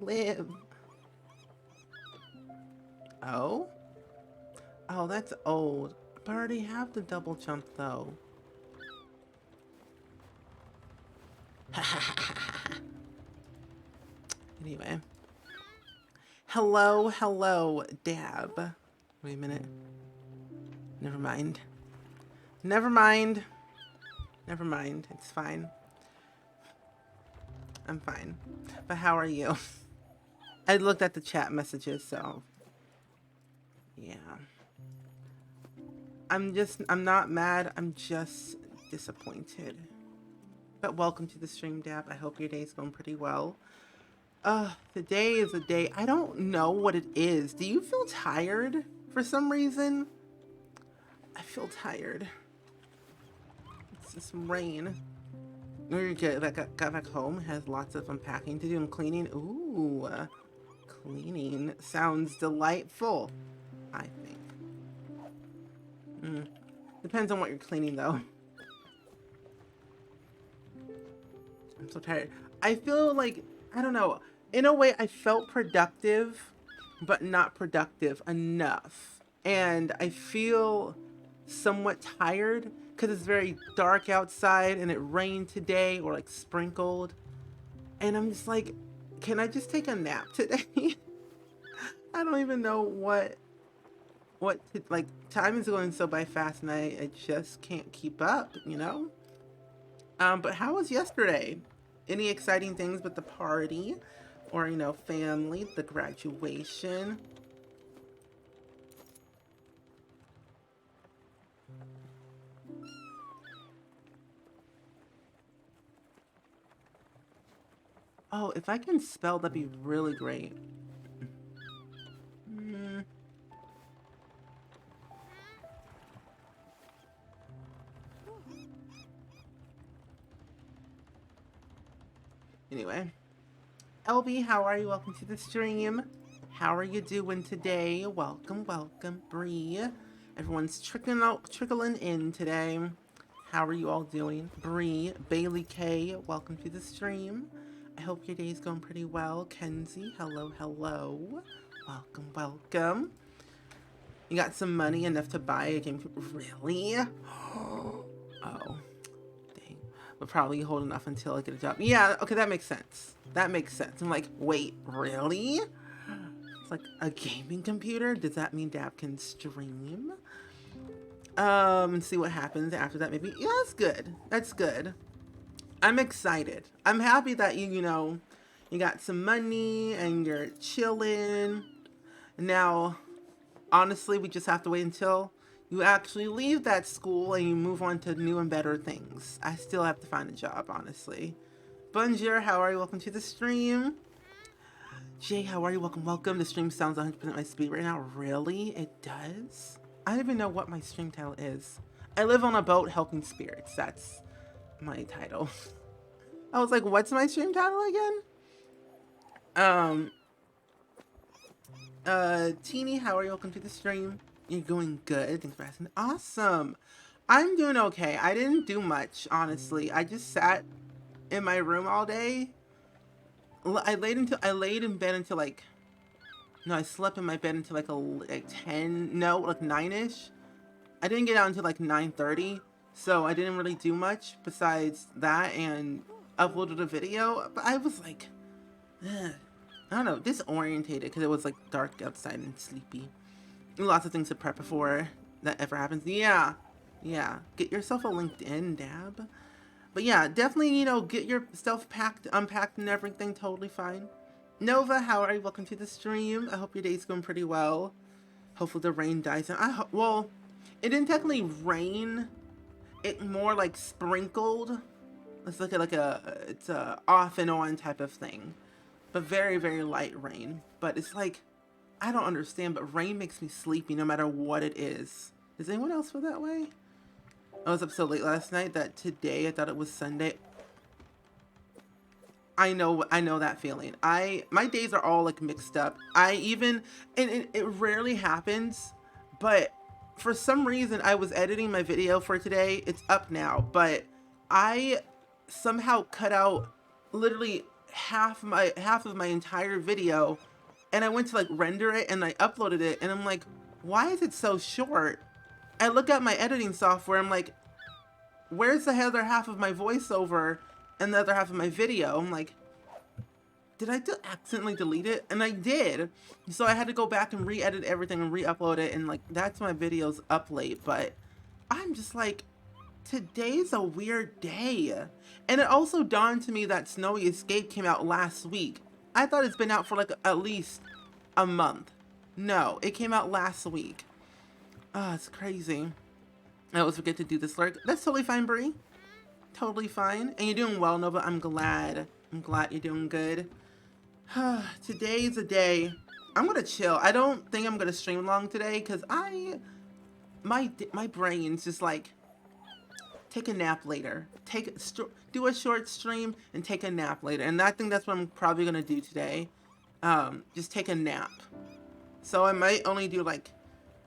Live. Oh? Oh, that's old. But I already have the double jump though. Anyway. Hello, Dab. Wait a minute. Never mind. Never mind. Never mind. It's fine. I'm fine. But how are you? I looked at the chat messages, so yeah. I'm not mad. I'm just disappointed. But welcome to the stream, Dab. I hope your day's going pretty well. Today is a day. I don't know what it is. Do you feel tired for some reason? I feel tired. It's this rain. We're good. I got back home. Has lots of unpacking to do and cleaning. Ooh, cleaning sounds delightful, I think. Depends on what you're cleaning, though. I'm so tired. I feel like, I don't know. In a way, I felt productive, but not productive enough. And I feel somewhat tired because it's very dark outside and it rained today or like sprinkled. And I'm just like, can I just take a nap today? I don't even know what like, time is going so by fast and I just can't keep up, you know? But how was yesterday? Any exciting things with the party or, you know, family, the graduation? Oh, if I can spell, that'd be really great. Anyway, LB, how are you? Welcome to the stream. How are you doing today? Welcome, welcome, Bree. Everyone's trickling in today. How are you all doing? Bree, Bailey K, welcome to the stream. I hope your day's going pretty well. Kenzie, hello. Welcome. You got some money enough to buy a game? Really? Oh, dang. But probably holding off until I get a job. Yeah, okay, that makes sense. I'm like, wait, really? It's like a gaming computer? Does that mean Dab can stream? And see what happens after that maybe. Yeah, that's good. I'm excited. I'm happy that you know, you got some money and you're chilling. Now, honestly, we just have to wait until you actually leave that school and you move on to new and better things. I still have to find a job, honestly. Bonjour, how are you? Welcome to the stream. Jay, how are you? Welcome. The stream sounds 100% my speed right now. Really? It does? I don't even know what my stream title is. I live on a boat helping spirits. That's my title. I was like, what's my stream title again? Teeny, how are you? Welcome to the stream. You're going good. Thanks for asking. Awesome. I'm doing okay. I didn't do much, honestly. I just sat in my room all day. I laid in bed until like, no, I slept in my bed until like 10, no, like 9ish. I didn't get out until like 9:30, so I didn't really do much besides that and uploaded a video. But I was like, ugh, I don't know, disorientated because it was like dark outside and sleepy. Lots of things to prep before that ever happens. Yeah. Get yourself a LinkedIn, Dab. But yeah, definitely, you know, get your stuff packed, unpacked and everything. Totally fine. Nova, how are you? Welcome to the stream. I hope your day's going pretty well. Hopefully the rain dies down. Well, it didn't technically rain. It more like sprinkled. Let's look at it's a off and on type of thing. But very, very light rain. But it's like, I don't understand, but rain makes me sleepy no matter what it is. Does anyone else feel that way? I was up so late last night that today I thought it was Sunday. I know that feeling. My days are all like mixed up. And it rarely happens, but for some reason I was editing my video for today. It's up now, but I somehow cut out literally half of my entire video, and I went to like render it and I uploaded it, and I'm like, why is it so short? I look at my editing software, I'm like, where's the other half of my voiceover and the other half of my video? I'm like, did I accidentally delete it? And I did. So I had to go back and re-edit everything and re-upload it, and like that's my videos up late. But I'm just like, today's a weird day. And it also dawned to me that Snowy Escape came out last week. I thought it's been out for like at least a month. No, it came out last week. Oh, it's crazy. I always forget to do this lurk. That's totally fine, Brie. Totally fine. And you're doing well, Nova. I'm glad. I'm glad you're doing good. Today's a day. I'm gonna chill. I don't think I'm gonna stream long today because my brain's just like, take a nap later. Do a short stream and take a nap later. And I think that's what I'm probably gonna do today. Just take a nap. So I might only do like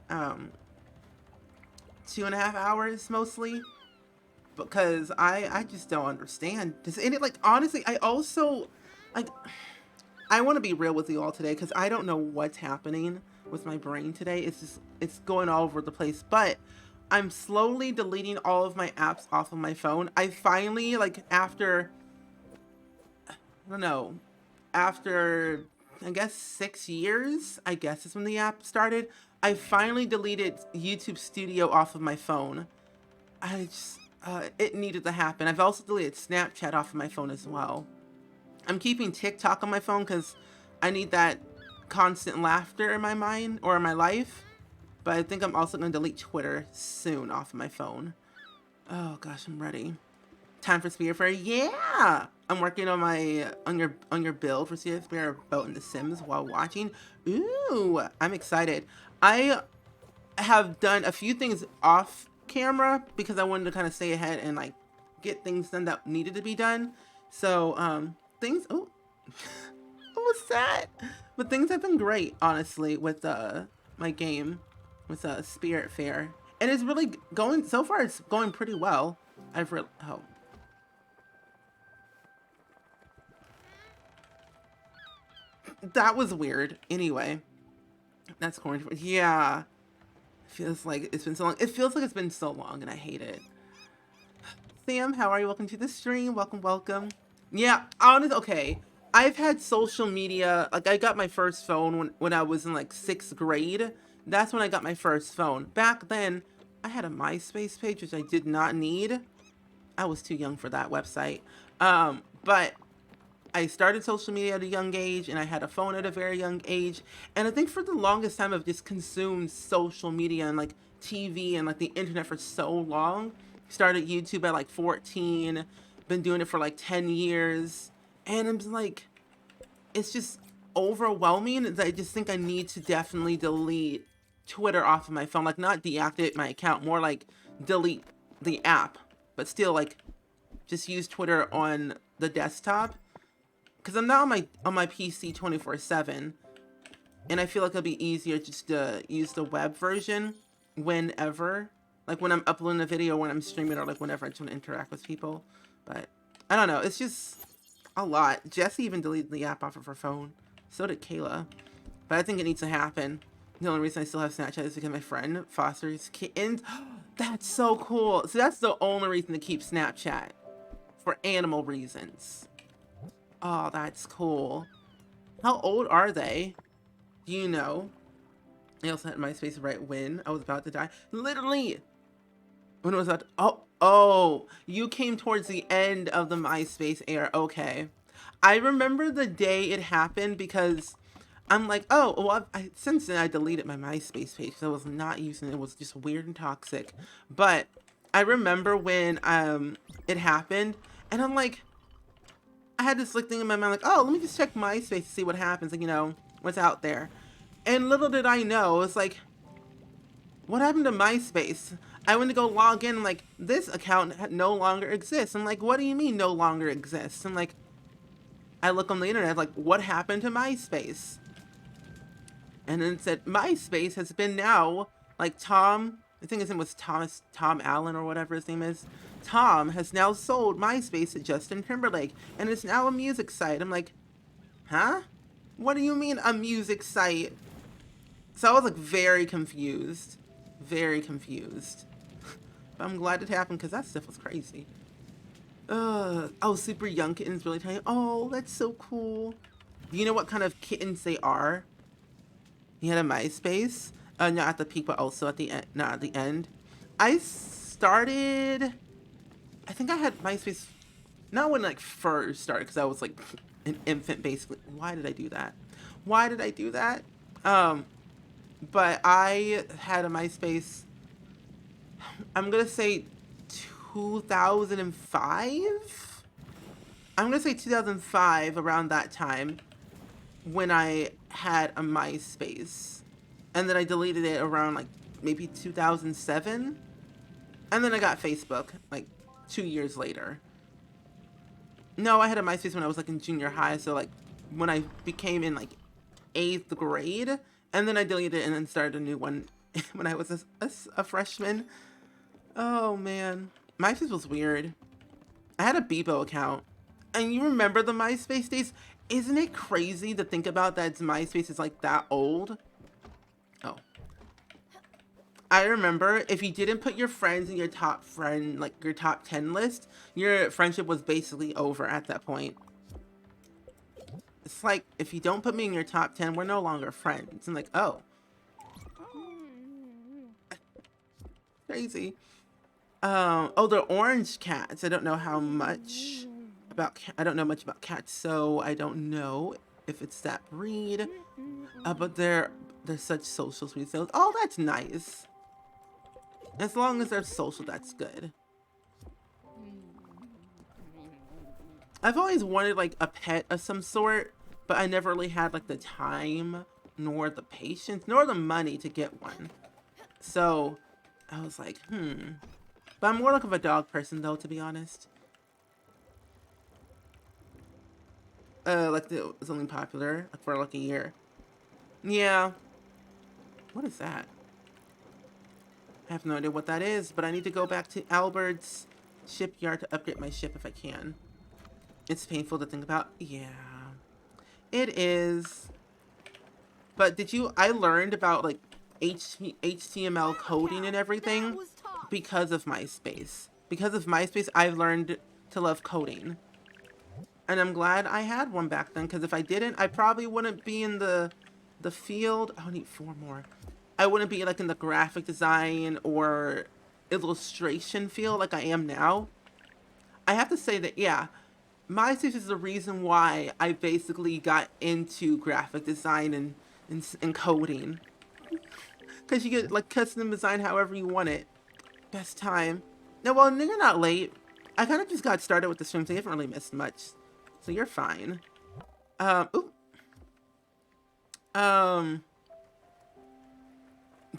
2.5 hours mostly, because I just don't understand. And it, like, honestly, I also like, I want to be real with you all today because I don't know what's happening with my brain today. It's going all over the place, but I'm slowly deleting all of my apps off of my phone. I finally, like, after, I don't know, after I guess 6 years, I guess is when the app started, I finally deleted YouTube Studio off of my phone. I just, it needed to happen. I've also deleted Snapchat off of my phone as well. I'm keeping TikTok on my phone because I need that constant laughter in my mind or in my life. But I think I'm also going to delete Twitter soon off of my phone. Oh gosh, I'm ready. Time for Spiritfarer. Yeah! I'm working on my on your build for Spiritfarer boat in The Sims while watching. Ooh, I'm excited. I have done a few things off camera because I wanted to kind of stay ahead and like get things done that needed to be done. So things, oh, what was that? But things have been great, honestly, with my game, with Spiritfarer, and it's really going, so far it's going pretty well. I've really, oh. That was weird. Anyway, that's corn. Yeah. Feels like it's been so long. It feels like it's been so long, and I hate it. Sam, how are you? Welcome to the stream. Welcome, welcome. Yeah, honest. Okay, I've had social media. Like, I got my first phone when I was in like 6th grade. That's when I got my first phone. Back then, I had a MySpace page, which I did not need. I was too young for that website. But I started social media at a young age, and I had a phone at a very young age. And I think for the longest time, I've just consumed social media and like TV and like the internet for so long. Started YouTube at like 14, been doing it for like 10 years. And I'm just like, it's just overwhelming. I just think I need to definitely delete Twitter off of my phone. Like, not deactivate my account, more like delete the app. But still, like, just use Twitter on the desktop. Because I'm not on my PC 24/7, and I feel like it'll be easier just to use the web version whenever, like when I'm uploading a video, when I'm streaming, or like whenever I just want to interact with people. But I don't know, it's just a lot. Jessie even deleted the app off of her phone. So did Kayla. But I think it needs to happen. The only reason I still have Snapchat is because my friend fosters kittens. That's so cool. So that's the only reason to keep Snapchat, for animal reasons. Oh, that's cool. How old are they? Do you know? I also had MySpace right when I was about to die. Literally! When it was about to, oh, you came towards the end of the MySpace era. Okay. I remember the day it happened because I'm like, oh, well, since then I deleted my MySpace page because I was not using it. It was just weird and toxic. But I remember when it happened, and I'm like, I had this like thing in my mind, like, oh, let me just check MySpace to see what happens, like, you know, what's out there. And little did I know, it's like, what happened to MySpace? I went to go log in, and like, this account no longer exists. I'm like, what do you mean no longer exists? And like, I look on the internet, like, what happened to MySpace? And then it said, MySpace has been now, like, Tom I think his name was Tom Allen or whatever his name is. Tom has now sold MySpace to Justin Timberlake and is now a music site. I'm like, huh? What do you mean a music site? So I was like very confused. Very confused. But I'm glad it happened because that stuff was crazy. Oh, super young kittens, really tiny. Oh, that's so cool. Do you know what kind of kittens they are? He had a MySpace. Not at the peak, but also at the end. Not at the end. I started. I think I had MySpace. Not when like first started, because I was like an infant basically. Why did I do that? Why did I do that? But I had a MySpace. I'm gonna say 2005. I'm gonna say 2005, around that time, when I had a MySpace. And then I deleted it around like maybe 2007. And then I got Facebook like 2 years later. No, I had a MySpace when I was like in junior high. So like when I became in like 8th grade. And then I deleted it and then started a new one when I was a freshman. Oh man. MySpace was weird. I had a Bebo account. And you remember the MySpace days? Isn't it crazy to think about that MySpace is like that old? Oh. I remember if you didn't put your friends in your top friend, like your top 10 list, your friendship was basically over at that point. It's like, if you don't put me in your top 10, we're no longer friends. I'm like, oh. Crazy. Oh, the orange cats. I don't know how much about, I don't know much about cats, so I don't know if it's that breed. But they're such social sweet souls. Oh, that's nice. As long as they're social, that's good. I've always wanted like a pet of some sort, but I never really had like the time, nor the patience, nor the money to get one. So I was like, But I'm more like of a dog person though, to be honest. Like it was only popular for like a year. Yeah. What is that? I have no idea what that is, but I need to go back to Albert's shipyard to upgrade my ship if I can. It's painful to think about. Yeah, it is. But I learned about like HTML coding and everything because of MySpace. Because of MySpace, I've learned to love coding. And I'm glad I had one back then, because if I didn't, I probably wouldn't be in the field. Oh, I need 4 more. I wouldn't be like in the graphic design or illustration field like I am now. I have to say that, yeah, MySpace is the reason why I basically got into graphic design and coding. Because you get like custom design however you want it. Best time. No, well, you're not late. I kind of just got started with the stream, so you haven't really missed much. So you're fine.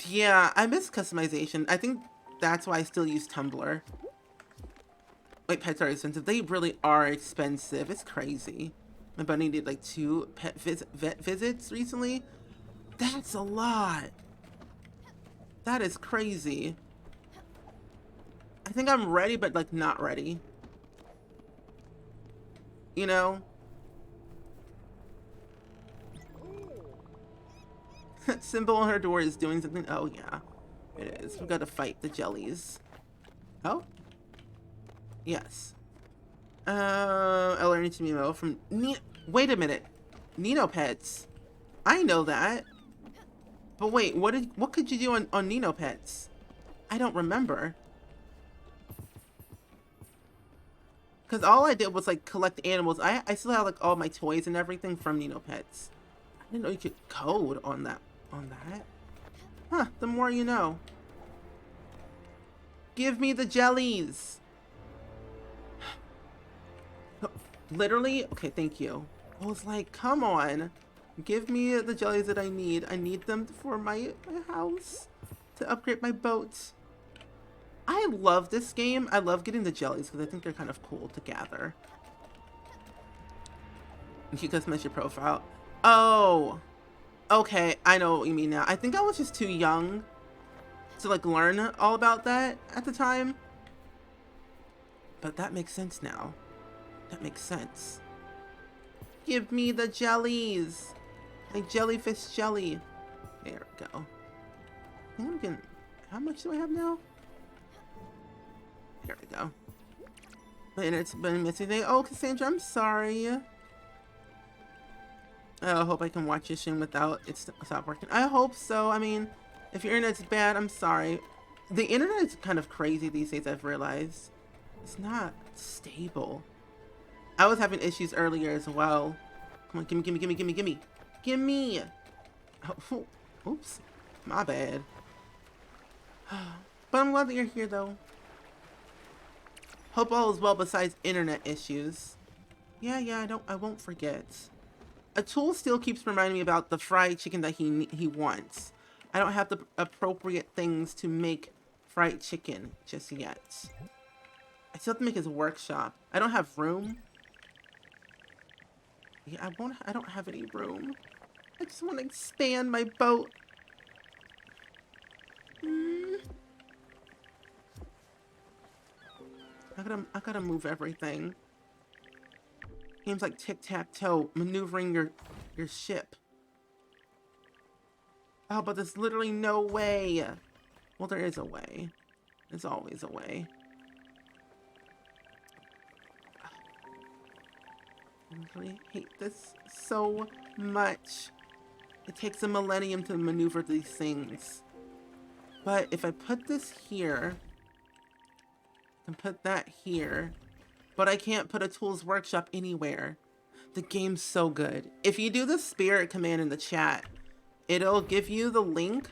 Yeah, I miss customization. I think that's why I still use Tumblr. Wait, pets are expensive. They really are expensive. It's crazy. My bunny did like 2 vet visits recently. That's a lot. That is crazy. I think I'm ready, but like not ready. You know? Symbol on her door is doing something. Oh yeah, it is. We gotta fight the jellies. Oh? Yes. I learned to Mimo from wait a minute. Nino Pets. I know that. But wait, what could you do on Nino Pets? I don't remember. Cause all I did was like collect animals. I still have like all my toys and everything from Nino Pets. I didn't know you could code on that. Huh, the more you know. Give me the jellies. Literally? Okay, thank you. I was like, come on. Give me the jellies that I need. I need them for my house. To upgrade my boat. I love this game. I love getting the jellies because I think they're kind of cool to gather. You can customize your profile. Oh. Okay, I know what you mean now. I think I was just too young to like learn all about that at the time. But that makes sense now. That makes sense. Give me the jellies. Like jellyfish jelly. There we go. I think I'm getting... How much do I have now? There we go. And it's been missing today. Oh, Cassandra, I'm sorry. I hope I can watch your stream without it stop working. I hope so. I mean, if your internet's bad, I'm sorry. The internet is kind of crazy these days, I've realized. It's not stable. I was having issues earlier as well. Come on, gimme, gimme, gimme, gimme, gimme. Gimme! Oh, oops. My bad. But I'm glad that you're here, though. Hope all is well besides internet issues. Yeah, I won't forget. A tool still keeps reminding me about the fried chicken that he wants. I don't have the appropriate things to make fried chicken just yet. I still have to make his workshop. I don't have room. Yeah, I don't have any room. I just want to expand my boat. I gotta move everything. Games like tic-tac-toe, maneuvering your ship. Oh, but there's literally no way. Well, there is a way. There's always a way. I really hate this so much. It takes a millennium to maneuver these things. But if I put this here, and put that here, but I can't put a tools workshop anywhere. The game's so good. If you do the spirit command in the chat, it'll give you the link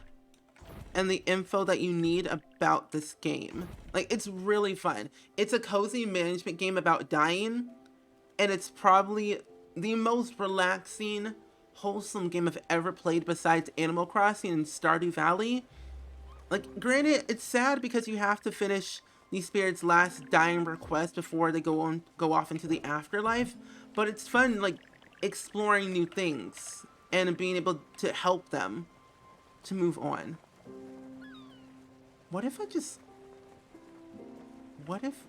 and the info that you need about this game. Like, it's really fun. It's a cozy management game about dying, and it's probably the most relaxing, wholesome game I've ever played besides Animal Crossing and Stardew Valley. Like, granted, it's sad because you have to finish these spirits' last dying request before they go off into the afterlife, but it's fun, like, exploring new things and being able to help them to move on. What if I just... What if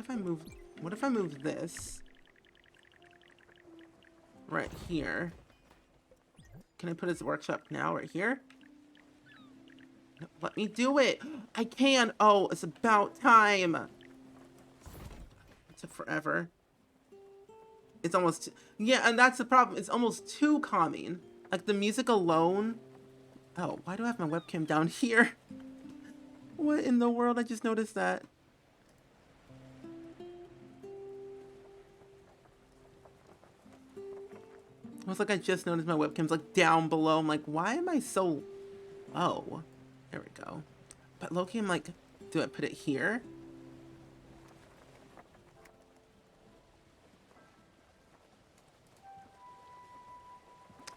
I move this right here? Can I put his workshop now right here? No, let me do it. I can. Oh, it's about time. It took forever. It's almost... Yeah, and that's the problem. It's almost too calming. Like, the music alone... Oh, why do I have my webcam down here? What in the world? I just noticed that. It was like I just noticed my webcam's like down below. I'm like, why am I so low? There we go. But Loki, I'm like, do I put it here?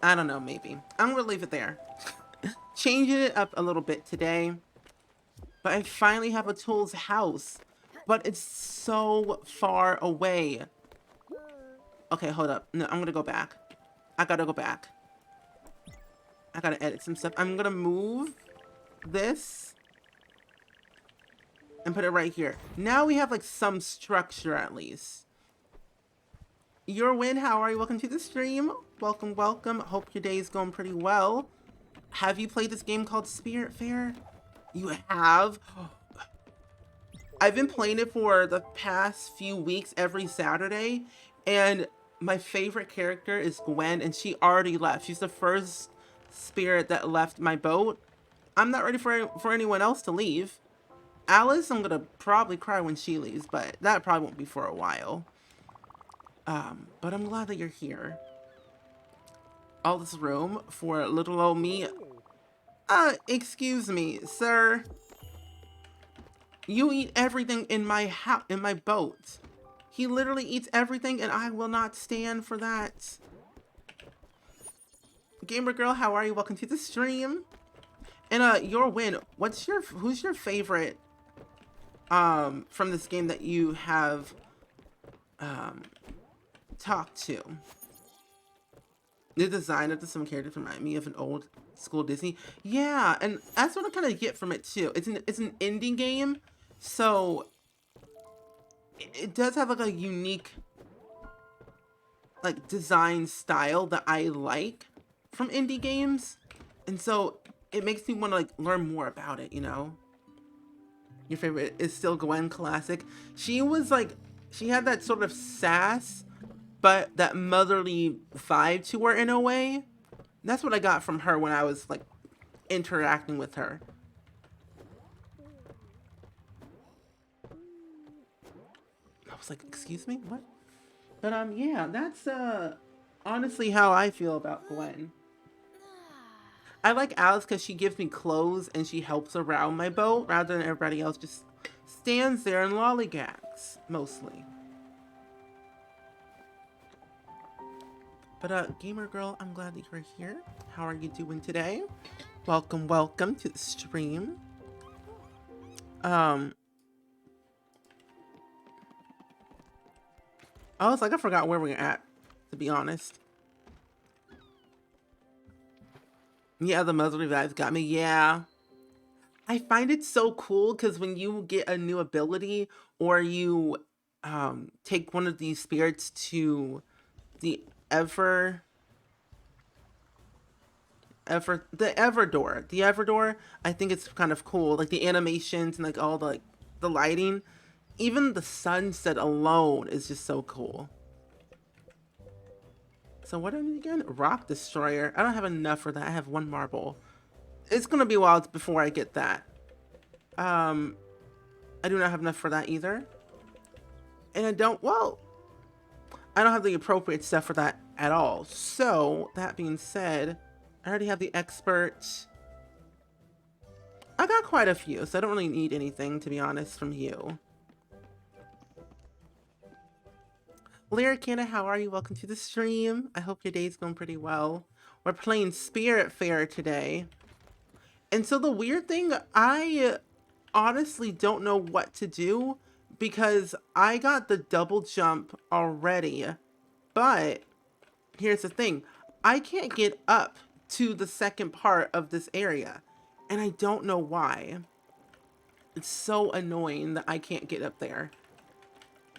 I don't know, maybe. I'm gonna leave it there. Changing it up a little bit today. But I finally have a tools house. But it's so far away. Okay, hold up. No, I'm gonna go back. I gotta go back. I gotta edit some stuff. I'm gonna move this and put it right here. Now we have like some structure at least. Your win, how are you? Welcome to the stream. Welcome, welcome. Hope your day is going pretty well. Have you played this game called Spiritfarer? You have? I've been playing it for the past few weeks every Saturday, and my favorite character is Gwen, and she already left. She's the first spirit that left my boat. I'm not ready for anyone else to leave. Alice, I'm gonna probably cry when she leaves, but that probably won't be for a while. But I'm glad that you're here. All this room for little old me. Excuse me, sir. You eat everything in my boat. He literally eats everything, and I will not stand for that. Gamer girl, how are you? Welcome to the stream. And your win. Who's your favorite from this game that you have talked to? The design of some characters remind me of an old school Disney. Yeah, and that's what I kind of get from it too. It's an indie game, so it does have like a unique like design style that I like from indie games, and so it makes me want to like learn more about it. You know, your favorite is still Gwen classic. She was like, she had that sort of sass, but that motherly vibe to her in a way. That's what I got from her when I was like interacting with her. I was like, excuse me, what? But yeah, that's honestly how I feel about Gwen. I like Alice because she gives me clothes and she helps around my boat rather than everybody else just stands there and lollygags, mostly. But gamer girl, I'm glad that you're here. How are you doing today? Welcome, welcome to the stream. Oh, it's like I forgot where we're at, to be honest. Yeah, the motherly vibes got me. Yeah. I find it so cool because when you get a new ability or you take one of these spirits to the ever the Everdor, I think it's kind of cool. Like the animations and like all the like the lighting. Even the sunset alone is just so cool. So what do I need again? Rock Destroyer. I don't have enough for that. I have one marble. It's gonna be a while before I get that. I do not have enough for that either. And I don't have the appropriate stuff for that at all. So that being said, I already have the expert. I got quite a few, so I don't really need anything, to be honest, from you. Lyricana, how are you? Welcome to the stream. I hope your day's going pretty well. We're playing Spiritfarer today. And so the weird thing, I honestly don't know what to do because I got the double jump already. But here's the thing. I can't get up to the second part of this area. And I don't know why. It's so annoying that I can't get up there.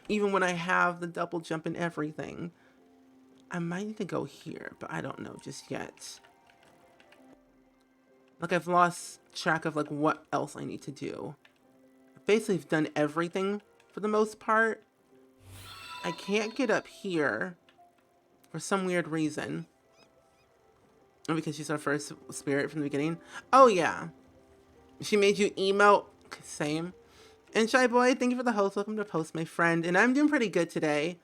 Even when I have the double jump and everything. I might need to go here, but I don't know just yet. Like I've lost track of like what else I need to do. Basically I've done everything for the most part. I can't get up here for some weird reason. Because she's our first spirit from the beginning. Oh yeah. She made you emote. Same. And Shy Boy, thank you for the host. Welcome to Post, my friend. And I'm doing pretty good today.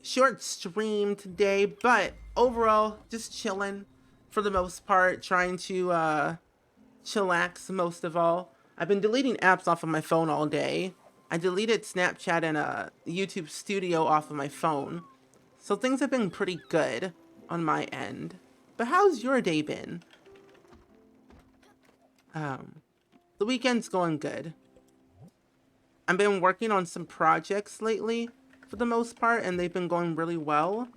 Short stream today, but overall, just chilling for the most part. Trying to chillax most of all. I've been deleting apps off of my phone all day. I deleted Snapchat and YouTube Studio off of my phone. So things have been pretty good on my end. But how's your day been? The weekend's going good. I've been working on some projects lately for the most part, and they've been going really well.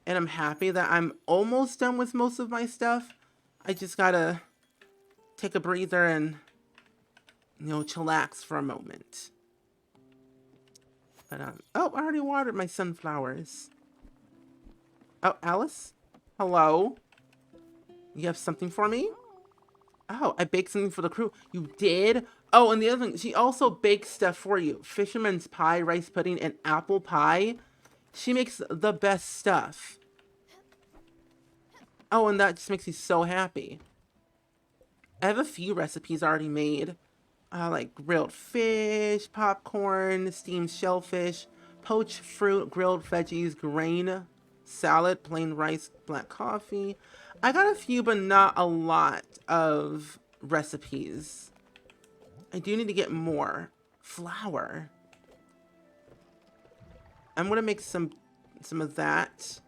And I'm happy that I'm almost done with most of my stuff. I just gotta take a breather and, you know, chillax for a moment. But, oh, I already watered my sunflowers. Oh, Alice? Hello? You have something for me? Oh, I baked something for the crew. You did? Oh, and the other thing, she also bakes stuff for you. Fisherman's pie, rice pudding, and apple pie. She makes the best stuff. Oh, and that just makes me so happy. I have a few recipes already made. Like grilled fish, popcorn, steamed shellfish, poached fruit, grilled veggies, grain salad, plain rice, black coffee. I got a few, but not a lot of recipes. I do need to get more flour. I'm gonna make some of that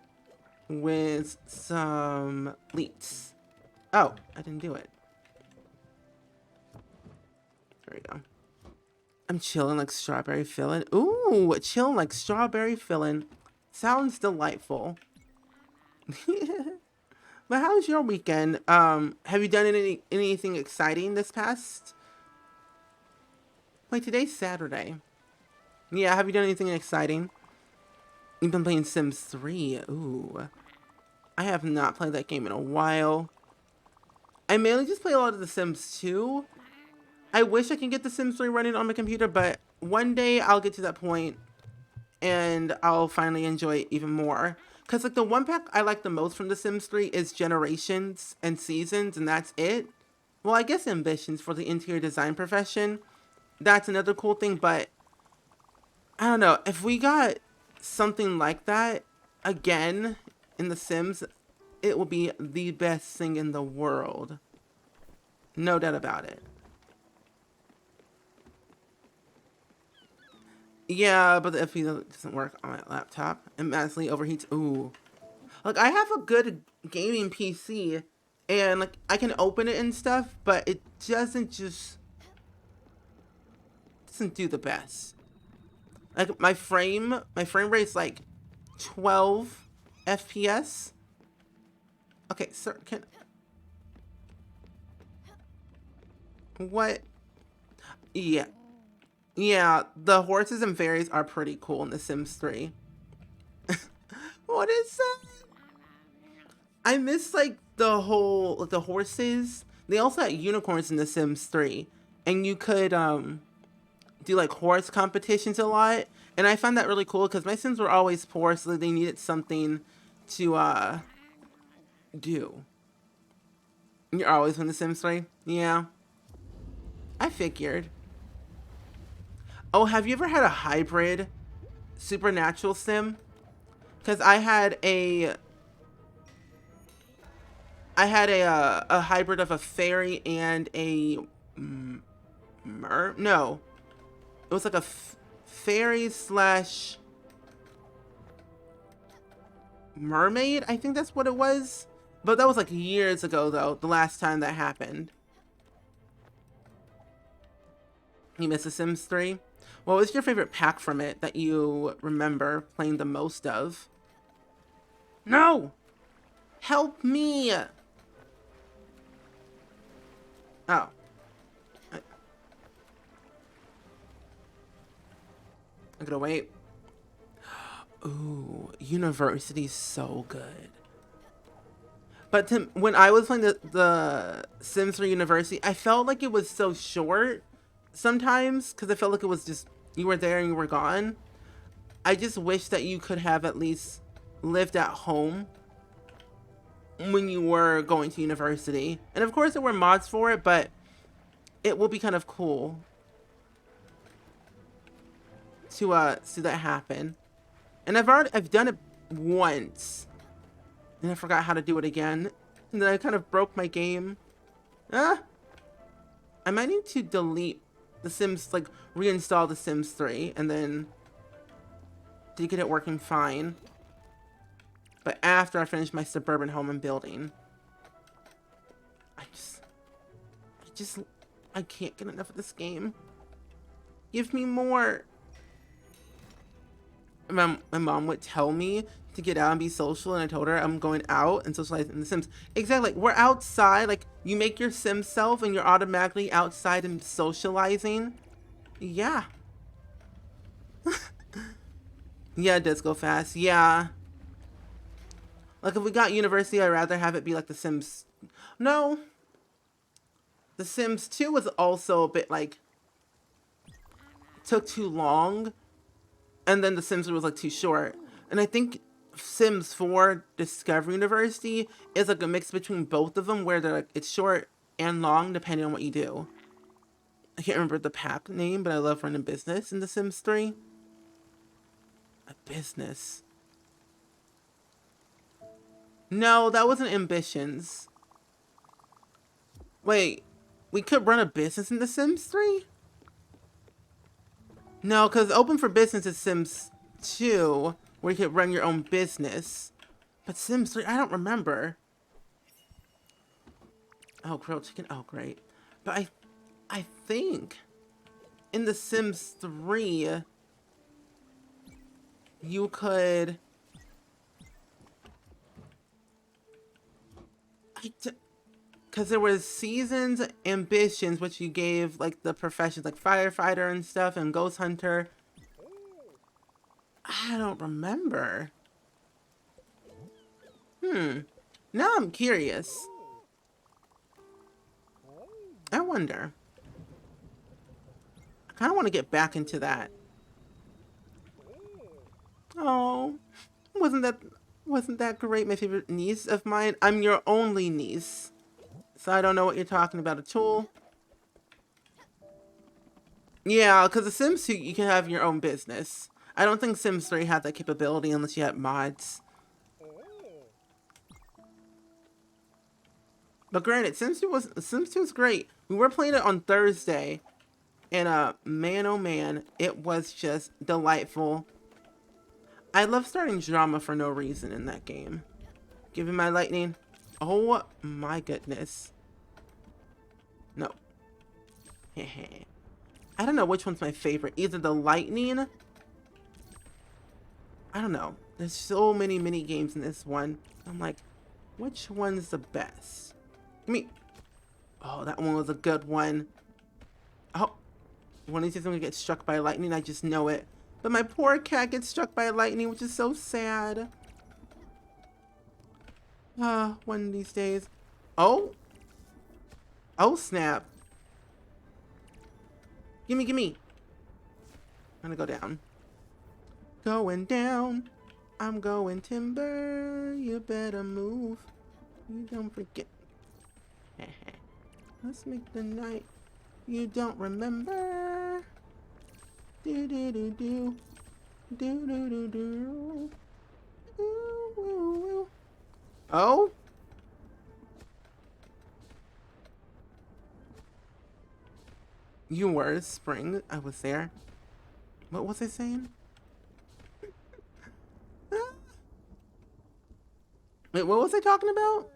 with some leeks. Oh, I didn't do it. There we go. I'm chilling like strawberry filling. Ooh, chilling like strawberry filling. Sounds delightful. But how was your weekend? Have you done anything exciting this past? Wait, today's Saturday. Yeah, have you done anything exciting? You've been playing Sims 3. Ooh. I have not played that game in a while. I mainly just play a lot of The Sims 2. I wish I could get The Sims 3 running on my computer, but one day I'll get to that point and I'll finally enjoy it even more. Because like the one pack I like the most from The Sims 3 is Generations and Seasons, and that's it. Well, I guess Ambitions for the interior design profession. That's another cool thing, but I don't know. If we got something like that again in The Sims, it will be the best thing in the world. No doubt about it. Yeah, but the FP doesn't work on my laptop. It massively overheats. Ooh. Like, I have a good gaming PC, and, like, I can open it and stuff, but it doesn't do the best. Like, my frame rate's, like, 12 FPS. Okay, sir, what? Yeah. Yeah, the horses and fairies are pretty cool in The Sims 3. What is that? I miss like the horses. They also had unicorns in The Sims 3. And you could do like horse competitions a lot. And I found that really cool because my Sims were always poor, so they needed something to do. You're always in The Sims 3? Yeah. I figured. Oh, have you ever had a hybrid supernatural sim? Because I had a hybrid of a fairy and a no, it was like a fairy slash mermaid. I think that's what it was. But that was like years ago, though. The last time that happened. You miss The Sims 3? What was your favorite pack from it that you remember playing the most of? No! Help me! Oh. I'm gonna wait. Ooh, university's so good. But when I was playing the Sims 3 University, I felt like it was so short sometimes because I felt like it was just, you were there and you were gone. I just wish that you could have at least lived at home when you were going to university. And of course there were mods for it, but it will be kind of cool to see that happen. And I've done it once. And I forgot how to do it again. And then I kind of broke my game. I might need to delete The Sims, like reinstall The Sims 3 and then to get it working fine. But after I finish my suburban home and building. I can't get enough of this game. Give me more. My mom would tell me to get out and be social, and I told her I'm going out and socialize in The Sims. Exactly. We're outside. Like, you make your Sim self and you're automatically outside and socializing. Yeah. Yeah, it does go fast. Yeah. Like, if we got university, I'd rather have it be like The Sims. No. The Sims 2 was also a bit like, took too long. And then The Sims was like too short. And I think Sims 4 Discovery University is like a mix between both of them where they're like, it's short and long depending on what you do. I can't remember the pack name, but I love running business in The Sims 3. A business. No, that wasn't Ambitions. Wait, we could run a business in The Sims 3? No, because Open for Business is Sims 2, where you could run your own business. But Sims 3, I don't remember. Oh, grilled chicken. Oh, great. But I think in The Sims 3, you could Because there was seasons, ambitions, which you gave like the professions like firefighter and stuff and ghost hunter. I don't remember. Now I'm curious. I wonder. I kind of want to get back into that. Oh, wasn't that great? My favorite niece of mine. I'm your only niece, so I don't know what you're talking about at all. Yeah, because the Sims 2, you can have your own business. I don't think Sims 3 had that capability unless you had mods. But granted, Sims 2 was great. We were playing it on Thursday, and man oh man, it was just delightful. I love starting drama for no reason in that game. Give me my lightning. Oh my goodness. No. I don't know which one's my favorite. Either the lightning. I don't know. There's so many mini games in this one. I'm like, which one's the best? Give me. Oh, that one was a good one. Oh, one of these days I'm gonna get struck by lightning. I just know it. But my poor cat gets struck by lightning, which is so sad. One of these days. Oh. Oh, snap. Gimme, gimme. I'm gonna go down. Going down. I'm going timber. You better move. You don't forget. Let's make the night. You don't remember. Do do do do. Do do do do. Ooh, ooh, ooh. Oh? You were spring. I was there. What was I saying? Wait, what was I talking about?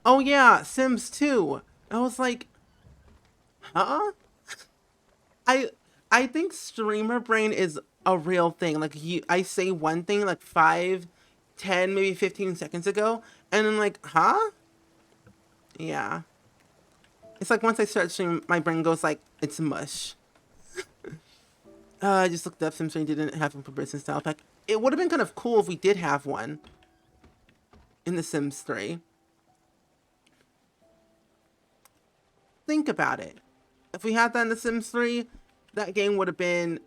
Oh yeah, Sims 2. I was like, huh? I I think streamer brain is a real thing. Like I say one thing like 5, 10, maybe 15 seconds ago, and I'm like, huh? Yeah. It's like once I start streaming, my brain goes like, it's mush. I just looked up Sims 3 didn't have one for business style pack. It would have been kind of cool if we did have one in The Sims 3. Think about it. If we had that in The Sims 3, that game would have been...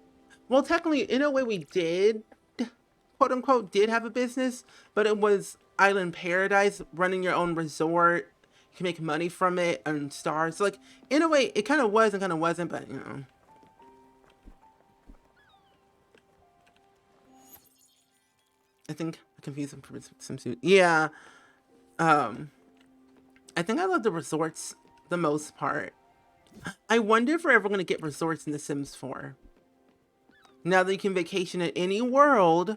Well, technically, in a way we did, quote unquote, did have a business, but it was Island Paradise, running your own resort. You can make money from it, earn stars. So, like, in a way, it kind of was and kind of wasn't, but, you know. I think I confused them for swimsuit. Yeah. I think I love the resorts the most part. I wonder if we're ever going to get resorts in The Sims 4. Now that you can vacation at any world,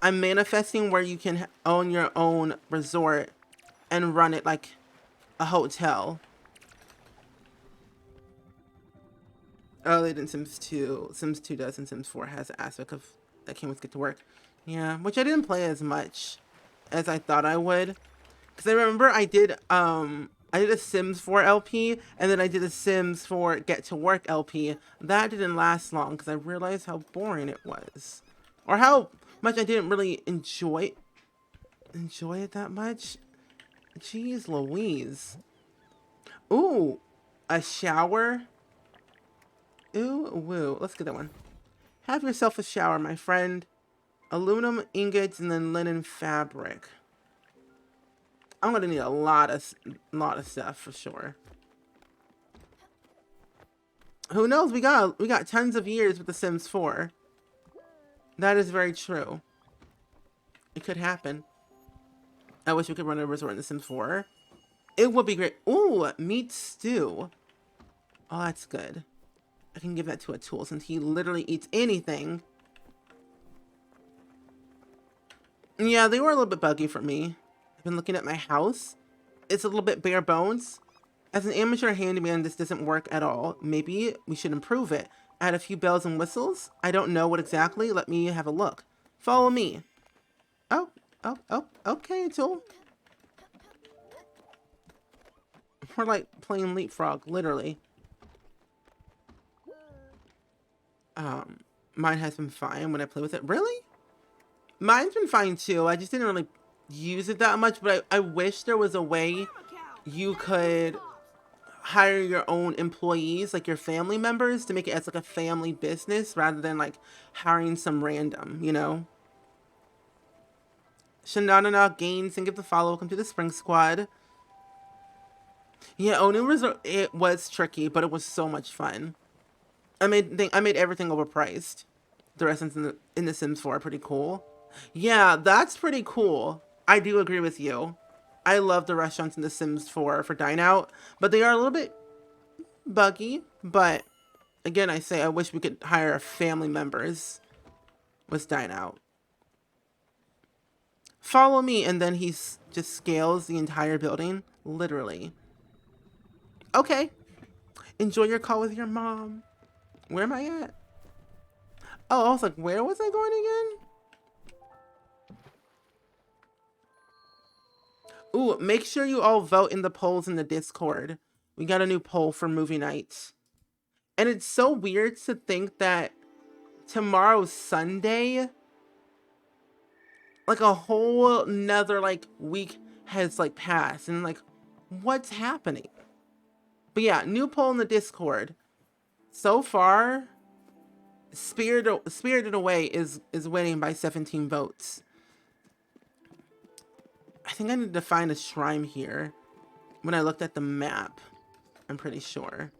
I'm manifesting where you can own your own resort and run it like a hotel. Oh, they didn't Sims 2. Sims 2 does, and Sims 4 has the aspect of that came with Get to Work. Yeah, which I didn't play as much as I thought I would. Because I remember I did a Sims 4 LP, and then I did a Sims 4 Get to Work LP. That didn't last long because I realized how boring it was. Or how much I didn't really enjoy it that much. Jeez Louise. Ooh, a shower. Ooh, woo. Let's get that one. Have yourself a shower, my friend. Aluminum ingots and then linen fabric. I'm gonna need a lot of stuff for sure. Who knows? We got tons of years with The Sims 4. That is very true. It could happen. I wish we could run a resort in The Sims 4. It would be great. Ooh, meat stew. Oh, that's good. I can give that to a tool since he literally eats anything. Yeah, they were a little bit buggy for me. I've been looking at my house. It's a little bit bare bones. As an amateur handyman, this doesn't work at all. Maybe we should improve it. Add a few bells and whistles. I don't know what exactly. Let me have a look. Follow me. Oh, Oh, okay, tool. We're like playing leapfrog, literally. Mine has been fine when I play with it. Really? Mine's been fine too. I just didn't really use it that much, but I wish there was a way you could hire your own employees, like your family members, to make it as like a family business rather than like hiring some random, you know? Shanana gains and give the follow. Welcome to the Spring Squad. Yeah, Onu it was tricky, but it was so much fun. I made everything overpriced. The restaurants in the Sims 4 are pretty cool. Yeah, that's pretty cool. I do agree with you. I love the restaurants in the Sims 4 for dine out, but they are a little bit buggy. But again, I say I wish we could hire family members with dine out. Follow me, and then he just scales the entire building, literally. Okay. Enjoy your call with your mom. Where am I at? Oh, I was like, where was I going again? Ooh, make sure you all vote in the polls in the Discord. We got a new poll for movie nights. And it's so weird to think that tomorrow's Sunday, like a whole nother like week has like passed, and like, what's happening? But yeah, new poll in the Discord. So far, Spirited Away is winning by 17 votes. I think I need to find a shrine here. When I looked at the map, I'm pretty sure.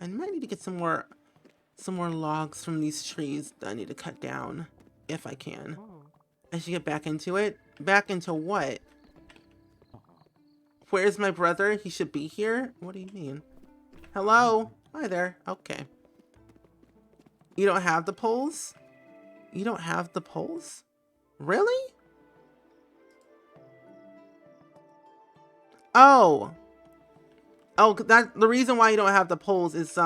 I might need to get some more logs from these trees that I need to cut down, if I can. I should get back into it. Back into what? Where's my brother? He should be here? What do you mean? Hello? Hi there. Okay. You don't have the polls? You don't have the polls? Really? Oh. Oh, that the reason why you don't have the polls is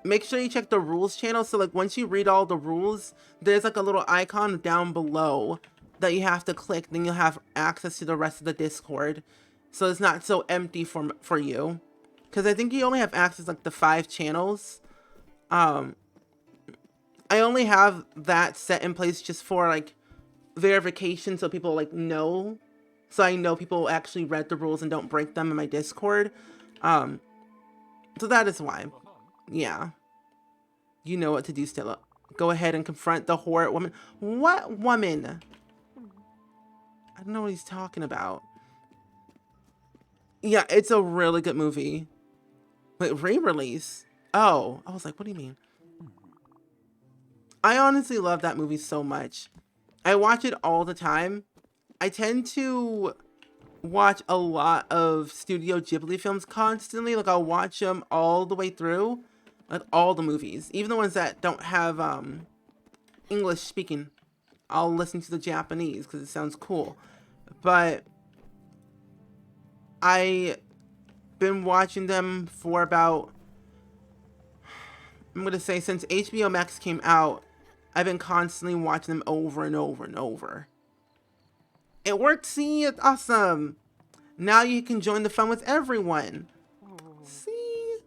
make sure you check the rules channel. So like once you read all the rules, there's like a little icon down below that you have to click, then you'll have access to the rest of the Discord. So it's not so empty for you. Cause I think you only have access like the 5 channels. I only have that set in place just for like verification so people like know. So I know people actually read the rules and don't break them in my Discord. So that is why. Yeah. You know what to do, Stella. Go ahead and confront the horrid woman. What woman? I don't know what he's talking about. Yeah, it's a really good movie. Wait, re-release? Oh, I was like, what do you mean? I honestly love that movie so much. I watch it all the time. I tend to watch a lot of Studio Ghibli films constantly. Like I'll watch them all the way through. Like all the movies. Even the ones that don't have English speaking. I'll listen to the Japanese because it sounds cool. But I've been watching them for about, I'm going to say since HBO Max came out, I've been constantly watching them over and over and over. It worked, see? It's awesome. Now you can join the fun with everyone. See?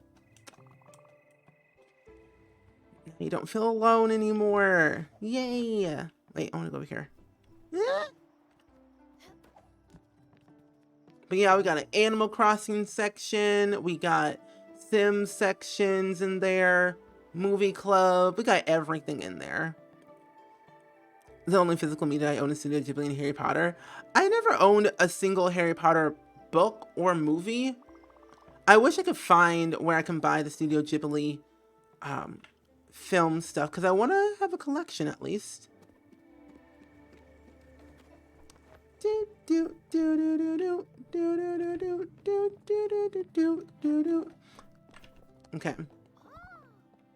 You don't feel alone anymore. Yay. Wait, I want to go over here. But yeah, we got an Animal Crossing section. We got Sims sections in there. Movie club. We got everything in there. The only physical media I own is Studio Ghibli and Harry Potter. I never owned a single Harry Potter book or movie. I wish I could find where I can buy the Studio Ghibli film stuff because I want to have a collection at least. Okay.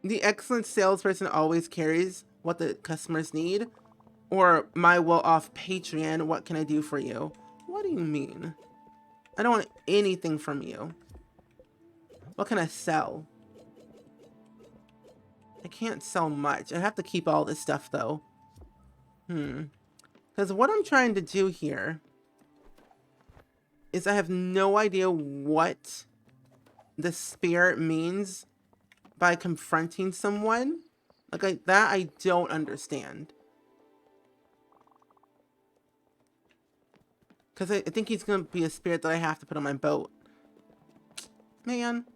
The excellent salesperson always carries what the customers need. Or my well-off Patreon, what can I do for you? What do you mean? I don't want anything from you. What can I sell? I can't sell much. I have to keep all this stuff though. Because what I'm trying to do here is I have no idea what the spirit means by confronting someone. Like that I don't understand. Because I think he's going to be a spirit that I have to put on my boat. Man.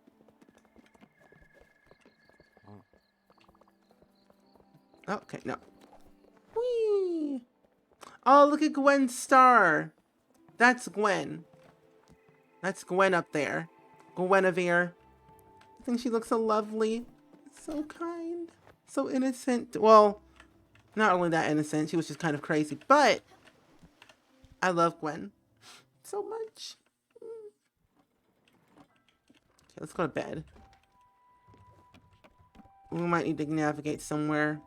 Okay, no. Whee! Oh, look at Gwen's star. That's Gwen. That's Gwen up there. Guinevere. I think she looks so lovely. So kind. So innocent. Well, not only that innocent, she was just kind of crazy. But I love Gwen so much. Okay, let's go to bed. We might need to navigate somewhere.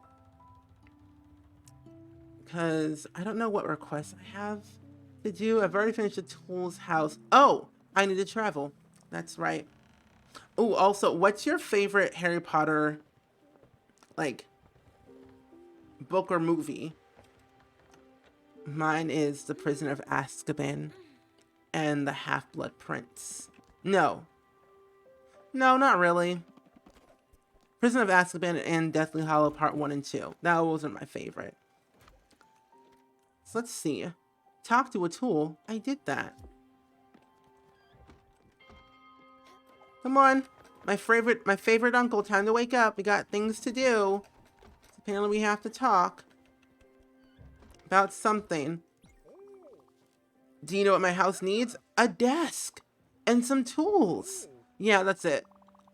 Because I don't know what requests I have to do. I've already finished the tools house. Oh, I need to travel. That's right. Oh, also, what's your favorite Harry Potter, like, book or movie? Mine is The Prisoner of Azkaban and The Half-Blood Prince. No. No, not really. Prisoner of Azkaban and Deathly Hallow Part 1 and 2. Those are my favorite. So let's see. Talk to a tool. I did that. Come on. My favorite uncle. Time to wake up. We got things to do. Apparently we have to talk about something. Do you know what my house needs? A desk and some tools. Yeah, that's it.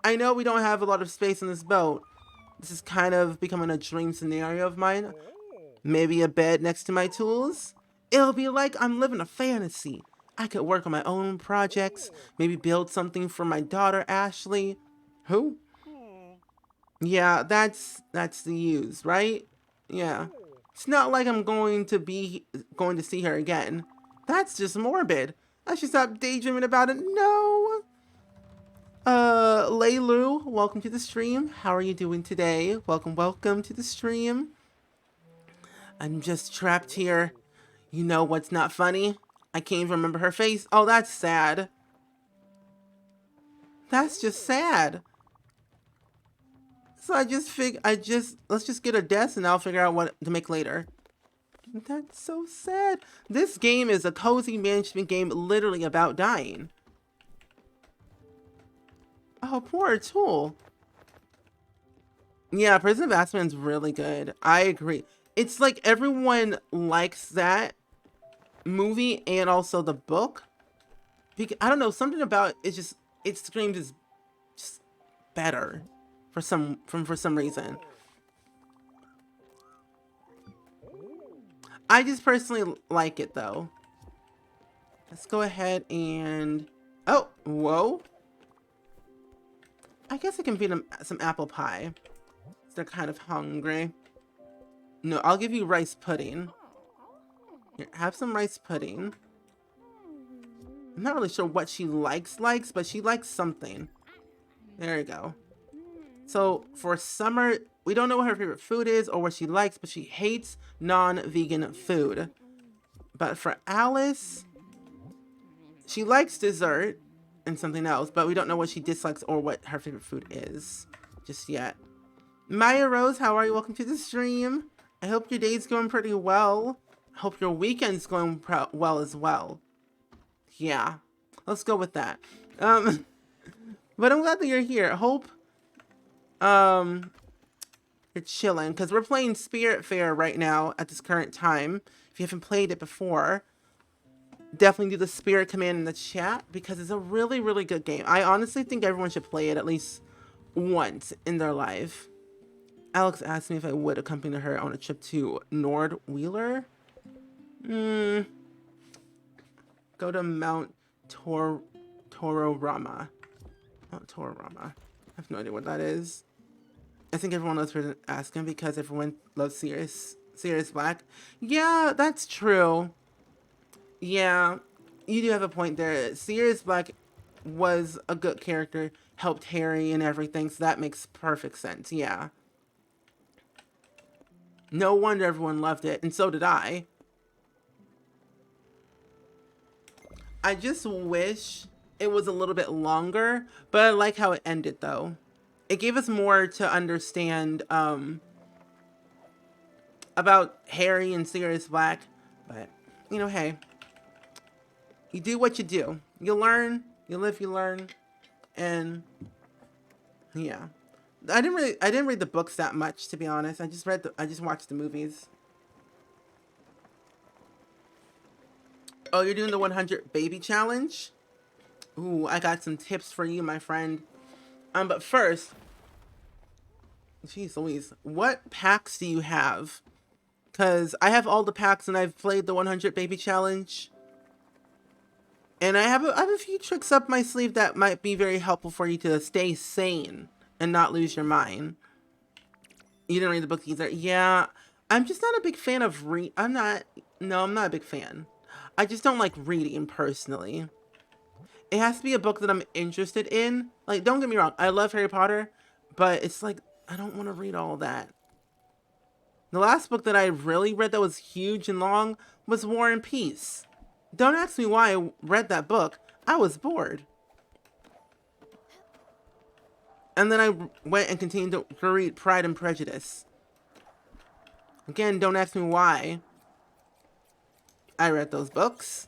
I know we don't have a lot of space in this boat. This is kind of becoming a dream scenario of mine. Maybe a bed next to my tools? It'll be like I'm living a fantasy. I could work on my own projects, maybe build something for my daughter, Ashley. Who? Yeah, that's the use, right? Yeah. It's not like I'm going to see her again. That's just morbid. I should stop daydreaming about it. No. Laylu, welcome to the stream. How are you doing today? Welcome to the stream. I'm just trapped here. You know what's not funny? I can't even remember her face. Oh, that's sad. That's just sad. So let's just get a desk and I'll figure out what to make later. That's so sad. This game is a cozy management game literally about dying. Oh, poor tool. Yeah, Prison of Azkaban's really good. I agree. It's like everyone likes that movie and also the book. Because, I don't know, something about it screams is just better for some reason. I just personally like it though. Let's go ahead and oh, whoa. I guess I can feed them some apple pie. They're kind of hungry. No, I'll give you rice pudding. Here, have some rice pudding. I'm not really sure what she likes, but she likes something. There you go. So for Summer, we don't know what her favorite food is or what she likes, but she hates non-vegan food. But for Alice, she likes dessert and something else, but we don't know what she dislikes or what her favorite food is just yet. Maya Rose, how are you? Welcome to the stream. I hope your day's going pretty well. I hope your weekend's going well as well. Yeah, let's go with that. But I'm glad that you're here. I hope you're chilling, because we're playing Spiritfarer right now at this current time. If you haven't played it before, definitely do the spirit command in the chat, because it's a really, really good game. I honestly think everyone should play it at least once in their life. Alex asked me if I would accompany her on a trip to Nord Wheeler. Go to Mount Tororama. Mount Tororama. I have no idea what that is. I think everyone knows where to ask him because everyone loves Sirius Black. Yeah, that's true. Yeah, you do have a point there. Sirius Black was a good character, helped Harry and everything, so that makes perfect sense. Yeah. No wonder everyone loved it, and so did I. I just wish it was a little bit longer, but I like how it ended though. It gave us more to understand about Harry and Sirius Black, but you know, hey, you do what you do. You learn, you live, you learn, and yeah. I didn't read the books that much, to be honest. I just watched the movies. Oh, you're doing the 100 baby challenge? Ooh, I got some tips for you, my friend. But first, jeez Louise, what packs do you have? Because I have all the packs and I've played the 100 baby challenge. And I have a few tricks up my sleeve that might be very helpful for you to stay sane and not lose your mind. You didn't read the book either. Yeah, I'm just not a big fan of I'm not a big fan. I just don't like reading personally. It has to be a book that I'm interested in. Like, don't get me wrong, I love Harry Potter, but it's like, I don't want to read all that. The last book that I really read that was huge and long was War and Peace. Don't ask me why I read that book. I was bored. And then I went and continued to read Pride and Prejudice. Again, don't ask me why I read those books.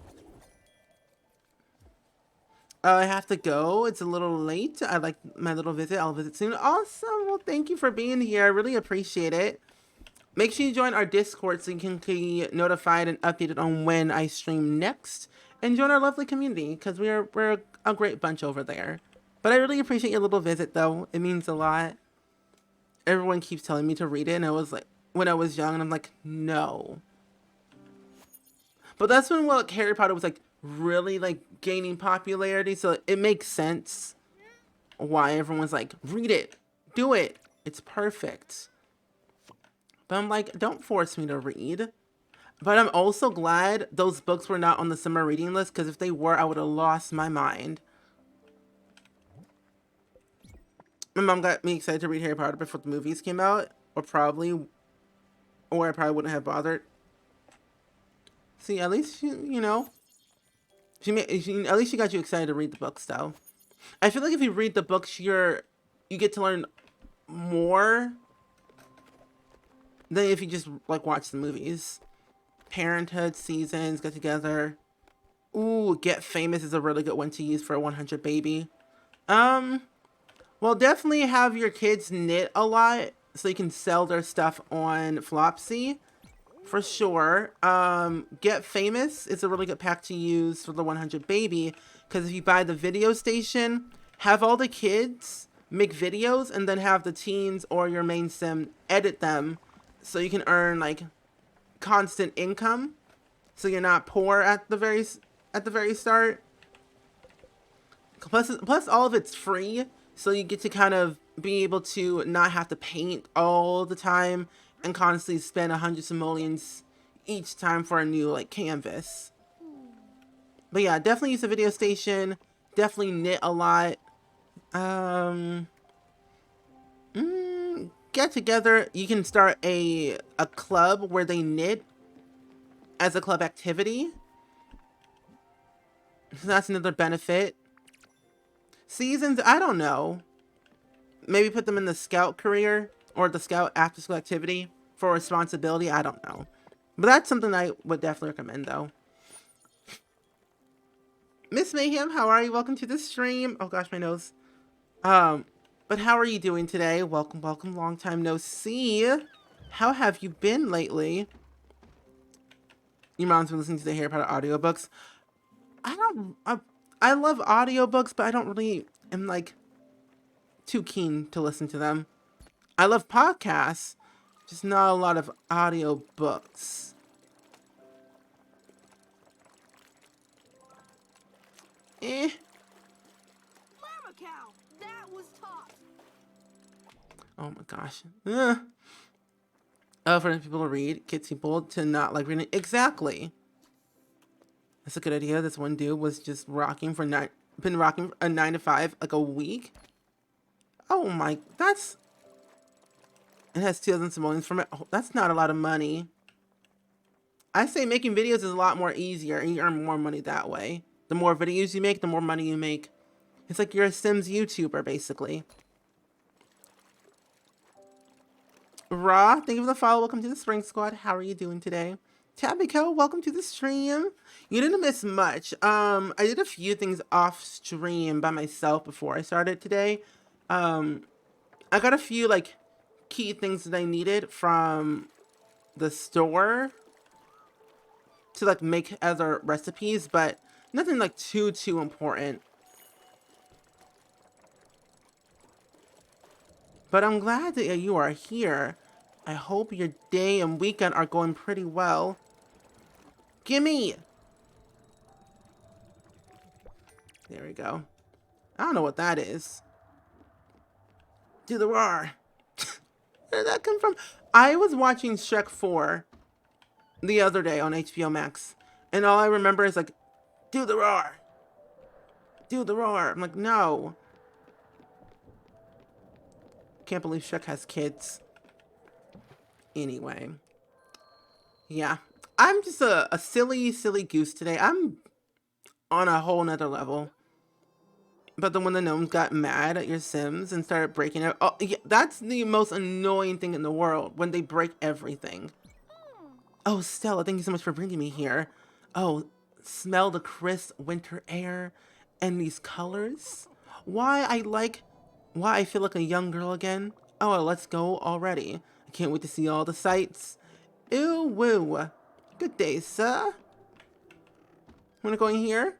I have to go. It's a little late. I like my little visit. I'll visit soon. Awesome. Well, thank you for being here. I really appreciate it. Make sure you join our Discord so you can be notified and updated on when I stream next. And join our lovely community because we're a great bunch over there. But I really appreciate your little visit, though. It means a lot. Everyone keeps telling me to read it, and I was like, when I was young, and I'm like, no. But that's when Harry Potter was like really like gaining popularity, so it makes sense why everyone's like, read it, do it, it's perfect. But I'm like, don't force me to read. But I'm also glad those books were not on the summer reading list, because if they were, I would have lost my mind. My mom got me excited to read Harry Potter before the movies came out, or I probably wouldn't have bothered. See, at least you know, at least she got you excited to read the books, though. I feel like if you read the books, you get to learn more than if you just like watch the movies. Parenthood, Seasons, Get Together. Ooh, Get Famous is a really good one to use for a 100 baby. Well, definitely have your kids knit a lot so you can sell their stuff on Flopsy. For sure. Get Famous is a really good pack to use for the 100 baby, because if you buy the video station, have all the kids make videos and then have the teens or your main sim edit them so you can earn like constant income, so you're not poor at the very start. Plus all of it's free, so you get to kind of be able to not have to paint all the time and constantly spend hundreds of millions each time for a new like canvas. But yeah, definitely use the video station. Definitely knit a lot. Get together. You can start a club where they knit as a club activity. So that's another benefit. Seasons, I don't know. Maybe put them in the scout career or the scout after school activity for responsibility. I don't know. But that's something I would definitely recommend, though. Miss Mayhem, how are you? Welcome to the stream. Oh gosh, my nose. But how are you doing today? Welcome, welcome. Long time no see. How have you been lately? Your mom's been listening to the Harry Potter audiobooks. I love audiobooks, but I don't really am like too keen to listen to them. I love podcasts, just not a lot of audiobooks. Mama cow, that was tough. Oh my gosh. For people to read, kids people to not like reading. Exactly. That's a good idea. This one dude was just been rocking a 9 to 5 like a week. Oh my, that's It has 2,000 simoleons from it. Oh, that's not a lot of money. I say making videos is a lot more easier and you earn more money that way. The more videos you make, the more money you make. It's like you're a Sims YouTuber, basically. Raw, thank you for the follow. Welcome to the Spring Squad. How are you doing today? Tabico, welcome to the stream. You didn't miss much. I did a few things off stream by myself before I started today. I got a few like key things that I needed from the store to like make other recipes, but nothing like too important. But I'm glad that you are here. I hope your day and weekend are going pretty well. Gimme! There we go. I don't know what that is. Do the roar. Where did that come from? I was watching Shrek 4 the other day on HBO Max, and all I remember is like, do the roar. Do the roar. I'm like, no. Can't believe Shrek has kids. Anyway. Yeah. I'm just a silly goose today. I'm on a whole nother level. But then when the gnomes got mad at your Sims and started breaking it, oh, yeah, that's the most annoying thing in the world, when they break everything. Oh, Stella, thank you so much for bringing me here. Oh, smell the crisp winter air and these colors. Why I feel like a young girl again. Oh, well, let's go already. I can't wait to see all the sights. Ew, woo. Good day, sir. Wanna go in here?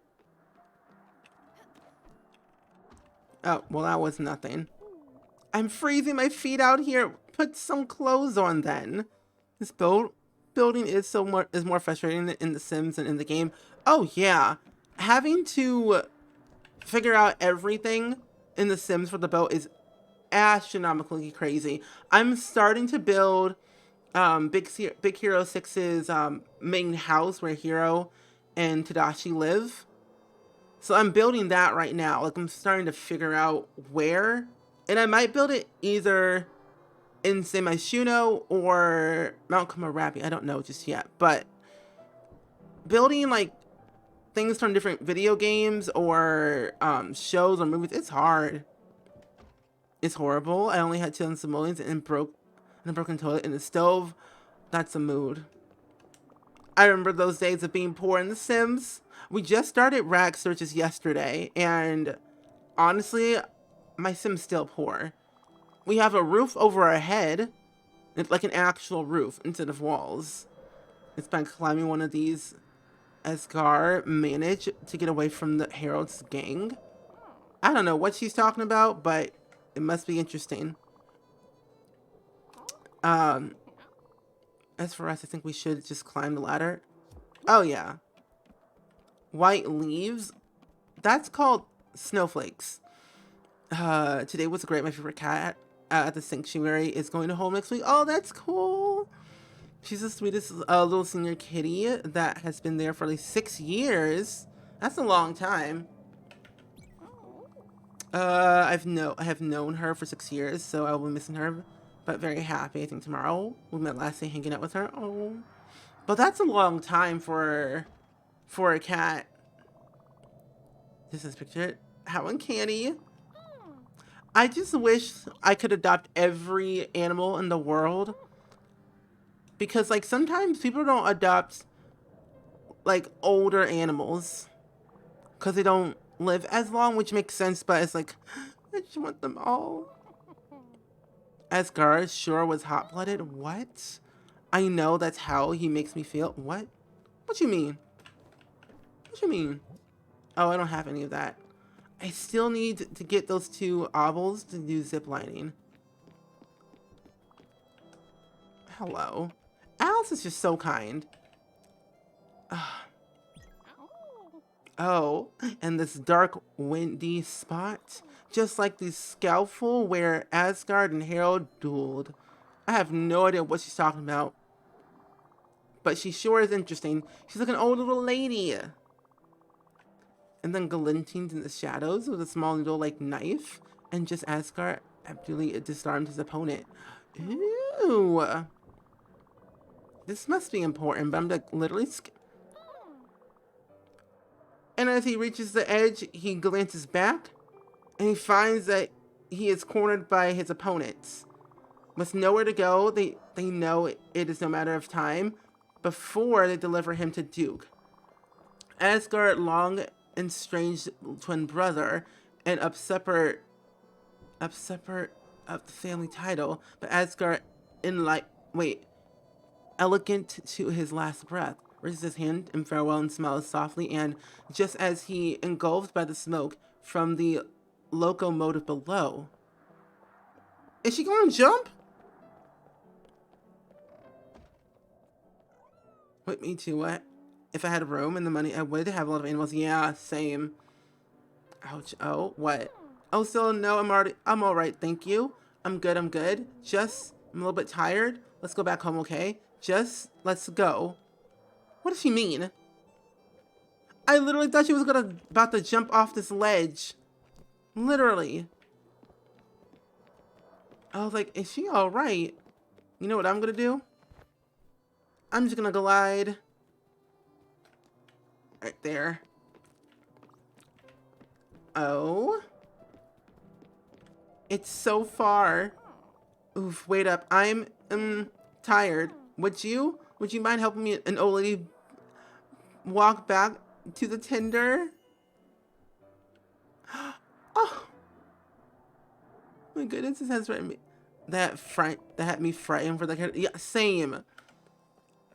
Oh, well, that was nothing. I'm freezing my feet out here. Put some clothes on then. This building is more frustrating in The Sims than in the game. Oh yeah, having to figure out everything in The Sims for the boat is astronomically crazy. I'm starting to build Big Hero 6's main house where Hero and Tadashi live. So I'm building that right now. Like, I'm starting to figure out where. And I might build it either in Seimai or Mount Komarabi. I don't know just yet. But building, like, things from different video games or shows or movies, it's hard. It's horrible. I only had 2 simoleons and a broken toilet in the stove. That's a mood. I remember those days of being poor in The Sims. We just started rag searches yesterday, and honestly, my Sim's still poor. We have a roof over our head. It's like an actual roof instead of walls. It's by climbing one of these as Gar managed to get away from the Herald's gang. I don't know what she's talking about, but it must be interesting. As for us, I think we should just climb the ladder. Oh yeah. White leaves? That's called snowflakes. Today was great. My favorite cat at the sanctuary is going to home next week. Oh, that's cool. She's the sweetest little senior kitty that has been there for like 6 years. That's a long time. I have known her for 6 years, so I will be missing her, but very happy. I think tomorrow we met last day hanging out with her. Oh, but that's a long time for a cat. This is pictured. How uncanny. I just wish I could adopt every animal in the world. Because, like, sometimes people don't adopt, like, older animals. Because they don't live as long, which makes sense, but it's like, I just want them all. Asgard sure was hot-blooded. What? I know that's how he makes me feel. What? What you mean? What you mean? Oh, I don't have any of that. I still need to get those 2 ovals to do zip lining. Hello. Alice is just so kind. Oh, and this dark, windy spot. Just like the scaffold where Asgard and Harold dueled. I have no idea what she's talking about. But she sure is interesting. She's like an old little lady. And then glinting in the shadows with a small needle-like knife. And just Asgard absolutely disarmed his opponent. Ew. Ooh. This must be important, but I'm like literally and as he reaches the edge, he glances back and he finds that he is cornered by his opponents. With nowhere to go, they know it is no matter of time before they deliver him to Duke. Asgard's long estranged twin brother and usurper of the family title, but Asgard elegant to his last breath, raises his hand in farewell and smiles softly, and just as he engulfed by the smoke from the locomotive below. Is she going to jump? Wait, me too, what? If I had room and the money, I would have a lot of animals. Yeah, same. Ouch. Oh, what? Oh, so no, I'm alright, thank you. I'm good. Just, I'm a little bit tired. Let's go back home, okay? Just, let's go. What does she mean? I literally thought she was about to jump off this ledge. Literally. I was like, is she alright? You know what I'm gonna do? I'm just gonna glide. Right there. Oh. It's so far. Oof, wait up. I'm tired. Would you mind helping me, an old lady, walk back to the tender? Oh my goodness, this has frightened me. That had me frightened for the character. Yeah, same.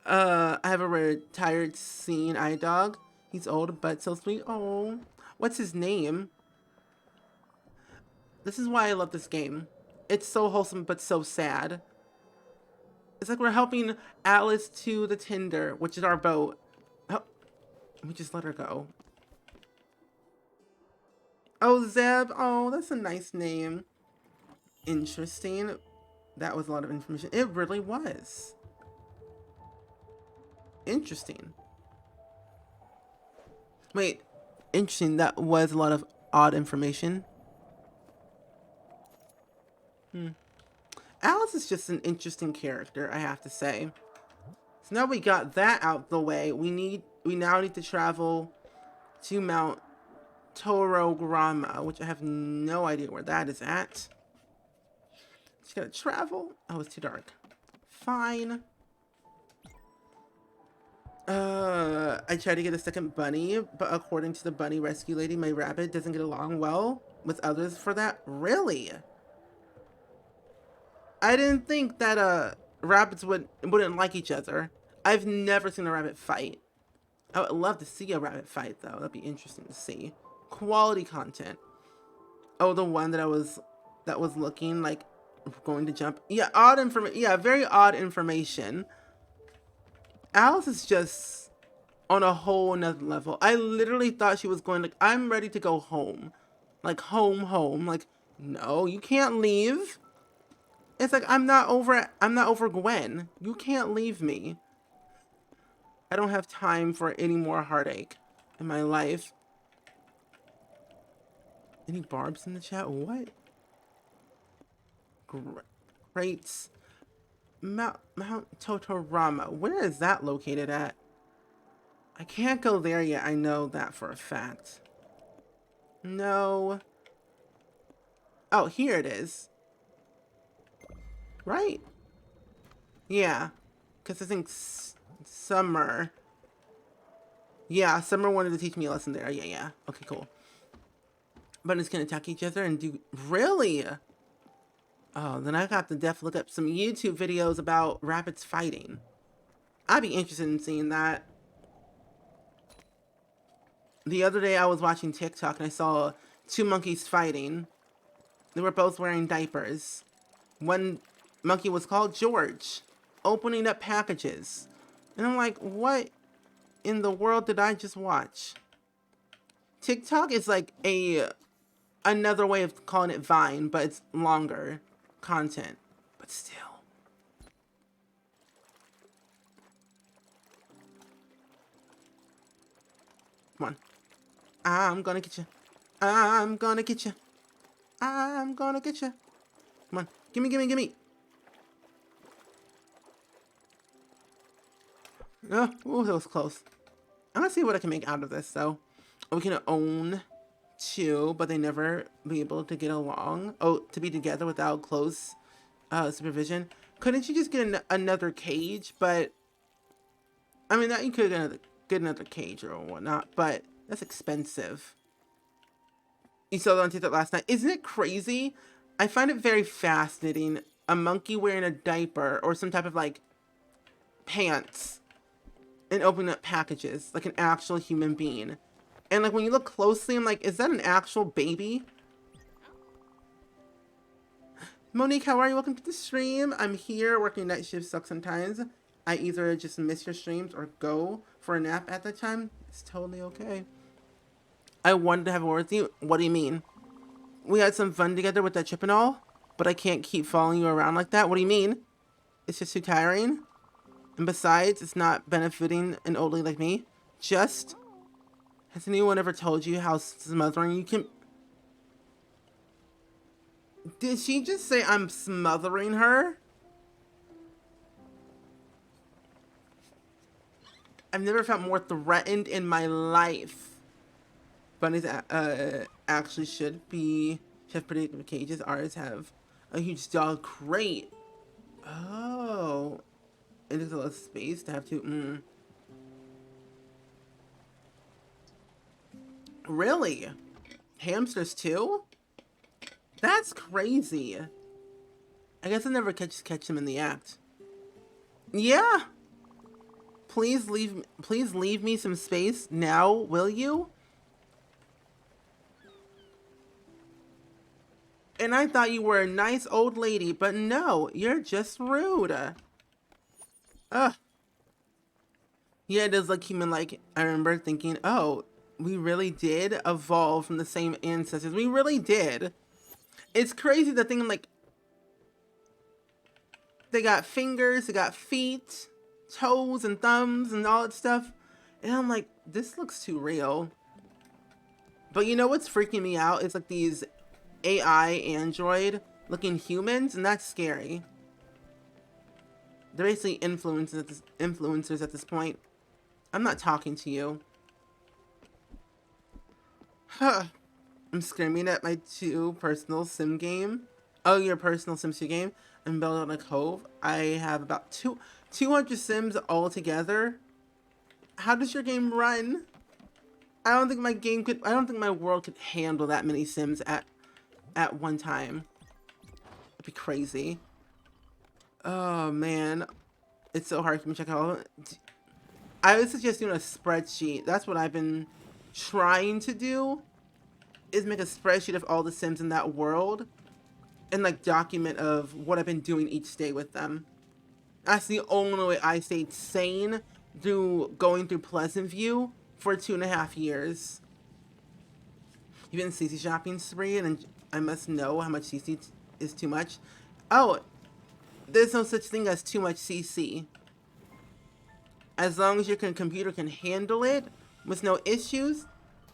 I have a retired seeing eye dog. He's old but so sweet. Oh, what's his name? This is why I love this game. It's so wholesome but so sad. It's like we're helping Alice to the Tinder, which is our boat. Oh, we just let her go. Oh, Zeb. Oh, that's a nice name. Interesting. That was a lot of information. It really was. Interesting. Wait, interesting. That was a lot of odd information. Alice is just an interesting character, I have to say. So now we got that out the way. We now need to travel to Mount Torograma, which I have no idea where that is at. Just gotta travel. Oh, it's too dark. Fine. I tried to get a second bunny, but according to the bunny rescue lady, my rabbit doesn't get along well with others for that. Really? I didn't think that rabbits wouldn't like each other. I've never seen a rabbit fight. I would love to see a rabbit fight though. That'd be interesting to see. Quality content. Oh, the one that was looking like going to jump. Yeah, odd information. Yeah, very odd information. Alice is just on a whole nother level. I literally thought she was going, like, I'm ready to go home. Like, home. Like, no, you can't leave. It's like, I'm not over Gwen. You can't leave me. I don't have time for any more heartache in my life. Any barbs in the chat? What? Great. Mount Totorama. Where is that located at? I can't go there yet. I know that for a fact. No. Oh, here it is. Right? Yeah. Because I think Summer. Yeah, Summer wanted to teach me a lesson there. Yeah. Okay, cool. Bunnies can attack each other and do... Really? Oh, then I have to definitely look up some YouTube videos about rabbits fighting. I'd be interested in seeing that. The other day I was watching TikTok and I saw two monkeys fighting. They were both wearing diapers. One monkey was called George, opening up packages. And I'm like, what in the world did I just watch? TikTok is like another way of calling it Vine, but it's longer content. But still. Come on. I'm gonna get you. I'm gonna get you. I'm gonna get you. Come on. Gimme. Oh, ooh, that was close. I'm gonna see what I can make out of this, though. We can own two, but they never be able to get along. Oh, to be together without close supervision. Couldn't you just get another cage? But I mean, that you could get another cage or whatnot, but that's expensive. You saw on TikTok last night. Isn't it crazy? I find it very fascinating. A monkey wearing a diaper or some type of like pants and opening up packages like an actual human being. And like when you look closely, I'm like, is that an actual baby? Monique, how are you? Welcome to the stream. I'm here working night shift sucks sometimes. I either just miss your streams or go for a nap at that time. It's totally okay. I wanted to have a word with you. What do you mean? We had some fun together with that chip and all, but I can't keep following you around like that. What do you mean? It's just too tiring. And besides, it's not benefiting an old lady like me. Just, has anyone ever told you how smothering you can... Did she just say I'm smothering her? I've never felt more threatened in my life. Bunnies actually should have predictable cages. Ours have a huge dog crate. Oh. It takes a lot of space to have to... Really? Hamsters too? That's crazy. I guess I never catch them in the act. Yeah. Please leave me some space now, will you? And I thought you were a nice old lady, but no, you're just rude. Ugh. Yeah, it does look human-like. I remember thinking, oh, we really did evolve from the same ancestors. We really did. It's crazy the thing, like, they got fingers, they got feet, toes and thumbs and all that stuff. And I'm like, this looks too real. But you know what's freaking me out? It's like these AI android looking humans, and that's scary. They're basically influencers at this point. I'm not talking to you. Huh. I'm screaming at my two personal sim game. Oh, your personal Sims 2 game. I'm built on a cove. I have about 200 Sims all together. How does your game run? I don't think my world could handle that many Sims at one time. It'd be crazy. Oh man. It's so hard for me to check out. I would suggest doing a spreadsheet. That's what I've been trying to do. Is make a spreadsheet of all the Sims in that world and like document of what I've been doing each day with them. That's the only way I stayed sane through going through Pleasant View for 2.5 years. You've been CC shopping spree and I must know how much CC is too much. Oh, there's no such thing as too much CC. As long as your computer can handle it with no issues,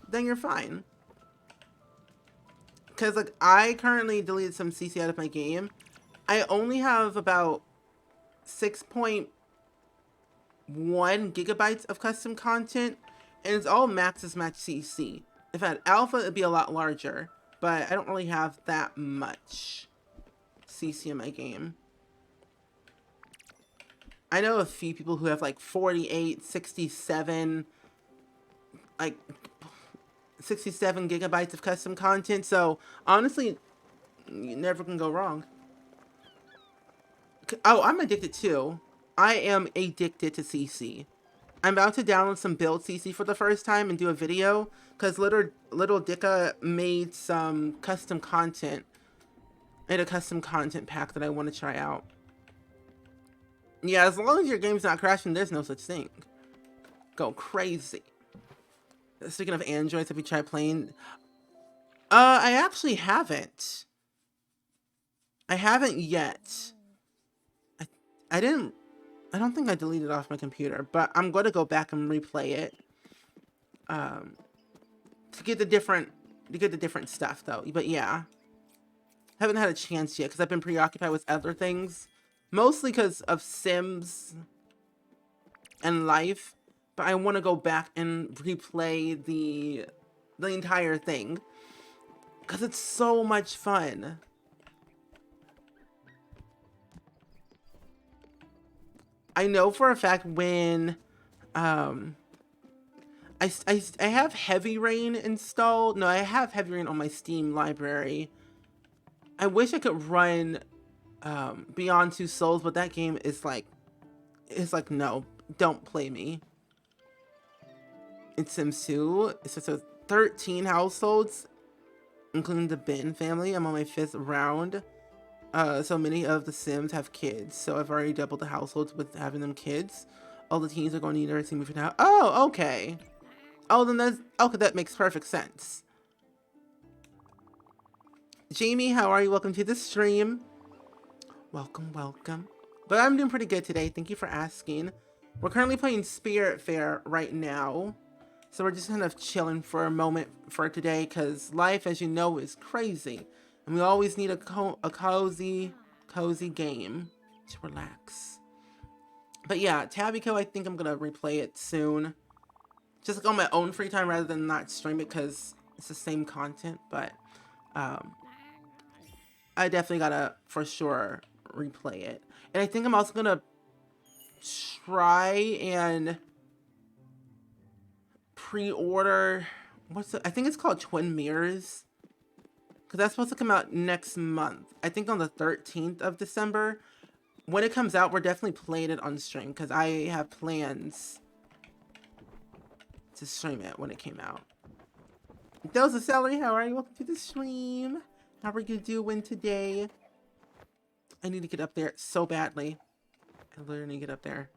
then you're fine. Because, like, I currently deleted some CC out of my game. I only have about 6.1 gigabytes of custom content. And it's all max CC. If I had alpha, it'd be a lot larger. But I don't really have that much CC in my game. I know a few people who have, like, 48, 67... like... 67 gigabytes of custom content, so honestly, you never can go wrong. Oh, I'm addicted too. I am addicted to CC. I'm about to download some build CC for the first time and do a video, because little Dicka made some custom content. And a custom content pack that I want to try out. Yeah, as long as your game's not crashing, there's no such thing. Go crazy. Speaking of androids, have you tried playing? I actually haven't. I haven't yet. I don't think I deleted it off my computer, but I'm going to go back and replay it. To get the different stuff though. But yeah. Haven't had a chance yet because I've been preoccupied with other things. Mostly because of Sims. and life, but I want to go back and replay the entire thing because it's so much fun. I know for a fact when um I have Heavy Rain installed. No, I have Heavy Rain on my Steam library. I wish I could run Beyond Two Souls, but that game is like, it's like, no, don't play me. It's Sims 2. It's just a 13 households, including the Bin family. I'm on my 5th round. So many of the Sims have kids, so I've already doubled the households with having them kids. All the teens are going to university moving out. Oh, okay. Oh, then that's okay. That makes perfect sense. Jamie, how are you? Welcome to the stream. Welcome, welcome. But I'm doing pretty good today. Thank you for asking. We're currently playing Spiritfarer right now. So we're just kind of chilling for a moment for today because life, as you know, is crazy. And we always need a cozy game to relax. But yeah, Tabico, I think I'm going to replay it soon. Just like on my own free time rather than not stream it because it's the same content. But I definitely got to, for sure, replay it. And I think I'm also going to try and pre-order, I think it's called Twin Mirrors. Because that's supposed to come out next month. I think on the 13th of December. When it comes out, we're definitely playing it on stream. Because I have plans to stream it when it came out. Doza Celery, how are you? Welcome to the stream. How are you doing today? I need to get up there so badly. I literally need to get up there.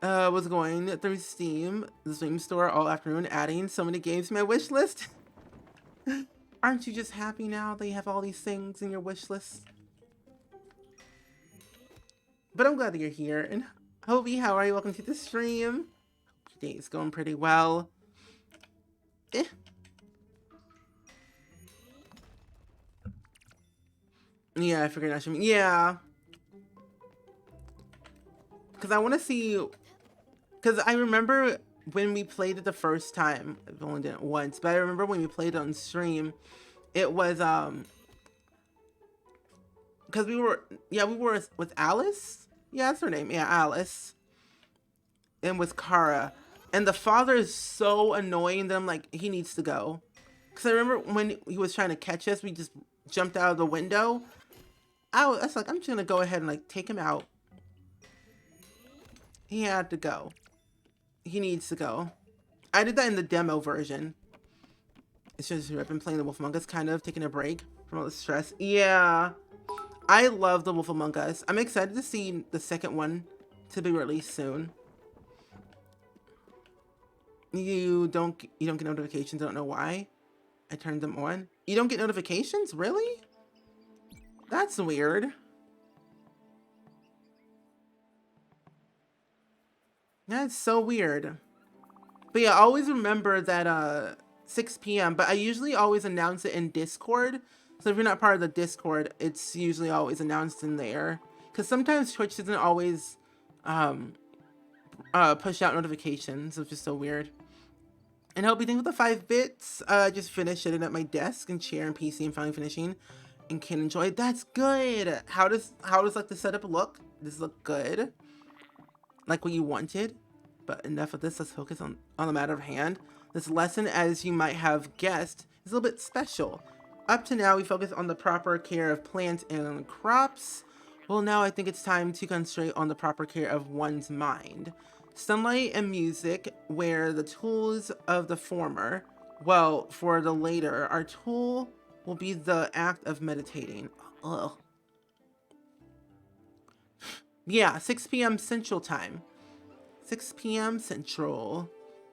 Was going through Steam, the Steam store all afternoon, adding so many games to my wish list. Aren't you just happy now that you have all these things in your wish list? But I'm glad that you're here. And Hobie, how are you? Welcome to the stream. Hope your day is going pretty well. Yeah, I figured I should. Yeah. Because I want to see. Because I remember when we played it the first time. I've only done it once, but I remember when we played it on stream. It was because we were with Alice. Yeah, that's her name. Yeah, Alice. And with Kara. And the father is so annoying that I'm like, he needs to go. Because I remember when he was trying to catch us, we just jumped out of the window. I was like, I'm just going to go ahead and like take him out. He had to go. He needs to go. I did that in the demo version. It's just I've been playing The Wolf Among Us, kind of taking a break from all the stress. Yeah. I love The Wolf Among Us. I'm excited to see the second one to be released soon. You don't get notifications. I don't know why. I turned them on. You don't get notifications? Really? That's weird. That's so weird. But yeah, always remember that 6 p.m. But I usually always announce it in Discord. So if you're not part of the Discord, it's usually always announced in there. Because sometimes Twitch doesn't always push out notifications, which is so weird. And I hope you think with the 5 bits. Just finished sitting at my desk and chair and PC and finally finishing. And can enjoy it. That's good. How does like the setup look? Does it look good? Like what you wanted? But enough of this. Let's focus on the matter of hand. This lesson, as you might have guessed, is a little bit special. Up to now, we focus on the proper care of plants and crops. Well, now I think it's time to concentrate on the proper care of one's mind. Sunlight and music, where the tools of the former, well, for the later, our tool will be the act of meditating. Ugh. Yeah, 6 p.m. Central Time. 6 p.m. Central.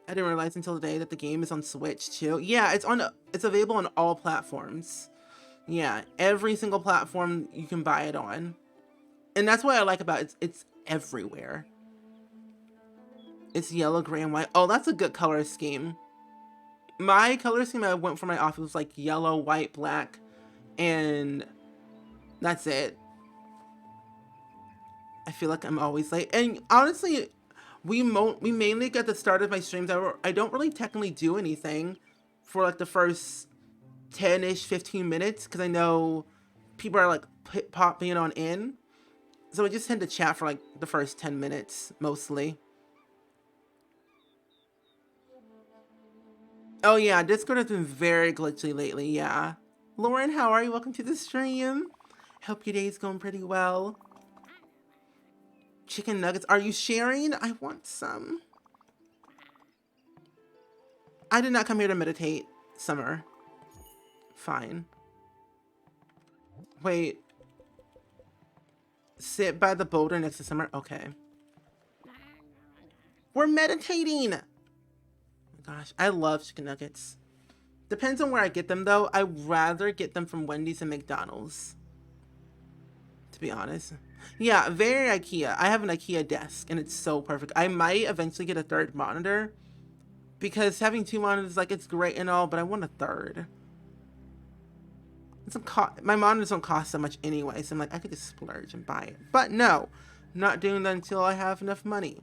I didn't realize until today that the game is on Switch too. Yeah, it's available on all platforms. Yeah, every single platform you can buy it on. And that's what I like about it. It's everywhere. It's yellow, gray, and white. Oh, that's a good color scheme. My color scheme I went for my office was like yellow, white, black, and that's it. I feel like I'm always late. And honestly, We mainly get the start of my streams. I don't really technically do anything for like the first 10-ish, 15 minutes because I know people are like popping on in. So I just tend to chat for like the first 10 minutes mostly. Oh yeah, Discord has been very glitchy lately, yeah. Lauren, how are you? Welcome to the stream. Hope your day's going pretty well. Chicken nuggets. Are you sharing? I want some. I did not come here to meditate, Summer. Fine. Wait. Sit by the boulder next to Summer? Okay. We're meditating! Oh my gosh, I love chicken nuggets. Depends on where I get them though. I'd rather get them from Wendy's and McDonald's. To be honest. Yeah, very IKEA. I have an IKEA desk and it's so perfect. I might eventually get a third monitor because having two monitors, like, it's great and all, but I want a third. My monitors don't cost so much anyway, so I'm like, I could just splurge and buy it. But no, not doing that until I have enough money.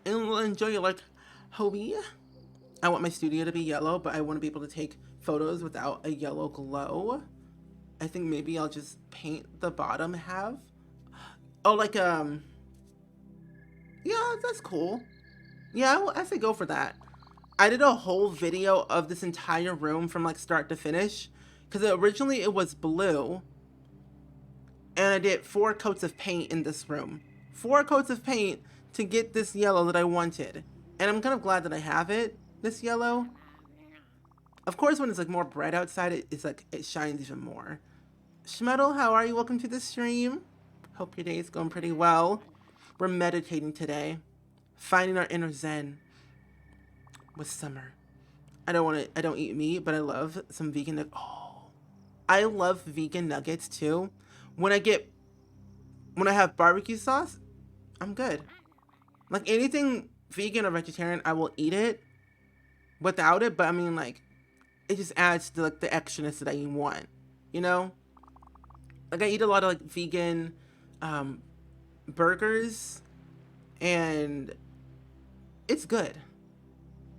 And we'll enjoy your like hobby. I want my studio to be yellow, but I want to be able to take photos without a yellow glow. I think maybe I'll just paint the bottom half. Oh, like, yeah, that's cool. Yeah, I say go for that. I did a whole video of this entire room from like start to finish. Because originally it was blue. And I did 4 coats of paint in this room. 4 coats of paint to get this yellow that I wanted. And I'm kind of glad that I have it, this yellow. Of course, when it's like more bright outside, it's like, it shines even more. Schmeddle, how are you? Welcome to the stream. Hope your day is going pretty well. We're meditating today. Finding our inner zen with Summer. I don't eat meat, but I love some vegan. Oh, I love vegan nuggets too. When I have barbecue sauce, I'm good. Like anything vegan or vegetarian, I will eat it without it, but I mean, like, it just adds to like the extraness that I want, you know? Like I eat a lot of like vegan burgers and it's good.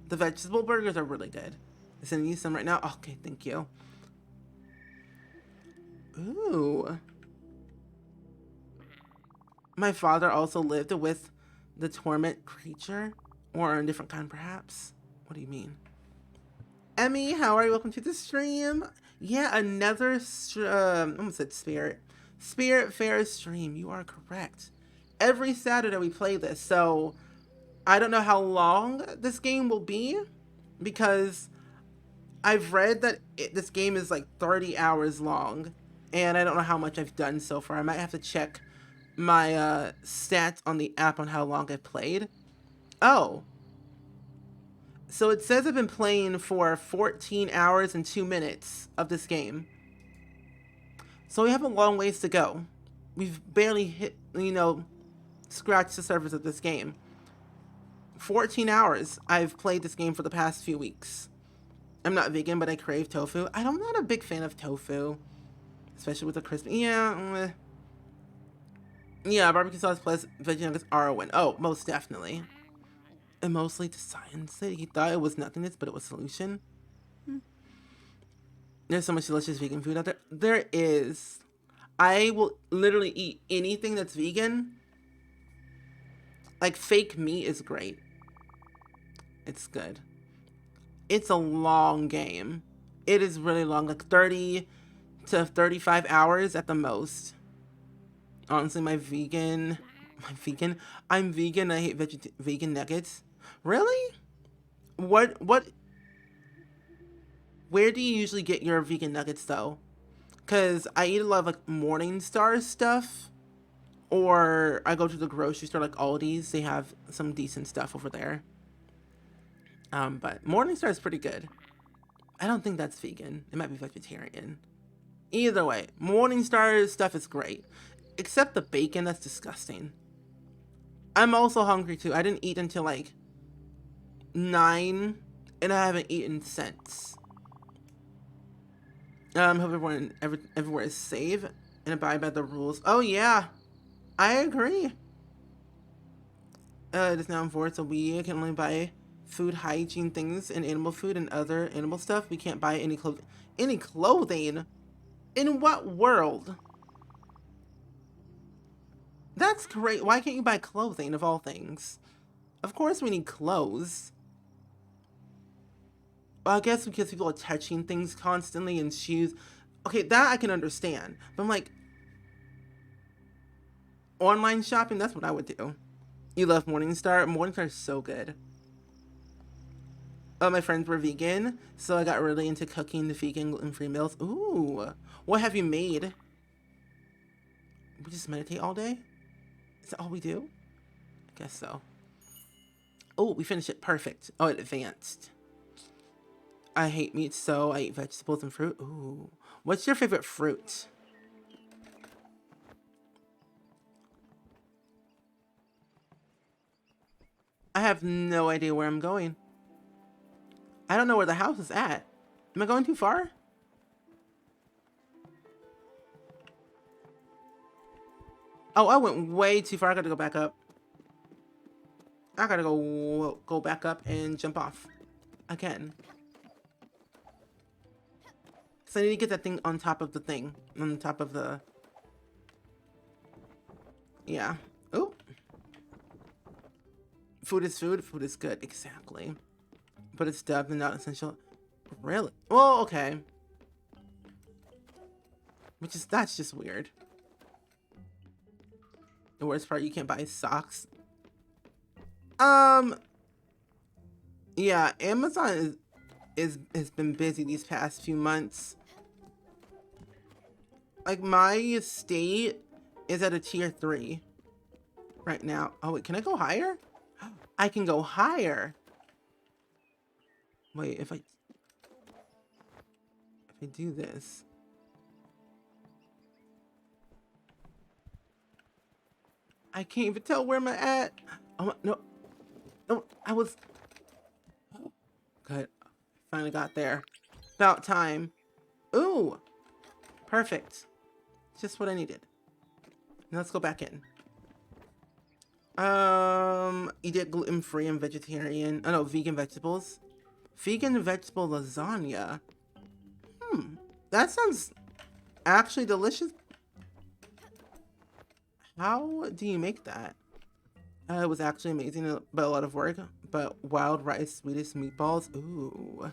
The vegetable burgers are really good. I'm sending you some right now. Okay, thank you. Ooh. My father also lived with the torment creature, or a different kind perhaps. What do you mean? Emmy, how are you? Welcome to the stream. Yeah, another, I almost said Spiritfarer stream. You are correct. Every Saturday we play this, so I don't know how long this game will be, because I've read that this game is like 30 hours long, and I don't know how much I've done so far. I might have to check my stats on the app on how long I've played. Oh. So it says I've been playing for 14 hours and 2 minutes of this game. So we have a long ways to go. We've barely hit, scratched the surface of this game. 14 hours I've played this game for the past few weeks. I'm not vegan, but I crave tofu. I'm not a big fan of tofu, especially with the crispy. Yeah, barbecue sauce plus veggie nuggets are a win. Oh, most definitely. And mostly to science it. He thought it was nothingness, but it was solution. There's so much delicious vegan food out there. There is. I will literally eat anything that's vegan. Like fake meat is great. It's good. It's a long game. It is really long, like 30 to 35 hours at the most. Honestly, I'm vegan. I hate vegan nuggets. Really? What? Where do you usually get your vegan nuggets though? Because I eat a lot of like Morningstar stuff. Or I go to the grocery store like Aldi's. They have some decent stuff over there. But Morningstar is pretty good. I don't think that's vegan. It might be vegetarian. Either way, Morningstar stuff is great. Except the bacon, that's disgusting. I'm also hungry too. I didn't eat until like 9, and I haven't eaten since. Hope everyone everywhere is safe and abide by the rules. Oh yeah, I agree. It is now enforced so we can only buy food hygiene things and animal food and other animal stuff. We can't buy any clothing. Any clothing? In what world? That's great. Why can't you buy clothing of all things? Of course we need clothes. Well, I guess because people are touching things constantly and shoes. Okay, that I can understand. But I'm like, online shopping, that's what I would do. You love Morningstar? Morningstar is so good. My friends were vegan, so I got really into cooking the vegan gluten-free meals. Ooh, what have you made? We just meditate all day? Is that all we do? I guess so. Oh, we finished it. Perfect. Oh, it advanced. I hate meat, so I eat vegetables and fruit. Ooh. What's your favorite fruit? I have no idea where I'm going. I don't know where the house is at. Am I going too far? Oh, I went way too far. I gotta go back up. I gotta go back up and jump off again. So I need to get that thing on top of the thing. On top of the... Yeah. Oh. Food is food. Food is good. Exactly. But it's dubbed and not essential. Really? Well, okay. That's just weird. The worst part, you can't buy socks. Yeah, Amazon has been busy these past few months. Like, my estate is at a tier 3 right now. Oh, wait, can I go higher? I can go higher. Wait, if I do this. I can't even tell where am I at. Oh, no. No, I was... Good. Finally got there. About time. Ooh. Perfect. Just what I needed. Now let's go back in. You did gluten-free and vegetarian. Oh no, vegan vegetables. Vegan vegetable lasagna. That sounds actually delicious. How do you make that? It was actually amazing, but a lot of work. But wild rice, Swedish meatballs. Ooh.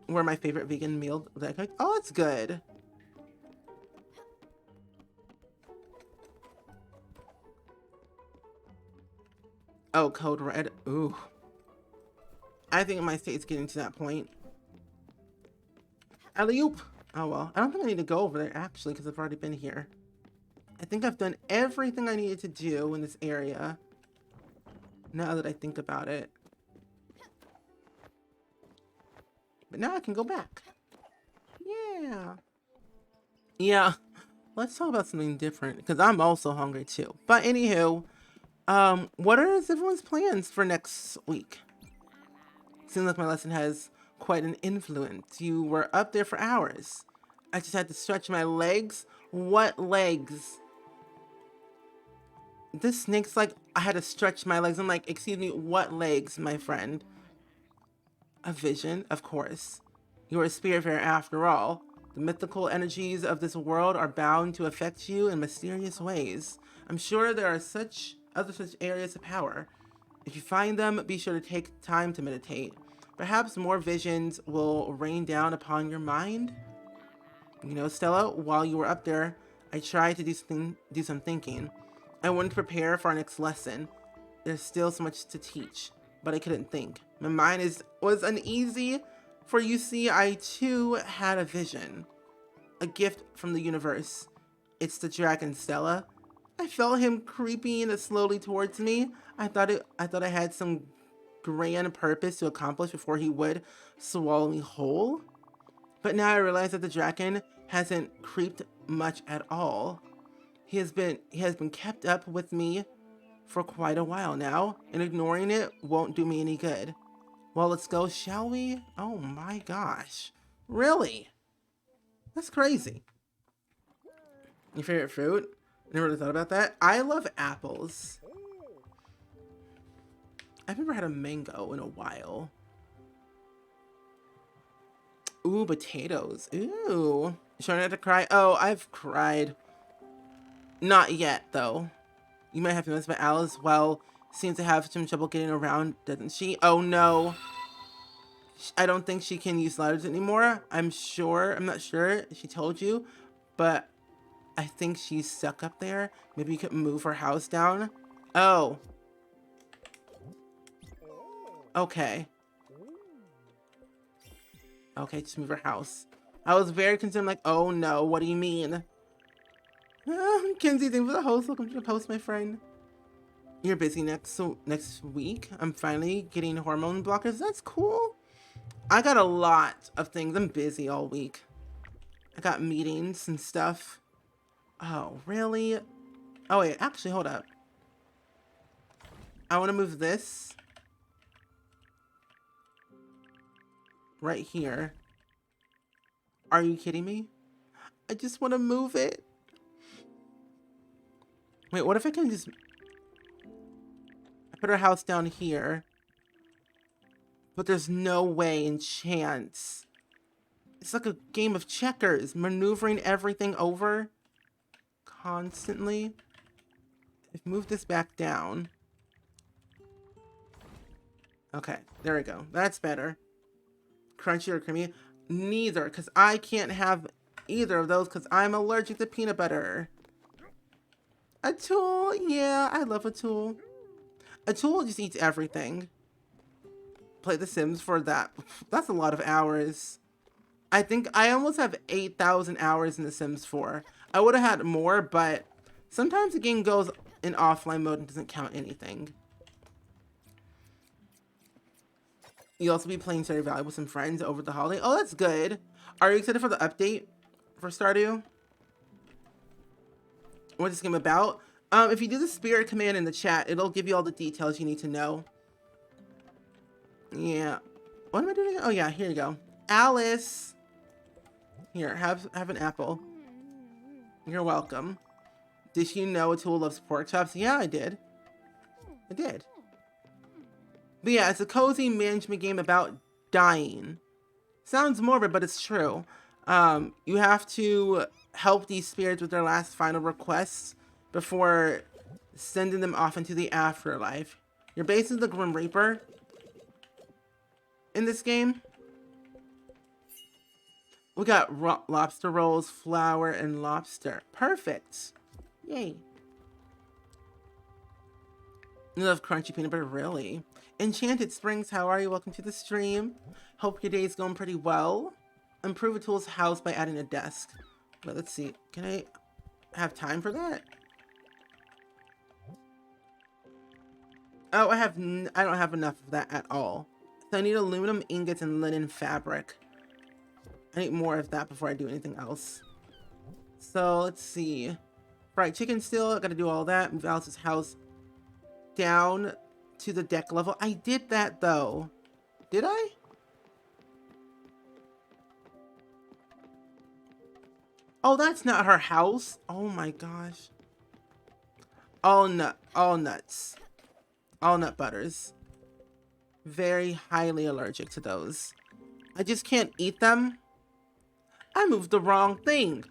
Were my favorite vegan meal that I cooked. Oh, it's good. Oh, code red. Ooh. I think my state's getting to that point. Alley-oop. Oh well. I don't think I need to go over there actually because I've already been here. I think I've done everything I needed to do in this area. Now that I think about it. But now I can go back. Yeah. Yeah. Let's talk about something different because I'm also hungry too. But anywho, what are everyone's plans for next week? Seems like my lesson has quite an influence. You were up there for hours. I just had to stretch my legs. What legs? This snake's like, I had to stretch my legs. I'm like, excuse me, what legs, my friend? A vision, of course. You're a Spiritfarer after all. The mythical energies of this world are bound to affect you in mysterious ways. I'm sure there are other such areas of power. If you find them, be sure to take time to meditate. Perhaps more visions will rain down upon your mind. You know, Stella, while you were up there, I tried to do some thinking. I wanted to prepare for our next lesson. There's still so much to teach, but I couldn't think. My mind was uneasy, for you see, I too had a vision. A gift from the universe. It's the dragon, Stella. I felt him creeping slowly towards me. I thought I had some grand purpose to accomplish before he would swallow me whole. But now I realize that the dragon hasn't creeped much at all. He has been kept up with me for quite a while now, and ignoring it won't do me any good. Well, let's go, shall we? Oh my gosh. Really? That's crazy. Your favorite fruit? I never really thought about that. I love apples. I've never had a mango in a while. Ooh, potatoes. Ooh. Trying not to cry. Oh, I've cried. Not yet, though. You might have to miss, but Alice, well, seems to have some trouble getting around, doesn't she? Oh, no. I don't think she can use ladders anymore. I'm not sure she told you, but I think she's stuck up there. Maybe you could move her house down. Oh. Okay. Okay, just move her house. I was very concerned, like, oh no, what do you mean? Kenzie, thanks for the host. Welcome to the post, my friend. You're busy next week. I'm finally getting hormone blockers. That's cool. I got a lot of things. I'm busy all week. I got meetings and stuff. Oh, really? Oh, wait, actually, hold up. I want to move this right here. Are you kidding me? I just want to move it. Wait, what if I can just put our house down here? But there's no way in chance. It's like a game of checkers, maneuvering everything over constantly. If move this back down. Okay, there we go. That's better. Crunchy or creamy? Neither, because I can't have either of those because I'm allergic to peanut butter. A tool? Yeah, I love a tool. A tool just eats everything. Play The Sims for that. That's a lot of hours. I think I almost have 8,000 hours in The Sims 4. I would have had more, but sometimes the game goes in offline mode and doesn't count anything. You'll also be playing Stardew Valley with some friends over the holiday. Oh, that's good. Are you excited for the update for Stardew? What's this game about? If you do the spirit command in the chat, it'll give you all the details you need to know. Yeah. What am I doing? Oh yeah, here you go. Alice. Here, have an apple. You're welcome. Did you know a tool loves pork chops? Yeah, I did. I did. But yeah, it's a cozy management game about dying. Sounds morbid, but it's true. You have to help these spirits with their last final requests before sending them off into the afterlife. You're basically the Grim Reaper in this game. We got lobster rolls, flour, and lobster. Perfect. Yay. You love crunchy peanut butter, really? Enchanted Springs, how are you? Welcome to the stream. Hope your day is going pretty well. Improve a tool's house by adding a desk. But let's see. Can I have time for that? Oh, I don't have enough of that at all. So I need aluminum ingots and linen fabric. I need more of that before I do anything else. So let's see. Fried chicken still. I gotta do all that. Move Alice's house down to the deck level. I did that though. Did I? Oh, that's not her house. Oh my gosh. All nuts. All nut butters. Very highly allergic to those. I just can't eat them. I moved the wrong thing.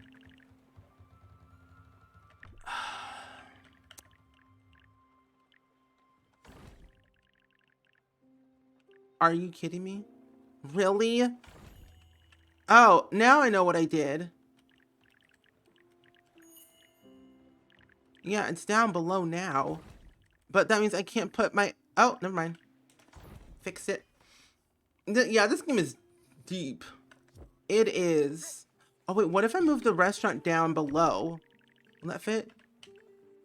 Are you kidding me? Really? Oh, now I know what I did. Yeah, it's down below now. But that means I can't put my... Oh, never mind. Fix it. Yeah, this game is deep. It is. Oh, wait, what if I move the restaurant down below? Will that fit?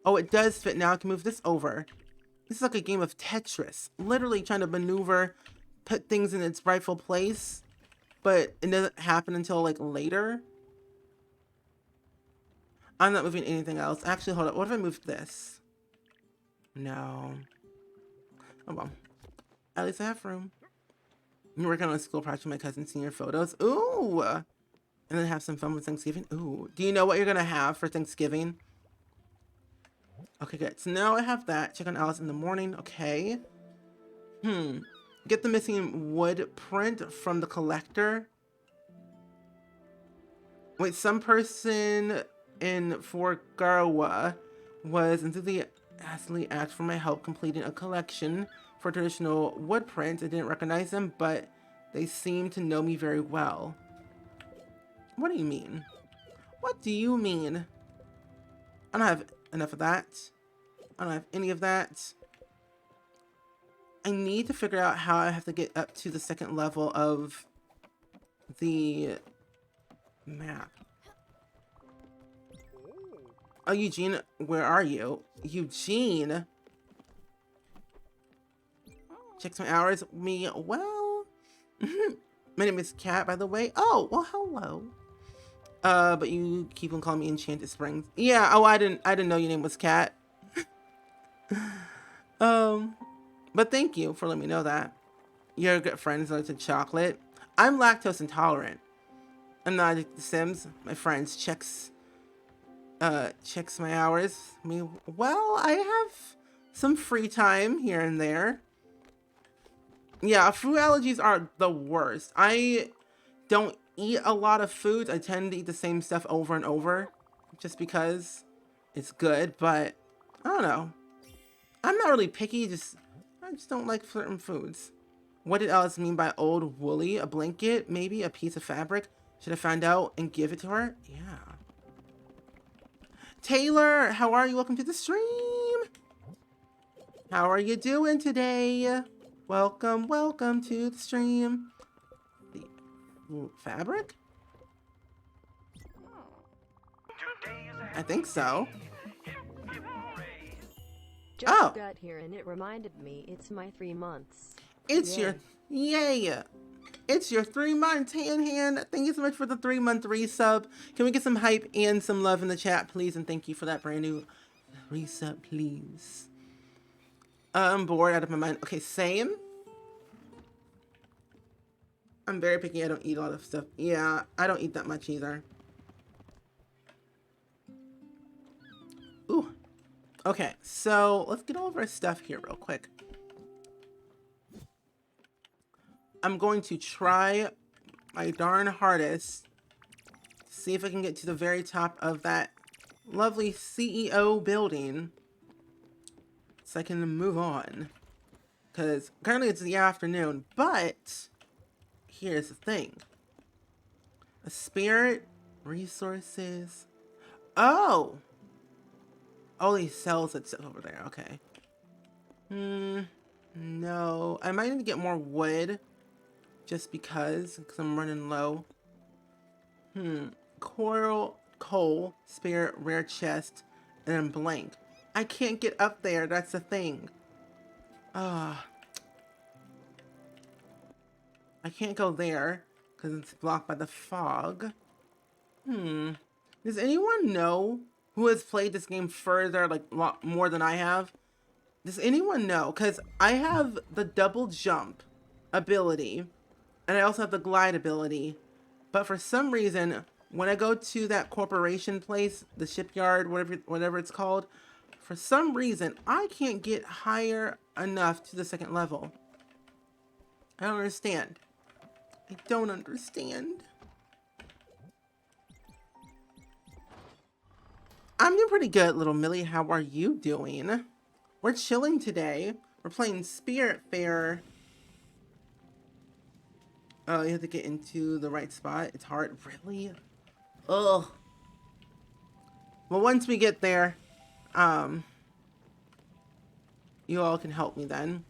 Oh, it does fit. Now I can move this over. This is like a game of Tetris. Literally trying to maneuver, put things in its rightful place. But it doesn't happen until, like, later. I'm not moving anything else. Actually, hold up. What if I move this? No. Oh, well. At least I have room. I'm working on a school project with my cousin's senior photos. Ooh! And then have some fun with Thanksgiving. Ooh. Do you know what you're going to have for Thanksgiving? Okay, good. So now I have that. Check on Alice in the morning. Okay. Get the missing wood print from the collector. Wait, some person in Forgarwa was enthusiastically asked for my help completing a collection for traditional wood prints. I didn't recognize them, but they seem to know me very well. What do you mean? What do you mean? I don't have enough of that. I don't have any of that. I need to figure out how I have to get up to the second level of the map. Oh, Eugene, where are you? Eugene? Checks my hours. Me, well... My name is Kat, by the way. Oh, well, hello. But you keep on calling me Enchanted Springs. Yeah, oh, I didn't know your name was Kat. But thank you for letting me know that. You're a good friend, so to chocolate. I'm lactose intolerant. I'm not addicted to Sims. My friends checks my hours. I mean, well, I have some free time here and there. Yeah, food allergies are the worst. I don't eat a lot of foods. I tend to eat the same stuff over and over just because it's good, but I don't know. I'm not really picky, I just don't like certain foods. What did Alice mean by old woolly? A blanket? Maybe a piece of fabric? Should I find out and give it to her? Yeah. Taylor, how are you? Welcome to the stream. How are you doing today? Welcome to the stream. The fabric? I think so. Just got here and it reminded me it's my 3 months. It's your 3 months, hand. Thank you so much for the 3-month resub. Can we get some hype and some love in the chat, please? And thank you for that brand new resub, please. I'm bored out of my mind. Okay, same. I'm very picky. I don't eat a lot of stuff. Yeah, I don't eat that much either. Ooh. Okay, so let's get all of our stuff here real quick. I'm going to try my darn hardest to see if I can get to the very top of that lovely CEO building so I can move on. Because currently it's the afternoon, but here's the thing. A spirit, resources. Oh! Oh, he sells it over there. Okay. No. I might need to get more wood. Just because I'm running low. Coal, spirit, rare chest, and then blank. I can't get up there. That's the thing. I can't go there because it's blocked by the fog. Does anyone know who has played this game further, like more than I have? Does anyone know? Because I have the double jump ability. And I also have the glide ability. But for some reason, when I go to that corporation place, the shipyard, whatever it's called, for some reason, I can't get higher enough to the second level. I don't understand. I don't understand. I'm doing pretty good, little Millie. How are you doing? We're chilling today. We're playing Spiritfarer. Oh, you have to get into the right spot. It's hard. Really? Ugh. Well, once we get there, you all can help me then.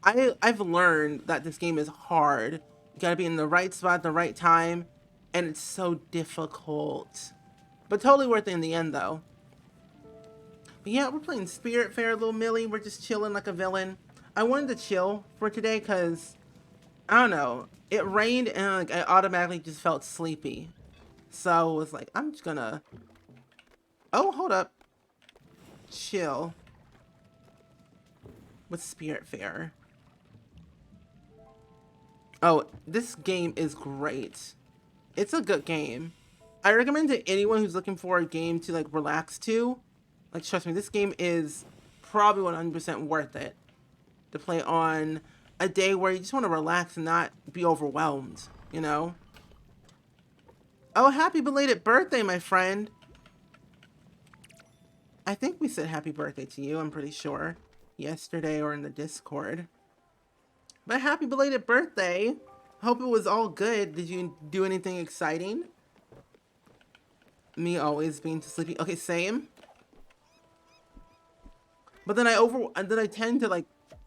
I've learned that this game is hard. You gotta be in the right spot at the right time, and it's so difficult. But totally worth it in the end, though. But yeah, we're playing Spiritfarer, little Millie. We're just chilling like a villain. I wanted to chill for today because I don't know. It rained and like I automatically just felt sleepy. So I was like, I'm just gonna... Oh, hold up. Chill. With Spiritfarer. Oh, this game is great. It's a good game. I recommend to anyone who's looking for a game to like relax to. Like, trust me, this game is probably 100% worth it. to play on a day where you just want to relax and not be overwhelmed, you know? Oh, happy belated birthday, my friend. I think we said happy birthday to you, I'm pretty sure. Yesterday or in the Discord. But happy belated birthday. Hope it was all good. Did you do anything exciting? Me always being too sleepy. Okay, same. But then I tend to, like,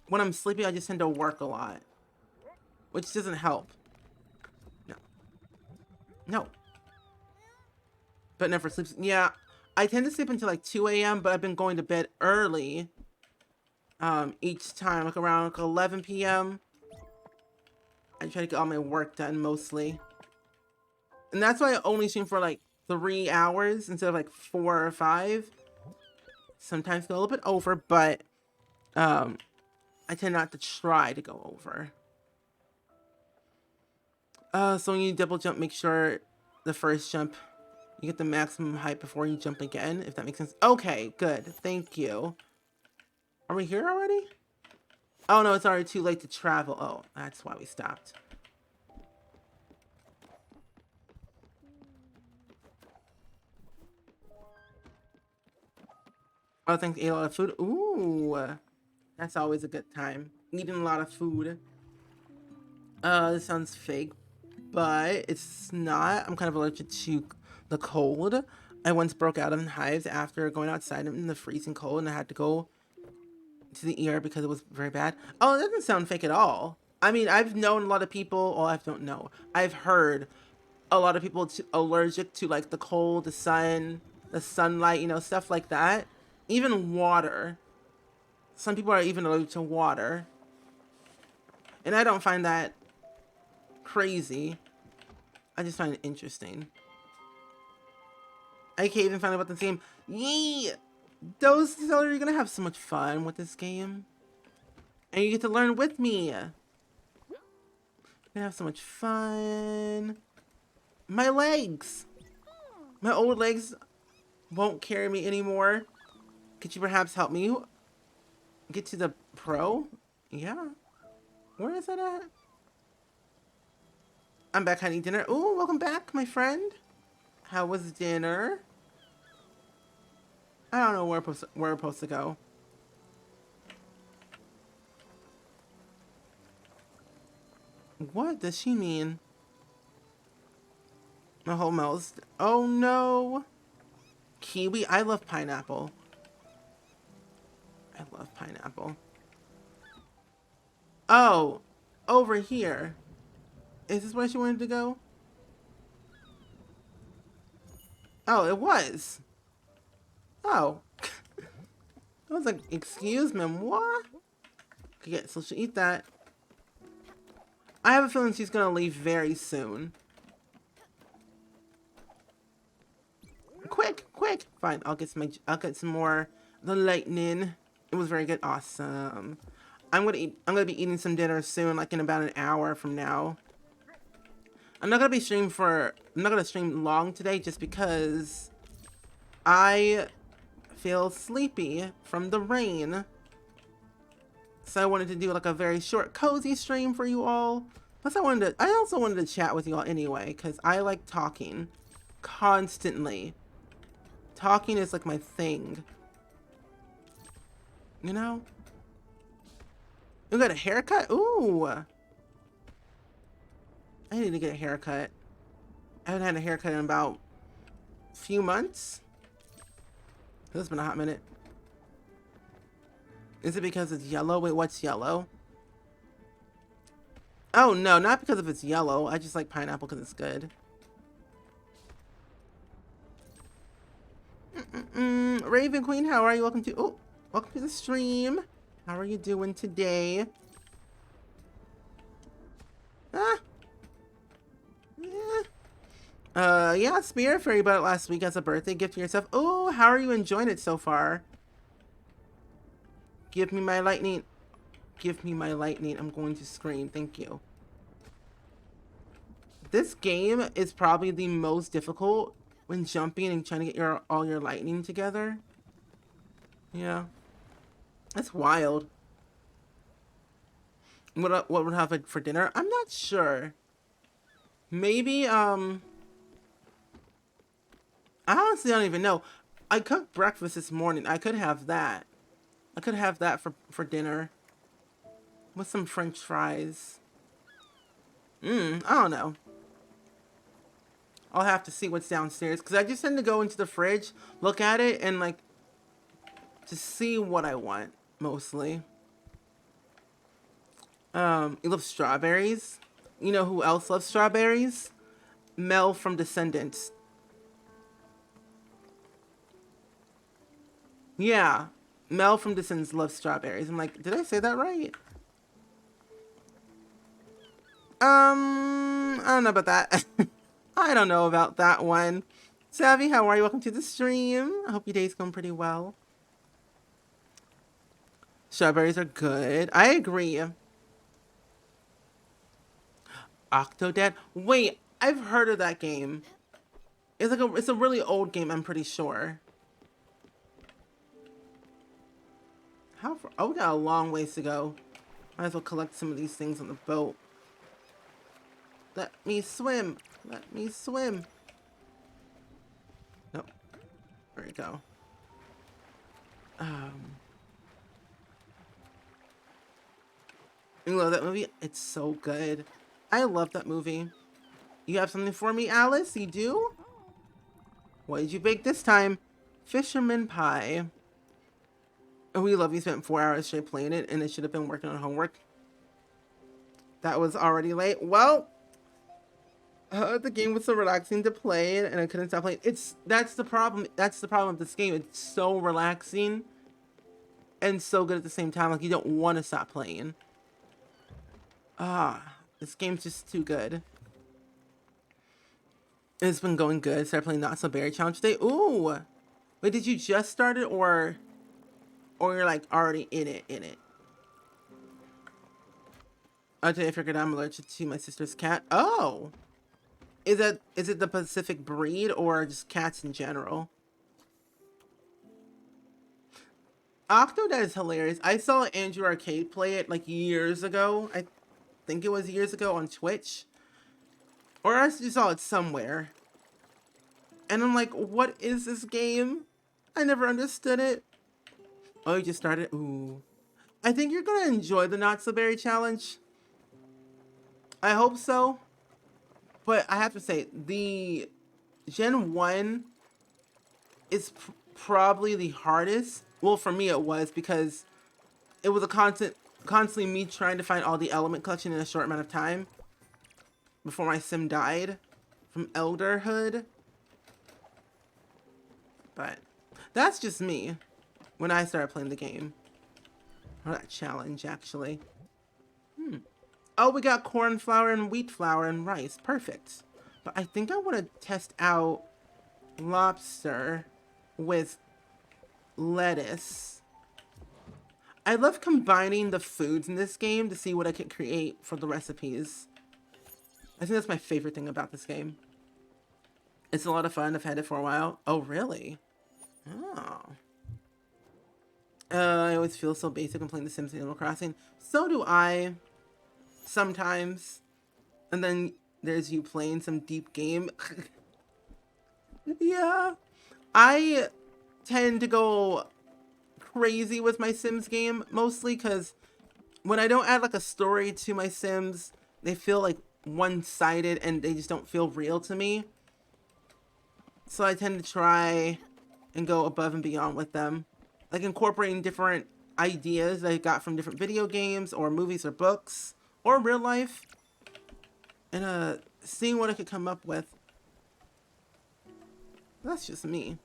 when I'm sleepy, I just tend to work a lot. Which doesn't help. No. No. But never sleeps. Yeah. I tend to sleep until like 2 a.m., but I've been going to bed early. Each time, like around like 11 p.m. I try to get all my work done mostly. And that's why I only stream for like 3 hours instead of like 4 or 5. Sometimes go a little bit over, but I tend not to try to go over. So when you double jump, make sure the first jump, you get the maximum height before you jump again, if that makes sense. Okay, good. Thank you. Are we here already? Oh no, it's already too late to travel. Oh, that's why we stopped. Oh, thanks. Ate a lot of food. Ooh, that's always a good time. Eating a lot of food. This sounds fake, but it's not. I'm kind of allergic to the cold. I once broke out in hives after going outside in the freezing cold, and I had to go to the ER because it was very bad. Oh, it doesn't sound fake at all. I mean, I've known a lot of people. Well, I don't know. I've heard a lot of people allergic to like the cold, the sun, the sunlight, you know, stuff like that. Even water. Some people are even allergic to water. And I don't find that crazy. I just find it interesting. I can't even find out about this game. Yee! Those are gonna have so much fun with this game. And you get to learn with me. You're gonna have so much fun. My legs! My old legs won't carry me anymore. Could you perhaps help me get to the pro? Yeah. Where is that at? I'm back having dinner. Ooh, welcome back, my friend. How was dinner? I don't know where we're supposed to go. What does she mean? My whole mouth. Oh no. Kiwi. I love pineapple. I love pineapple. Oh, over here. Is this where she wanted to go? Oh, it was. Oh. I was like, excuse me, what? Okay, so she'll eat that. I have a feeling she's gonna leave very soon. Quick, quick. Fine, I'll get some more the lightning. It was very good. Awesome. I'm gonna be eating some dinner soon, like in about an hour from now. I'm not gonna stream long today just because I feel sleepy from the rain. So I wanted to do like a very short, cozy stream for you all. Plus I also wanted to chat with you all anyway, because I like talking constantly. Talking is like my thing. You know? You got a haircut? Ooh. I need to get a haircut. I haven't had a haircut in about a few months. It's been a hot minute. Is it because it's yellow? Wait, what's yellow? Oh, no, not because of it's yellow. I just like pineapple because it's good. Raven Queen, how are you? Welcome to the stream. How are you doing today? Ah. Yeah, Spiritfarer bought it last week as a birthday gift to yourself. Oh, how are you enjoying it so far? Give me my lightning. Give me my lightning. I'm going to scream. Thank you. This game is probably the most difficult when jumping and trying to get all your lightning together. Yeah. That's wild. What would I have for dinner? I'm not sure. Maybe, I honestly don't even know. I cooked breakfast this morning. I could have that. I could have that for dinner. With some French fries. I don't know. I'll have to see what's downstairs. Because I just tend to go into the fridge, look at it, and like, to see what I want, mostly. You love strawberries? You know who else loves strawberries? Mel from Descendants. Yeah. Mel from Descendants loves strawberries. I'm like, did I say that right? I don't know about that. I don't know about that one. Savvy, how are you? Welcome to the stream. I hope your day's going pretty well. Strawberries are good. I agree. Octodad? Wait, I've heard of that game. It's a really old game, I'm pretty sure. How far? Oh, we got a long ways to go. Might as well collect some of these things on the boat. Let me swim. Let me swim. Nope. There we go. You love that movie? It's so good. I love that movie. You have something for me, Alice? You do? What did you bake this time? Fisherman pie. Oh, we love you spent 4 hours straight playing it and it should have been working on homework. That was already late. Well, the game was so relaxing to play and I couldn't stop playing. That's the problem. That's the problem with this game. It's so relaxing and so good at the same time. Like, you don't want to stop playing. This game's just too good. It's been going good. Started playing Not So Berry Challenge today. Ooh! Wait, did you just start it or you're like already in it? Today I figured I'm allergic to my sister's cat. Oh! Is it the Pacific breed or just cats in general? Octodad is hilarious. I saw Andrew Arcade play it like years ago. I think it was years ago on Twitch. Or I just saw it somewhere. And I'm like, what is this game? I never understood it. Oh, you just started? Ooh. I think you're gonna enjoy the Not So Berry Challenge. I hope so. But I have to say, the Gen 1 is probably the hardest. Well, for me it was because it was a constantly me trying to find all the element collection in a short amount of time before my sim died from elderhood. But that's just me when I started playing the game. Or that challenge, actually. Oh, we got corn flour and wheat flour and rice. Perfect. But I think I want to test out lobster with lettuce. I love combining the foods in this game to see what I can create for the recipes. I think that's my favorite thing about this game. It's a lot of fun. I've had it for a while. Oh, really? Oh. I always feel so basic when playing The Sims and Animal Crossing. So do I. Sometimes. And then there's you playing some deep game. Yeah. I tend to go crazy with my Sims game, mostly because when I don't add like a story to my Sims, they feel like one-sided and they just don't feel real to me. So I tend to try and go above and beyond with them. Like incorporating different ideas that I got from different video games or movies or books or real life. And seeing what I could come up with. That's just me.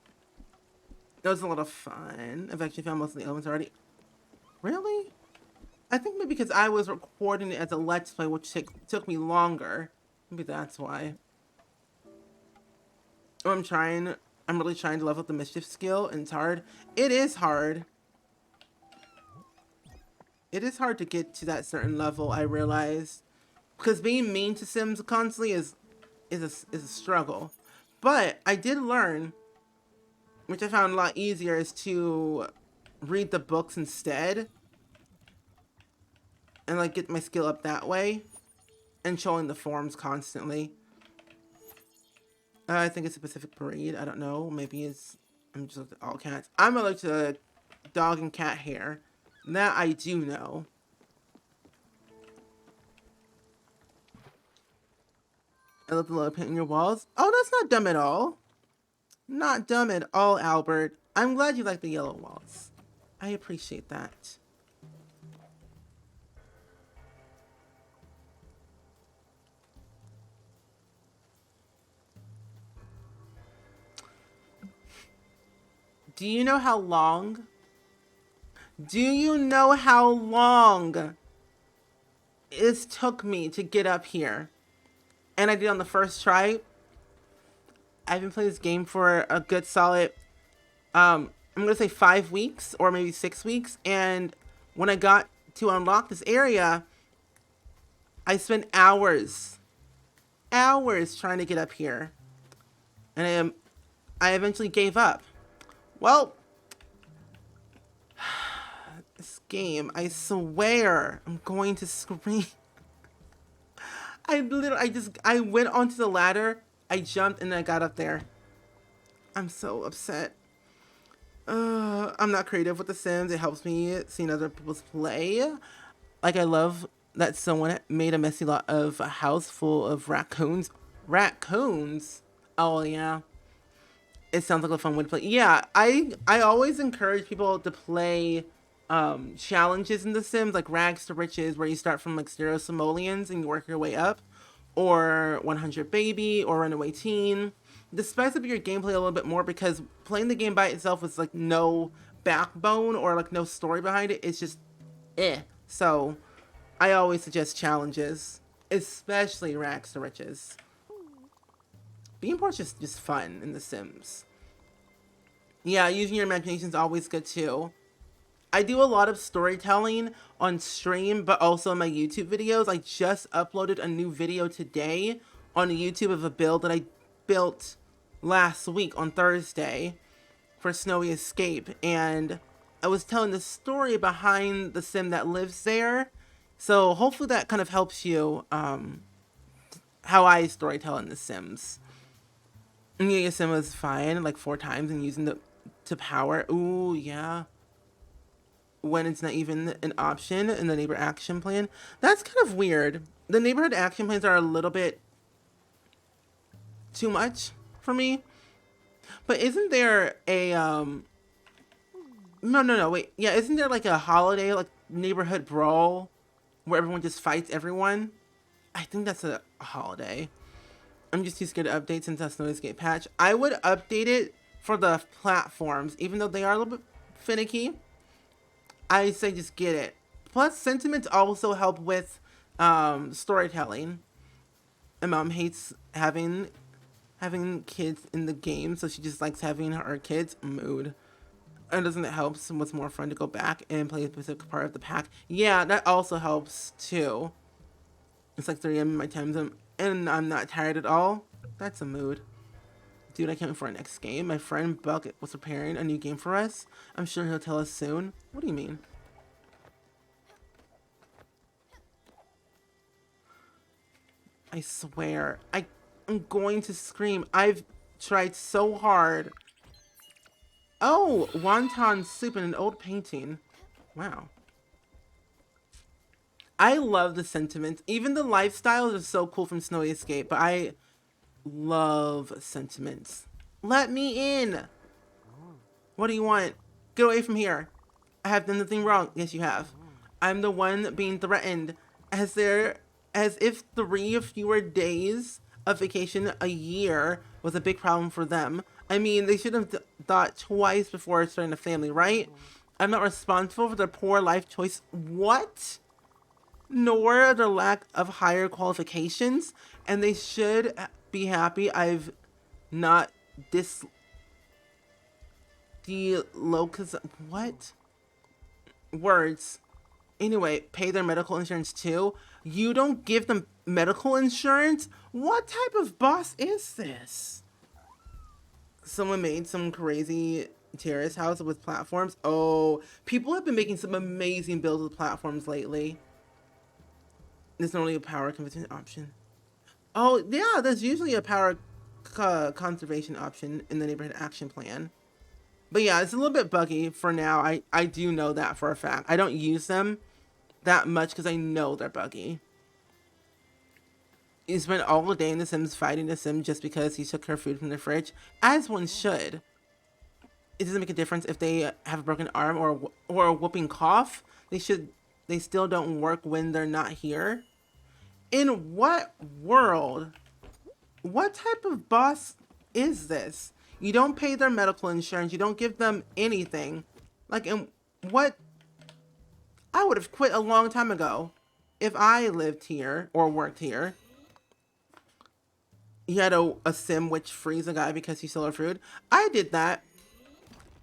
It was a lot of fun. I've actually found most of the elements already. Really? I think maybe because I was recording it as a Let's Play, which took me longer. Maybe that's why. Oh, I'm really trying to level up the mischief skill, and it's hard. It is hard. It is hard to get to that certain level, I realize. Because being mean to Sims constantly is a struggle. But I did learn, which I found a lot easier, is to read the books instead. and like get my skill up that way, and showing the forms constantly. I think it's a Pacific breed. I don't know. Maybe it's, I'm just looking at all cats. I'm allergic to dog and cat hair. That I do know. I love the little paint on your walls. Oh, that's not dumb at all. Not dumb at all, Albert. I'm glad you like the yellow walls. I appreciate that. Do you know how long? Do you know how long it took me to get up here? And I did on the first try. I've been playing this game for a good solid, I'm gonna say 5 weeks or maybe 6 weeks. And when I got to unlock this area, I spent hours trying to get up here. And I eventually gave up. Well, this game, I swear, I'm going to scream. I went onto the ladder, I jumped, and then I got up there. I'm so upset. I'm not creative with The Sims. It helps me seeing other people's play. Like, I love that someone made a messy lot of a house full of raccoons. Raccoons? Oh, yeah. It sounds like a fun way to play. Yeah, I always encourage people to play challenges in The Sims, like Rags to Riches, where you start from like 0 simoleons and you work your way up, or 100 Baby, or Runaway Teen. To spice up your gameplay a little bit more, because playing the game by itself with like no backbone or like no story behind it, it's just So I always suggest challenges, especially Rags to Riches. Being poor is just fun in The Sims. Yeah, using your imagination is always good too. I do a lot of storytelling on stream, but also in my YouTube videos. I just uploaded a new video today on YouTube of a build that I built last week on Thursday for Snowy Escape. And I was telling the story behind the sim that lives there. So hopefully that kind of helps you how I storytell in The Sims. And yeah, sim was fine like 4 times and using the to power. Ooh, yeah. When it's not even an option in the neighbor action plan. That's kind of weird. The neighborhood action plans are a little bit too much for me. But isn't there a no, wait. Yeah, isn't there like a holiday, like neighborhood brawl where everyone just fights everyone? I think that's a holiday. I'm just too scared to update since that's no escape patch. I would update it for the platforms, even though they are a little bit finicky. I say just get it. Plus, sentiments also help with storytelling. And Mom hates having kids in the game, so she just likes having her kids. Mood. And doesn't it help? So what's more fun to go back and play a specific part of the pack? Yeah, that also helps too. It's like 3 a.m. in my time zone, and I'm not tired at all. That's a mood. Dude, I can't wait for our next game. My friend Buck was preparing a new game for us. I'm sure he'll tell us soon. What do you mean? I swear. I'm going to scream. I've tried so hard. Oh, wonton soup in an old painting. Wow. I love the sentiments. Even the lifestyles are so cool from Snowy Escape, but I love sentiments. Let me in. What do you want? Get away from here. I have done nothing wrong. Yes, you have. I'm the one being threatened. As if 3 fewer days of vacation a year was a big problem for them. I mean, they should have thought twice before starting a family, right? I'm not responsible for their poor life choice. What? Nor the lack of higher qualifications, and they should be happy I've not what? Words. Anyway, pay their medical insurance too? You don't give them medical insurance? What type of boss is this? Someone made some crazy terrace house with platforms. Oh, people have been making some amazing builds with platforms lately. There's not only a power conversion option. Oh, yeah, there's usually a power conservation option in the neighborhood action plan. But yeah, it's a little bit buggy for now. I do know that for a fact. I don't use them that much because I know they're buggy. You spend all day in The Sims fighting the Sim just because he took her food from the fridge, as one should. It doesn't make a difference if they have a broken arm or a whooping cough. They still don't work when they're not here. In what world? What type of boss is this? You don't pay their medical insurance. You don't give them anything. Like, in what? I would have quit a long time ago if I lived here or worked here. You had a sim which frees a guy because he stole her food. I did that.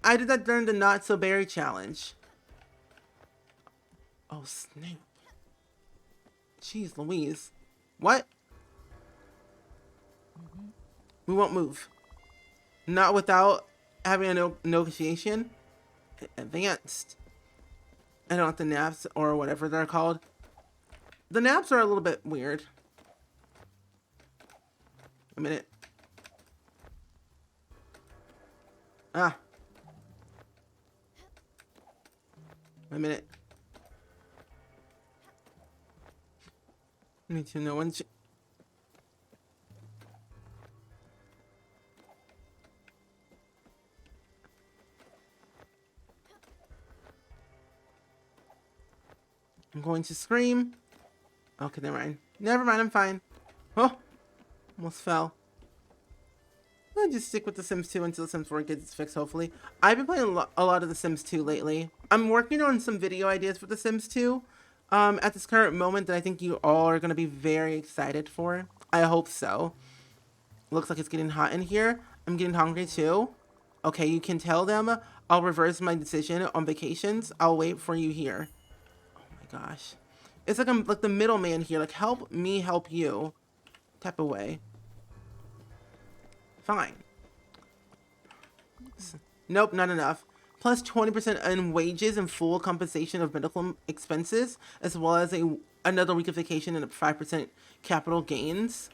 I did that during the Not So Berry challenge. Oh, snap. Jeez Louise. What? We won't move. Not without having a negotiation. Advanced. I don't want the naps or whatever they're called. The naps are a little bit weird. A minute. Ah. A minute. Me too. No one. I'm going to scream. Okay, never mind. Never mind, I'm fine. Oh, almost fell. I'll just stick with The Sims 2 until The Sims 4 gets fixed, hopefully. I've been playing a lot of The Sims 2 lately. I'm working on some video ideas for The Sims 2 at this current moment that I think you all are going to be very excited for. I hope so. Looks like it's getting hot in here. I'm getting hungry too. Okay, you can tell them I'll reverse my decision on vacations. I'll wait for you here. Gosh, it's like I'm like the middleman here, like help me help you type of way. Fine. Nope, not enough. Plus 20% in wages and full compensation of medical expenses, as well as another week of vacation and 5% capital gains.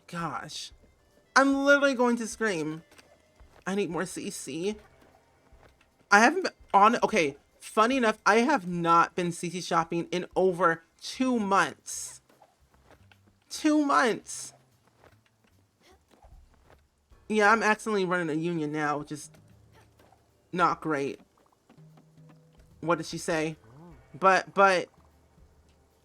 Gosh, I'm literally going to scream. I need more CC. I haven't been on. Okay. Funny enough, I have not been CC shopping in over 2 months. 2 months. Yeah, I'm accidentally running a union now, which is not great. What did she say? But I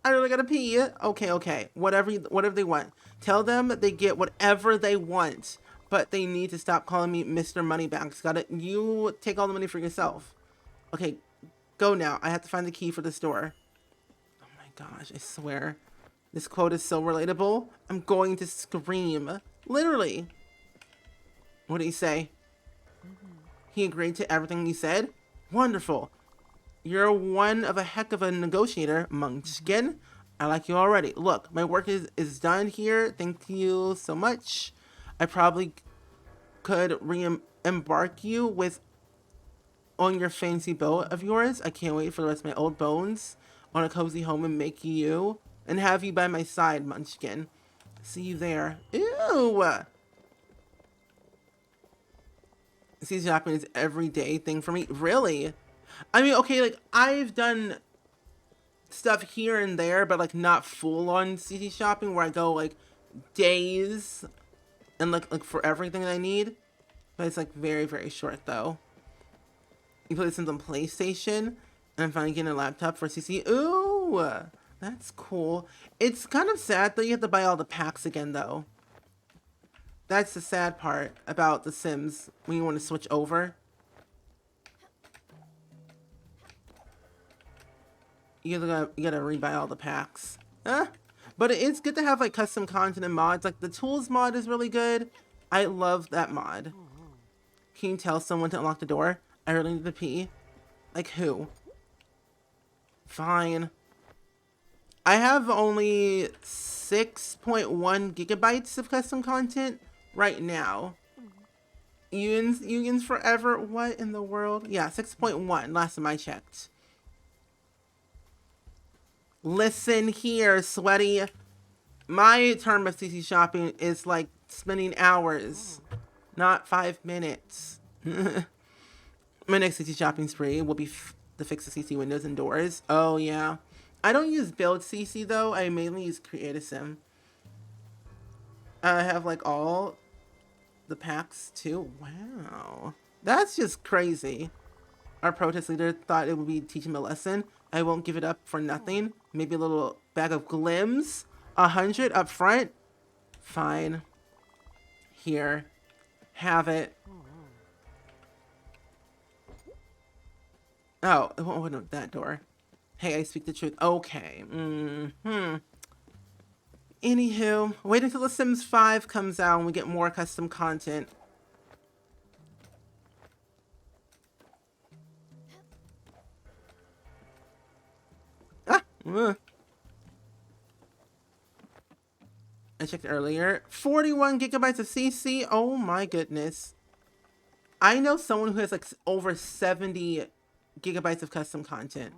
really gotta pee. Okay. Whatever they want. Tell them that they get whatever they want, but they need to stop calling me Mr. Moneybags. Got it? You take all the money for yourself. Okay. Go now. I have to find the key for the store. Oh my gosh, I swear. This quote is so relatable. I'm going to scream. Literally. What did he say? He agreed to everything you said? Wonderful. You're one of a heck of a negotiator, Munchkin. I like you already. Look, my work is done here. Thank you so much. I probably could re-embark you on your fancy boat of yours. I can't wait for the rest of my old bones on a cozy home and have you by my side, Munchkin. See you there. Ew! CC shopping is everyday thing for me. Really? I mean, okay, like, I've done stuff here and there, but, like, not full-on CC shopping where I go, like, days and, like for everything that I need. But it's, like, very, very short, though. You play this on PlayStation, and I'm finally getting a laptop for CC. Ooh, that's cool. It's kind of sad that you have to buy all the packs again, though. That's the sad part about The Sims when you want to switch over. You gotta rebuy all the packs. But it's good to have like custom content and mods. Like the tools mod is really good. I love that mod. Can you tell someone to unlock the door? I really need to pee. Like who? Fine. I have only 6.1 gigabytes of custom content right now. Unions forever? What in the world? Yeah, 6.1 last time I checked. Listen here, sweaty. My term of CC shopping is like spending hours, not 5 minutes. My next CC shopping spree will be to fix the CC windows and doors. Oh yeah. I don't use build CC though. I mainly use create a sim. I have like all the packs too. Wow. That's just crazy. Our protest leader thought it would be teaching him a lesson. I won't give it up for nothing. Maybe a little bag of glims. 100 up front. Fine. Here. Have it. Oh, it won't open up that door. Hey, I speak the truth. Okay. Anywho, wait until The Sims 5 comes out and we get more custom content. I checked earlier. 41 gigabytes of CC. Oh my goodness. I know someone who has like over 70 gigabytes of custom content.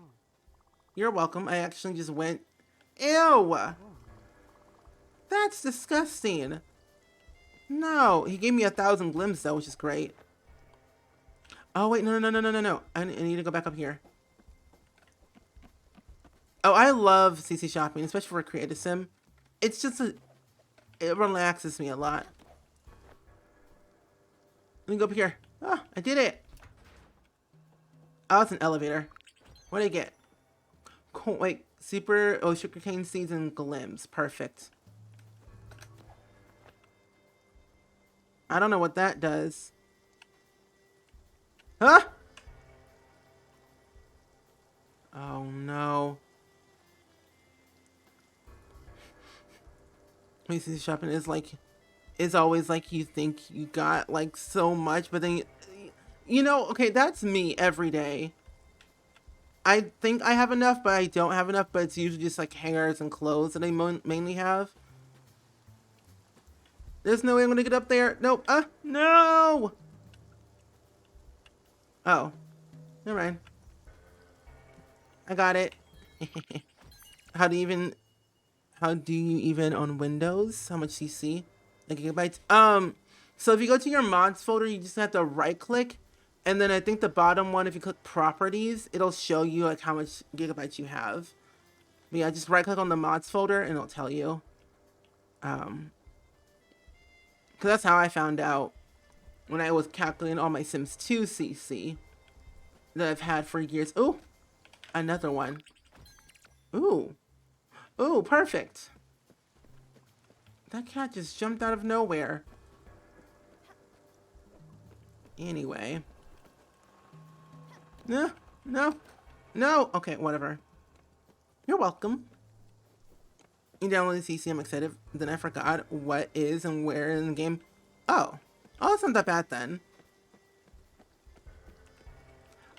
You're welcome. I actually just went. Ew. That's disgusting. No, he gave me 1,000 glims though, which is great. Oh wait, no. I need to go back up here. Oh, I love CC shopping, especially for a creative sim. It's just it relaxes me a lot. Let me go up here. Oh, I did it. Oh, it's an elevator. What did I get? Cool, wait, sugarcane seeds and glims. Perfect. I don't know what that does. Huh? Oh no. CC shopping is always like you think you got like so much, but then you know, okay, that's me every day. I think I have enough, but I don't have enough, but it's usually just like hangers and clothes that I mainly have. There's no way I'm gonna get up there. Nope. No! Oh. Never mind. I got it. How do you even on Windows? How much CC? Like gigabytes? So if you go to your mods folder, you just have to right click. And then I think the bottom one, if you click properties, it'll show you like how much gigabytes you have. But yeah, just right click on the mods folder and it'll tell you. Cause that's how I found out when I was calculating all my Sims 2 CC that I've had for years. Ooh, another one. Ooh, perfect. That cat just jumped out of nowhere. Anyway. No. Okay, whatever. You're welcome. You downloaded CC, I'm excited. Then I forgot what is and where in the game. Oh, it's not that bad then.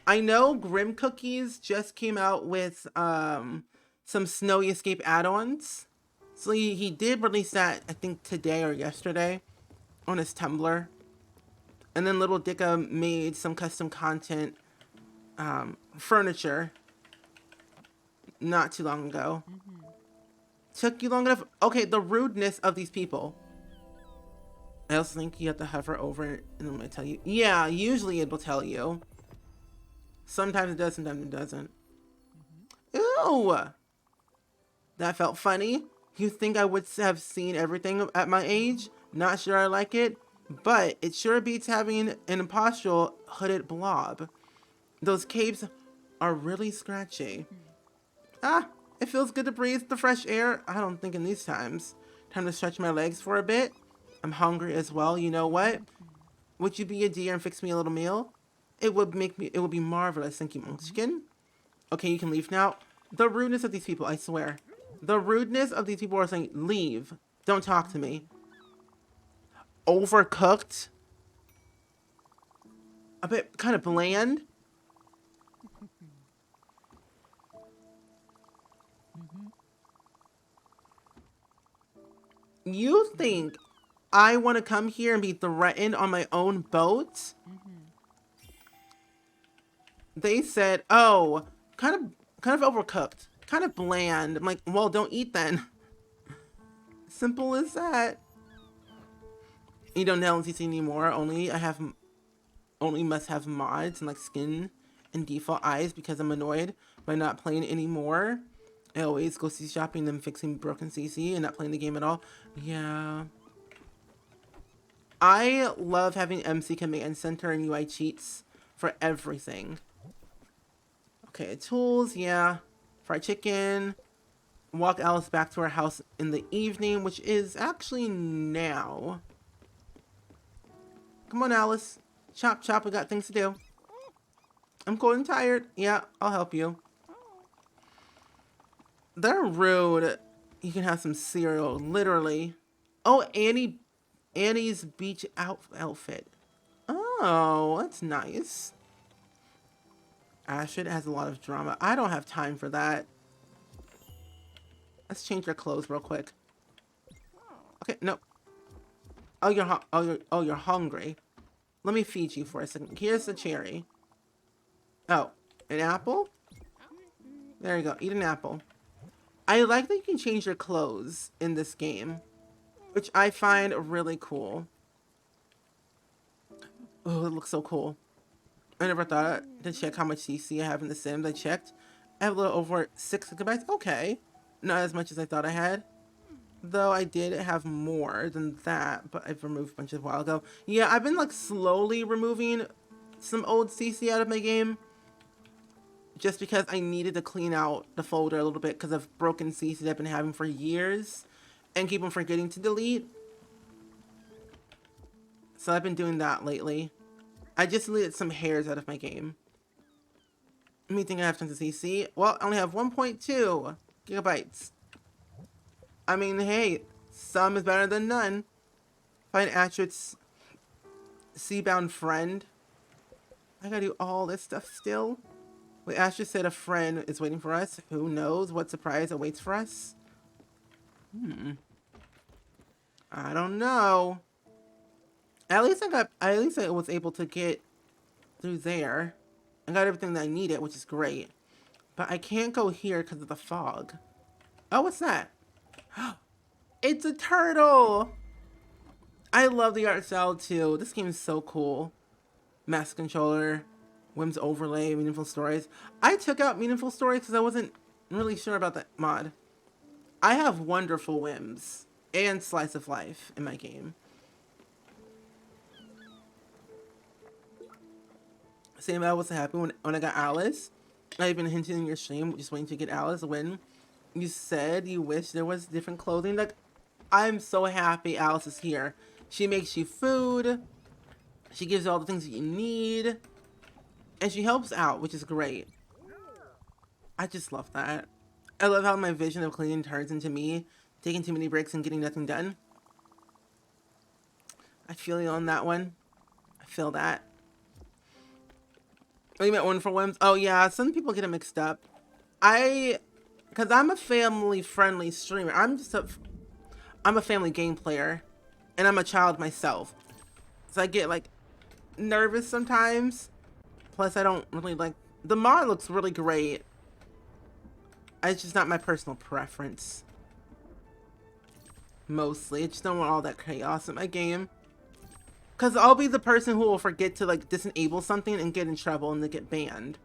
I know Grim Cookies just came out with some Snowy Escape add-ons. So he did release that, I think today or yesterday on his Tumblr. And then Little Dicka made some custom content furniture not too long ago. Took you long enough? Okay, the rudeness of these people. I also think you have to hover over it and then it'll tell you. Yeah, usually it will tell you. Sometimes it does, sometimes it doesn't. Ew! That felt funny. You think I would have seen everything at my age? Not sure I like it, but it sure beats having an impossible hooded blob. Those capes are really scratchy. It feels good to breathe the fresh air. I don't think in these times. Time to stretch my legs for a bit. I'm hungry as well. You know what? Would you be a dear and fix me a little meal? It would be marvelous. Thank you, Munchkin. Okay, you can leave now. The rudeness of these people, I swear. The rudeness of these people are saying, leave. Don't talk to me. Overcooked. A bit kind of bland. You think I want to come here and be threatened on my own boat? They said, oh, kind of overcooked. kind of bland. I'm like, well, don't eat then. Simple as that. You don't know CC anymore. Only must have mods and like skin and default eyes because I'm annoyed by not playing anymore. I always go CC shopping and fixing broken CC and not playing the game at all. Yeah. I love having MC Command Center and UI cheats for everything. Okay, tools, yeah. Fried chicken. Walk Alice back to her house in the evening, which is actually now. Come on, Alice. Chop, chop, we got things to do. I'm cold and tired. Yeah, I'll help you. They're rude. You can have some cereal, literally. Oh, Annie's beach outfit. Oh, that's nice. Ashford has a lot of drama. I don't have time for that. Let's change your clothes real quick. Okay, no. Oh, you're hungry. Let me feed you for a second. Here's the cherry. Oh, an apple? There you go. Eat an apple. I like that you can change your clothes in this game, which I find really cool. Oh, it looks so cool. I never thought to check how much CC I have in The Sims. I checked. I have a little over 6 gigabytes. Okay. Not as much as I thought I had. Though I did have more than that, but I've removed a bunch a while ago. Yeah, I've been like slowly removing some old CC out of my game. Just because I needed to clean out the folder a little bit because of broken CC that I've been having for years. And keep on forgetting to delete. So I've been doing that lately. I just deleted some hairs out of my game. Me think I have tons of CC. Well, I only have 1.2 gigabytes. I mean, hey, some is better than none. Find Astrid's seabound friend. I gotta do all this stuff still. Wait, Astrid said a friend is waiting for us. Who knows what surprise awaits for us? I don't know. At least I was able to get through there. I got everything that I needed, which is great. But I can't go here because of the fog. Oh, what's that? It's a turtle! I love the art style too. This game is so cool. Master controller, whims overlay, meaningful stories. I took out meaningful stories because I wasn't really sure about that mod. I have wonderful whims and slice of life in my game. Same, I was happy when I got Alice. I've been hinting in your stream, just waiting to get Alice when you said you wish there was different clothing. Like, I'm so happy Alice is here. She makes you food. She gives you all the things that you need. And she helps out, which is great. I just love that. I love how my vision of cleaning turns into me taking too many breaks and getting nothing done. I feel you on that one. I feel that. Oh, you meant one for whims? Oh yeah, some people get it mixed up. Because I'm a family-friendly streamer. I'm a family game player. And I'm a child myself. So I get like nervous sometimes. Plus I don't really like, the mod looks really great. It's just not my personal preference. Mostly. I just don't want all that chaos in my game. Because I'll be the person who will forget to like disable something and get in trouble and then get banned.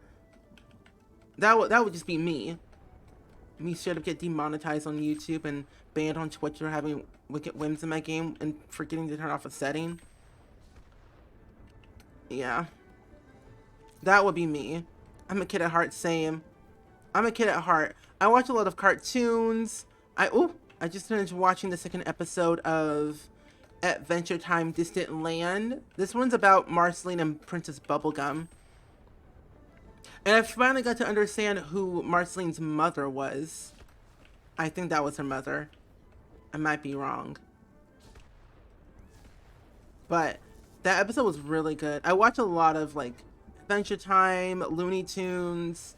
That would just be me. Me straight up get demonetized on YouTube and banned on Twitch for having wicked whims in my game and forgetting to turn off a setting. Yeah. That would be me. I'm a kid at heart, same. I'm a kid at heart. I watch a lot of cartoons. I just finished watching the second episode of Adventure Time Distant Land. This one's about Marceline and Princess Bubblegum. And I finally got to understand who Marceline's mother was. I think that was her mother. I might be wrong. But that episode was really good. I watch a lot of like Adventure Time, Looney Tunes,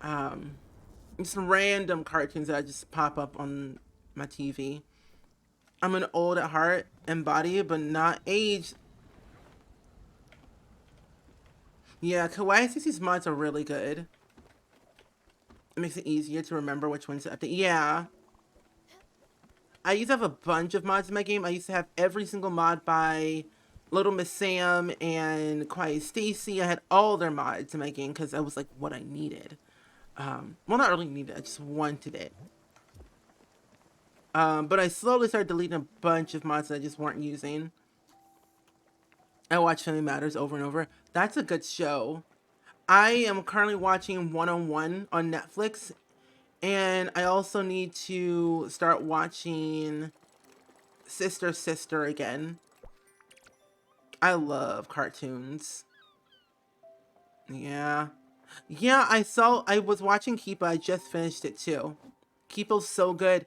some random cartoons that just pop up on my TV. I'm an old at heart and body, but not age. Yeah, Kawaii CC's mods are really good. It makes it easier to remember which ones to update. Yeah. I used to have a bunch of mods in my game. I used to have every single mod by Little Miss Sam and Quiet Stacy. I had all their mods in my game because that was like what I needed. Well, not really needed. I just wanted it. But I slowly started deleting a bunch of mods that I just weren't using. I watch Family Matters over and over. That's a good show. I am currently watching 101 on Netflix. And I also need to start watching Sister Sister again. I love cartoons. Yeah. Yeah, I was watching Keepa. I just finished it too. Keepa's so good.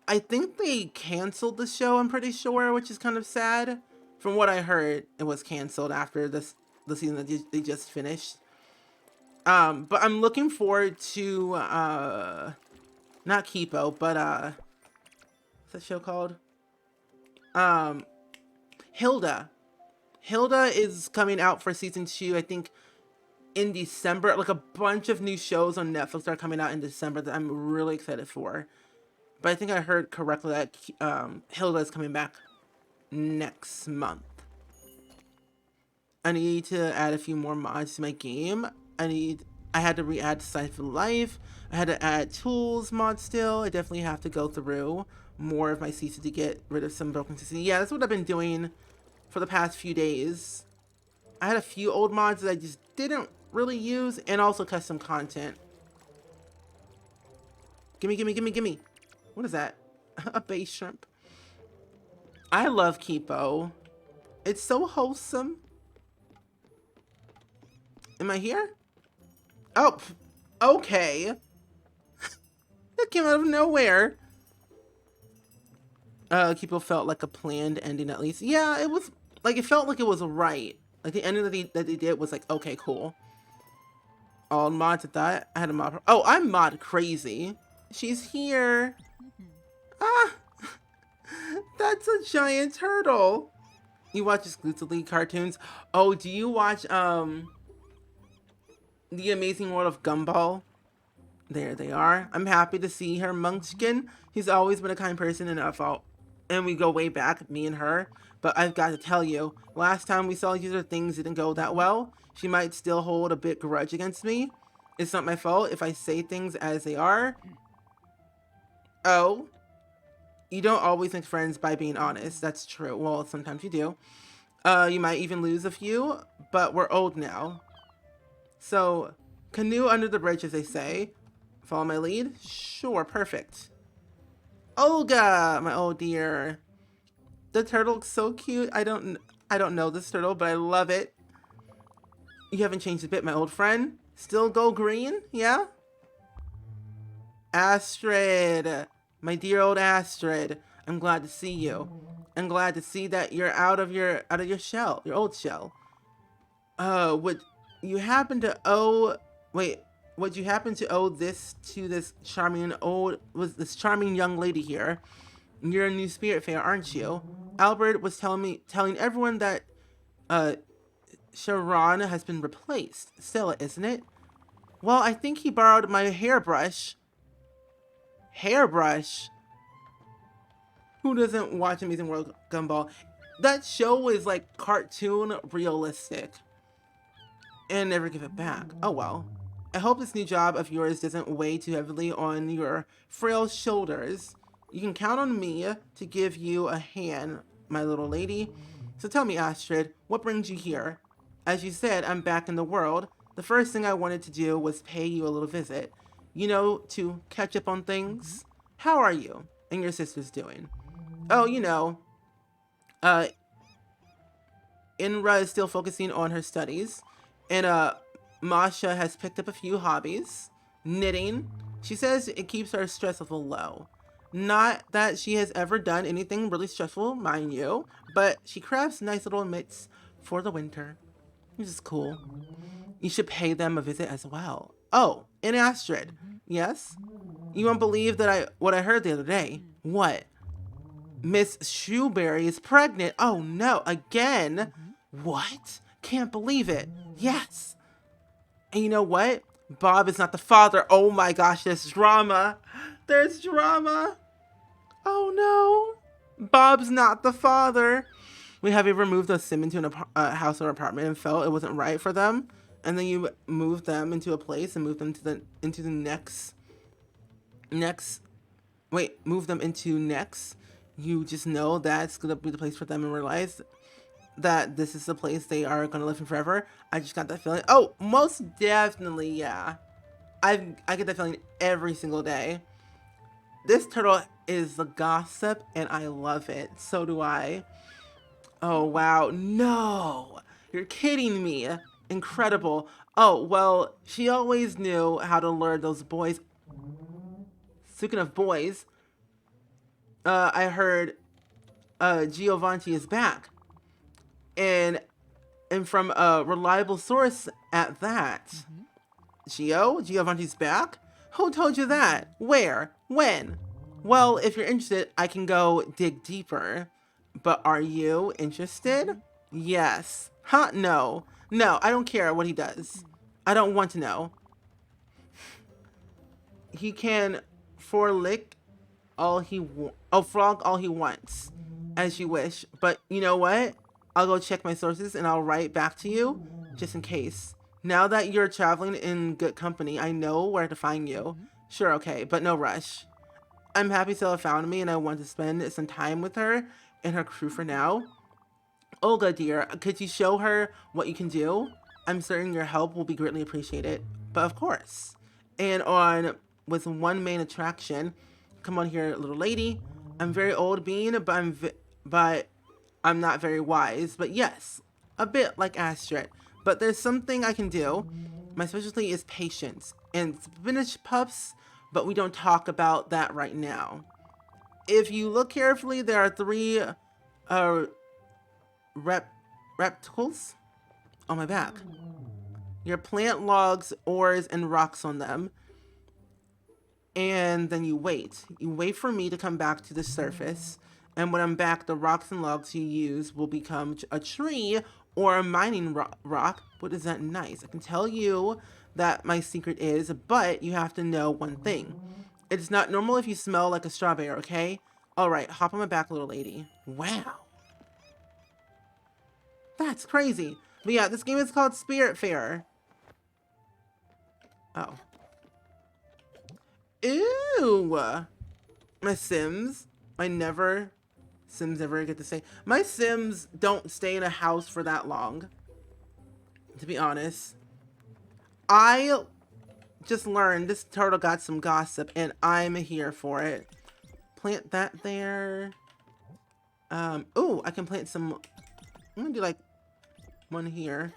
I think they canceled the show, I'm pretty sure, which is kind of sad. From what I heard, it was canceled after the season that they just finished. But I'm looking forward to, not Kipo, but, what's that show called? Hilda. Hilda is coming out for season 2, I think, in December. Like, a bunch of new shows on Netflix are coming out in December that I'm really excited for. But I think I heard correctly that, Hilda is coming back next month. I need to add a few more mods to my game. I had to re-add Side for Life. I had to add tools mod still. I definitely have to go through more of my CC to get rid of some broken CC. Yeah, that's what I've been doing for the past few days. I had a few old mods that I just didn't really use, and also custom content. Gimme, gimme, gimme, gimme. What is that? A base shrimp. I love Kipo. It's so wholesome. Am I here? Oh, okay. That came out of nowhere. Kipo felt like a planned ending at least. Yeah, it was, like, it felt like it was right. Like, the ending that they did was like, okay, cool. All mods at that. I had a mod. Oh, I'm mod crazy. She's here. Ah, that's a giant turtle. You watch exclusively cartoons? Oh, do you watch, The Amazing World of Gumball? There they are. I'm happy to see her, Munchkin. He's always been a kind person and we go way back, me and her. But I've got to tell you, last time we saw each other, things didn't go that well. She might still hold a bit grudge against me. It's not my fault if I say things as they are. Oh. You don't always make friends by being honest. That's true. Well, sometimes you do. You might even lose a few, but we're old now. So, canoe under the bridge, as they say. Follow my lead? Sure, perfect. Olga, my old dear. The turtle looks so cute. I don't know this turtle, but I love it. You haven't changed a bit, my old friend. Still go green? Yeah? Astrid. My dear old Astrid. I'm glad to see you. I'm glad to see that you're out of your shell, your old shell. Would you happen to owe this to this charming young lady here? You're a new Spiritfarer, aren't you? Albert was telling everyone that Sharon has been replaced. Stella, isn't it? Well, I think he borrowed my hairbrush. Hairbrush? Who doesn't watch Amazing World Gumball? That show is like cartoon realistic. And never give it back. Oh well. I hope this new job of yours doesn't weigh too heavily on your frail shoulders. You can count on me to give you a hand, my little lady. So tell me, Astrid, what brings you here? As you said, I'm back in the world. The first thing I wanted to do was pay you a little visit. You know, to catch up on things. How are you? And your sister's doing? Oh, you know. Inra is still focusing on her studies. And, Masha has picked up a few hobbies. Knitting. She says it keeps her stress level low. Not that she has ever done anything really stressful, mind you, but she crafts nice little mitts for the winter. Which is cool. You should pay them a visit as well. Oh, and Astrid. Yes? You won't believe what I heard the other day. What? Miss Shoeberry is pregnant. Oh no, again? What? Can't believe it. Yes. And you know what? Bob is not the father. Oh my gosh, there's drama. There's drama. Oh no. Bob's not the father. We have you removed a sim into a house or apartment and felt it wasn't right for them, and then you move them into a place and move them to the next move them into next. You just know that's gonna be the place for them and realize that this is the place they are gonna live in forever. I just got that feeling. Oh, most definitely, yeah. I get that feeling every single day. This turtle is the gossip and I love it. So do I. Oh wow, no! You're kidding me. Incredible. Oh, well, she always knew how to lure those boys. Speaking of boys, I heard Giovanni is back. And from a reliable source at that. Giovanni's back? Who told you that? Where? When? Well, if you're interested, I can go dig deeper. But are you interested? Yes. Huh? No. No, I don't care what he does. I don't want to know. He can frolic all he frog all he wants, as you wish. But you know what? I'll go check my sources and I'll write back to you, just in case. Now that you're traveling in good company, I know where to find you. Sure, okay, but no rush. I'm happy Stella found me and I want to spend some time with her and her crew for now. Olga, dear, could you show her what you can do? I'm certain your help will be greatly appreciated. But of course. And on with one main attraction, come on here, little lady. I'm very old being, but I'm not very wise. But yes, a bit like Astrid. But there's something I can do. My specialty is patience and spinach puffs, but we don't talk about that right now. If you look carefully, there are 3 reptiles on my back. Your plant logs, ores, and rocks on them. And then you wait. You wait for me to come back to the surface. And when I'm back, the rocks and logs you use will become a tree or a mining rock. What is that nice? I can tell you that my secret is, but you have to know one thing. It's not normal if you smell like a strawberry, okay? Alright, hop on my back, little lady. Wow. That's crazy. But yeah, this game is called Spiritfarer. Oh. Ew. My Sims. Sims ever get to say. My Sims don't stay in a house for that long. To be honest. I just learned this turtle got some gossip and I'm here for it. Plant that there. Ooh, I can plant some. I'm gonna do like one here.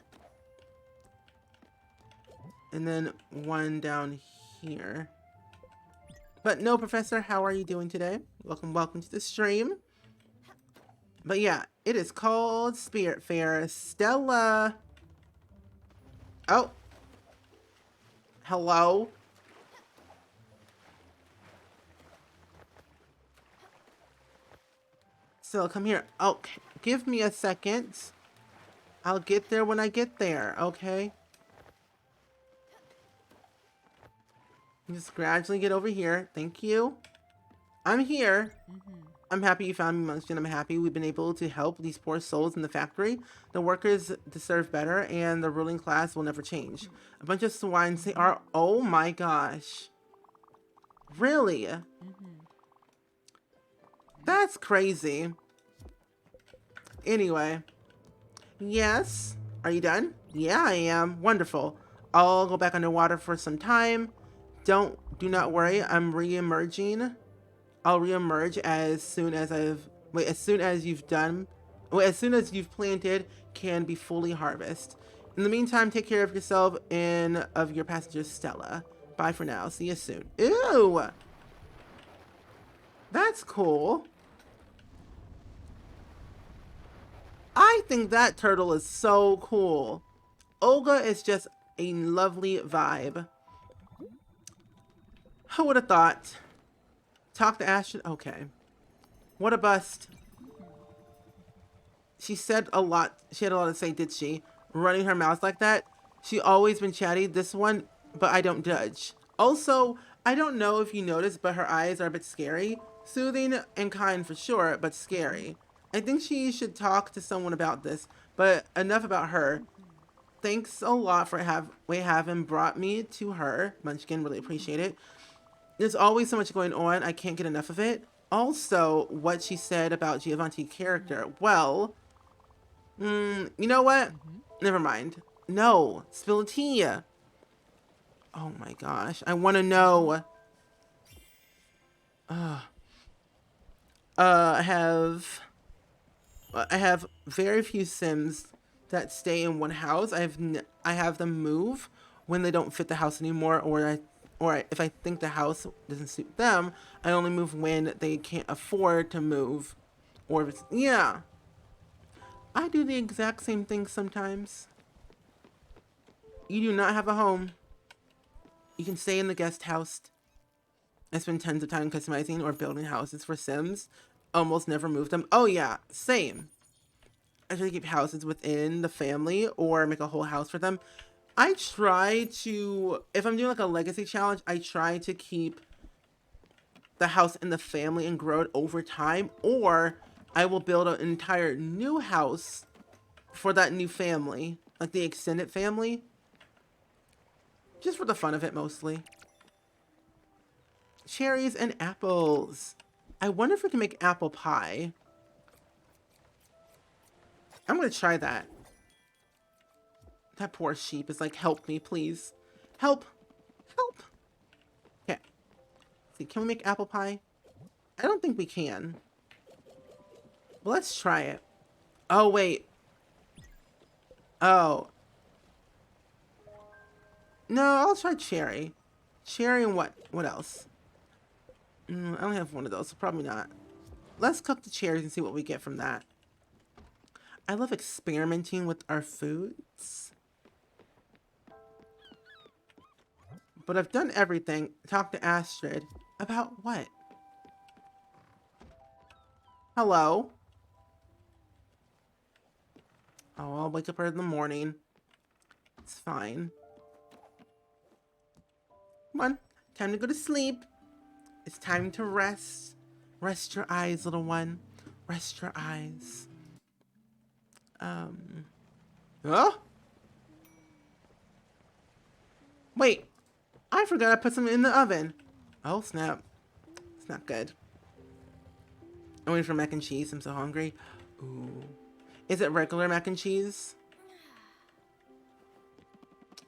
And then one down here. But no, Professor, how are you doing today? Welcome to the stream. But yeah, it is called Spiritfarer. Stella. Oh. Hello. So come here. Oh, give me a second. I'll get there when I get there, okay? Just gradually get over here. Thank you. I'm here. I'm happy you found me, Munchkin. I'm happy we've been able to help these poor souls in the factory. The workers deserve better, and the ruling class will never change. A bunch of swine say are. Oh my gosh. Really? That's crazy. Anyway. Yes. Are you done? Yeah, I am. Wonderful. I'll go back underwater for some time. Do not worry. I'm re-emerging. I'll re-emerge as soon as as soon as you've planted can be fully harvested. In the meantime, take care of yourself and of your passenger Stella. Bye for now. See you soon. Ew! That's cool. I think that turtle is so cool. Olga is just a lovely vibe. Who would have thought? Talk to Ashton. Okay. What a bust. She said a lot. She had a lot to say, did she? Running her mouth like that. She always been chatty. This one but I don't judge. Also, I don't know if you noticed, but her eyes are a bit scary. Soothing and kind for sure, but scary. I think she should talk to someone about this, but enough about her. Thanks a lot for having brought me to her. Munchkin, really appreciate it. There's always so much going on, I can't get enough of it. Also, what she said about Giovanni's character. Well, you know what? Never mind. No, spill the tea. Oh my gosh, I want to know. I have very few Sims that stay in one house. I have them move when they don't fit the house anymore, or if I think the house doesn't suit them, I only move when they can't afford to move, or if it's, yeah. I do the exact same thing sometimes. You do not have a home. You can stay in the guest house. I spend tons of time customizing or building houses for Sims. Almost never move them. Oh yeah, same. I try to keep houses within the family or make a whole house for them. I try to, if I'm doing like a legacy challenge, I try to keep the house in the family and grow it over time, or I will build an entire new house for that new family, like the extended family. Just for the fun of it, mostly. Cherries and apples. I wonder if we can make apple pie. I'm gonna try that. That poor sheep is like, help me, please. Help! Help! Okay. See, can we make apple pie? I don't think we can. Well, let's try it. Oh, wait. Oh. No, I'll try cherry. Cherry and what? What else? I only have one of those, so probably not. Let's cook the cherries and see what we get from that. I love experimenting with our foods. But I've done everything. Talk to Astrid. About what? Hello? Oh, I'll wake up her in the morning. It's fine. Come on. Time to go to sleep. It's time to rest. Rest your eyes, little one. Rest your eyes. Oh? Wait. I forgot I put some in the oven. Oh, snap. It's not good. I'm waiting for mac and cheese. I'm so hungry. Ooh. Is it regular mac and cheese?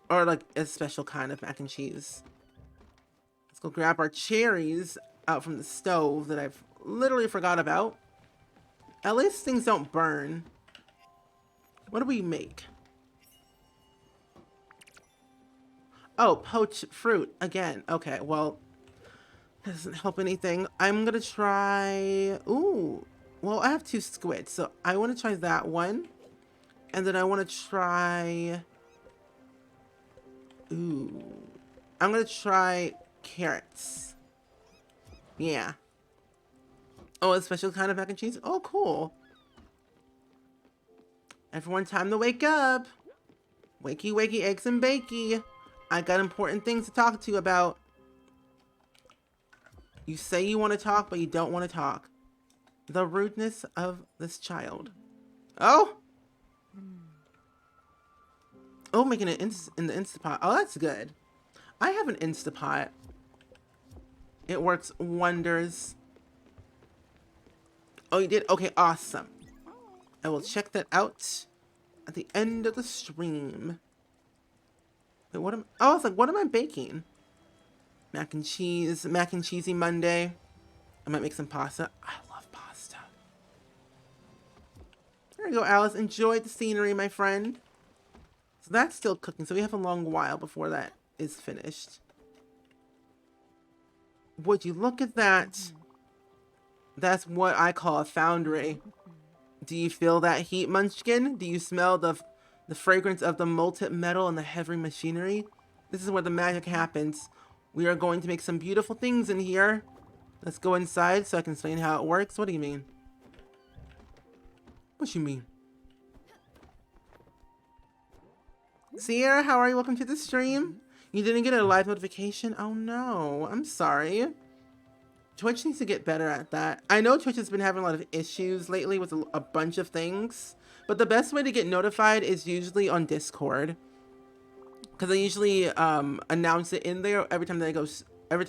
Or like a special kind of mac and cheese? Let's go grab our cherries out from the stove that I've literally forgot about. At least things don't burn. What do we make? Oh, poached fruit again. Okay, well, that doesn't help anything. I'm gonna try. Ooh, well, I have 2 squids, so I want to try that one, and then I want to try. Ooh, I'm gonna try carrots. Yeah. Oh, a special kind of mac and cheese. Oh, cool. Everyone, time to wake up. Wakey, wakey, eggs and bakey. I got important things to talk to you about. You say you want to talk, but you don't want to talk. The rudeness of this child. Oh! Oh, making it in the Instapot. Oh, that's good. I have an Instapot. It works wonders. Oh, you did? Okay, awesome. I will check that out at the end of the stream. Wait, what am I was like, what am I baking? Mac and cheese, mac and cheesy Monday. I might make some pasta. I love pasta. There you go, Alice. Enjoy the scenery, my friend. So that's still cooking, so we have a long while before that is finished. Would you look at that? That's what I call a foundry. Do you feel that heat, Munchkin? Do you smell the fragrance of the molten metal and the heavy machinery? This is where the magic happens. We are going to make some beautiful things in here. Let's go inside so I can explain how it works. What do you mean? What you mean? Sierra, how are you? Welcome to the stream. You didn't get a live notification? Oh no, I'm sorry. Twitch needs to get better at that. I know Twitch has been having a lot of issues lately with a bunch of things, but the best way to get notified is usually on Discord, because I usually announce it in there every time that I go every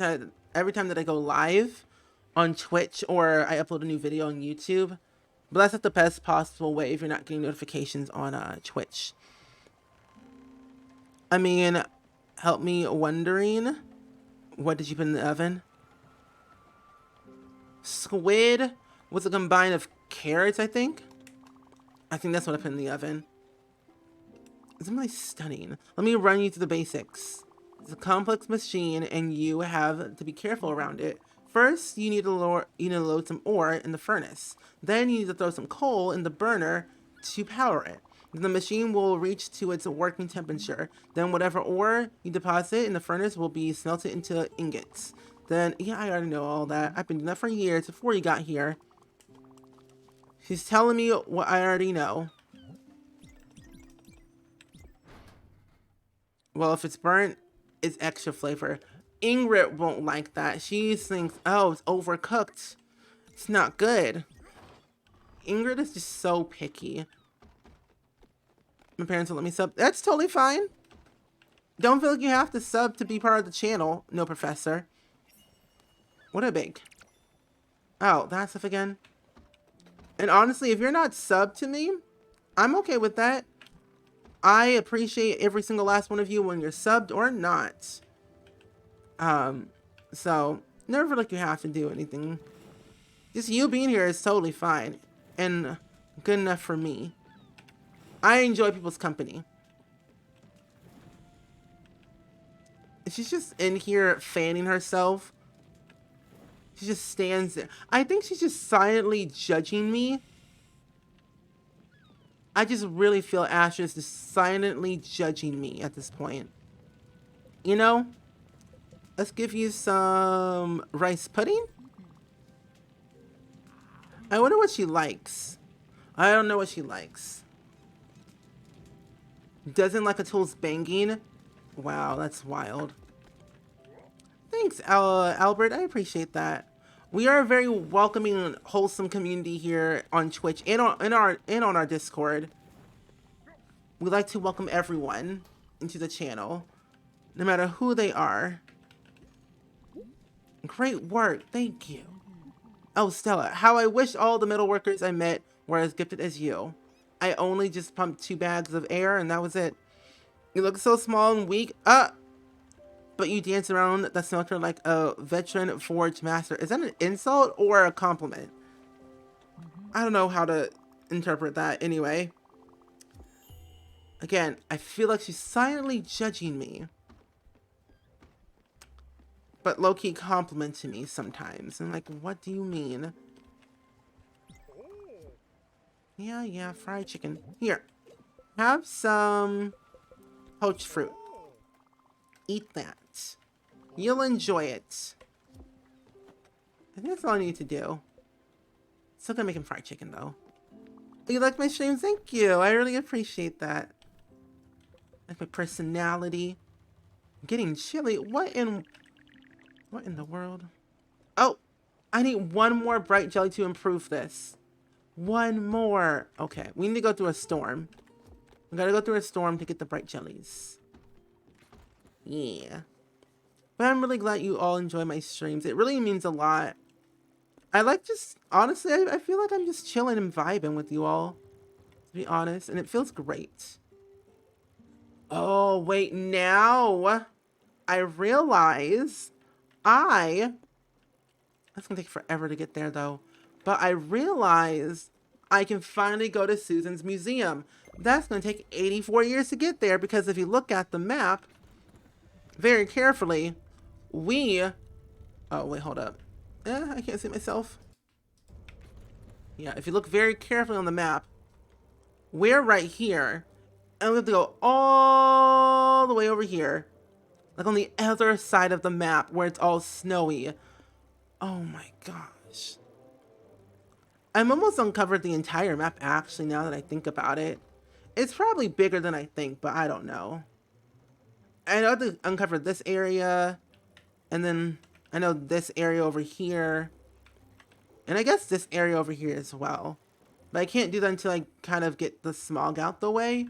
time that I go live on Twitch or I upload a new video on YouTube. But that's not the best possible way if you're not getting notifications on Twitch. I mean, help me wondering, what did you put in the oven? Squid with a combine of carrots, I think. I think that's what I put in the oven. It's really stunning. Let me run you through the basics. It's a complex machine and you have to be careful around it. First, you need to load some ore in the furnace. Then you need to throw some coal in the burner to power it. The machine will reach to its working temperature. Then whatever ore you deposit in the furnace will be smelted into ingots. Then, yeah, I already know all that. I've been doing that for years before you got here. She's telling me what I already know. Well, if it's burnt, it's extra flavor. Ingrid won't like that. She thinks, oh, it's overcooked. It's not good. Ingrid is just so picky. My parents will let me sub. That's totally fine. Don't feel like you have to sub to be part of the channel. No, Professor. What a big. Oh, that stuff again. And honestly, if you're not subbed to me, I'm okay with that. I appreciate every single last one of you when you're subbed or not. So never feel like you have to do anything. Just you being here is totally fine and good enough for me. I enjoy people's company. She's just in here fanning herself. She just stands there. I think she's just silently judging me. I just really feel Asher is just silently judging me at this point. You know? Let's give you some rice pudding. I wonder what she likes. I don't know what she likes. Doesn't like a tool's banging. Wow, that's wild. Thanks, Albert. I appreciate that. We are a very welcoming and wholesome community here on Twitch and on our Discord. We like to welcome everyone into the channel, no matter who they are. Great work, thank you. Oh, Stella, how I wish all the metal workers I met were as gifted as you. I only just pumped 2 bags of air and that was it. You look so small and weak. But you dance around the smelter like a veteran forge master. Is that an insult or a compliment? I don't know how to interpret that anyway. Again, I feel like she's silently judging me. But low-key complimenting me sometimes. I'm like, what do you mean? Yeah, fried chicken. Here, have some poached fruit. Eat that. You'll enjoy it. I think that's all I need to do. Still gonna make him fried chicken though. You like my stream? Thank you. I really appreciate that. Like my personality. I'm getting chilly. What in the world? Oh, I need one more bright jelly to improve this. One more. Okay, we need to go through a storm. We gotta go through a storm to get the bright jellies. Yeah. But I'm really glad you all enjoy my streams. It really means a lot. I like just, honestly, I feel like I'm just chilling and vibing with you all. To be honest. And it feels great. Oh, wait. Now I realize that's going to take forever to get there, though. But I realize I can finally go to Susan's museum. That's going to take 84 years to get there. Because if you look at the map very carefully, oh, wait, hold up. I can't see myself. Yeah, if you look very carefully on the map, we're right here. And we have to go all the way over here. Like on the other side of the map where it's all snowy. Oh my gosh. I'm almost uncovered the entire map actually now that I think about it. It's probably bigger than I think, but I don't know. I know to uncover this area, and then I know this area over here, and I guess this area over here as well. But I can't do that until I kind of get the smog out the way.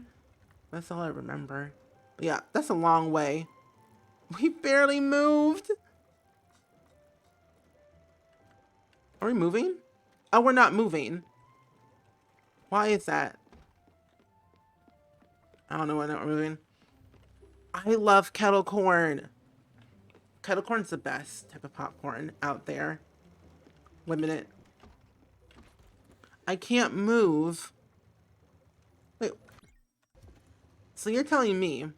That's all I remember. But yeah, that's a long way. We barely moved. Are we moving? Oh, we're not moving. Why is that? I don't know why not moving. I love kettle corn. Kettle corn's the best type of popcorn out there. Wait a minute. I can't move. Wait. So you're telling me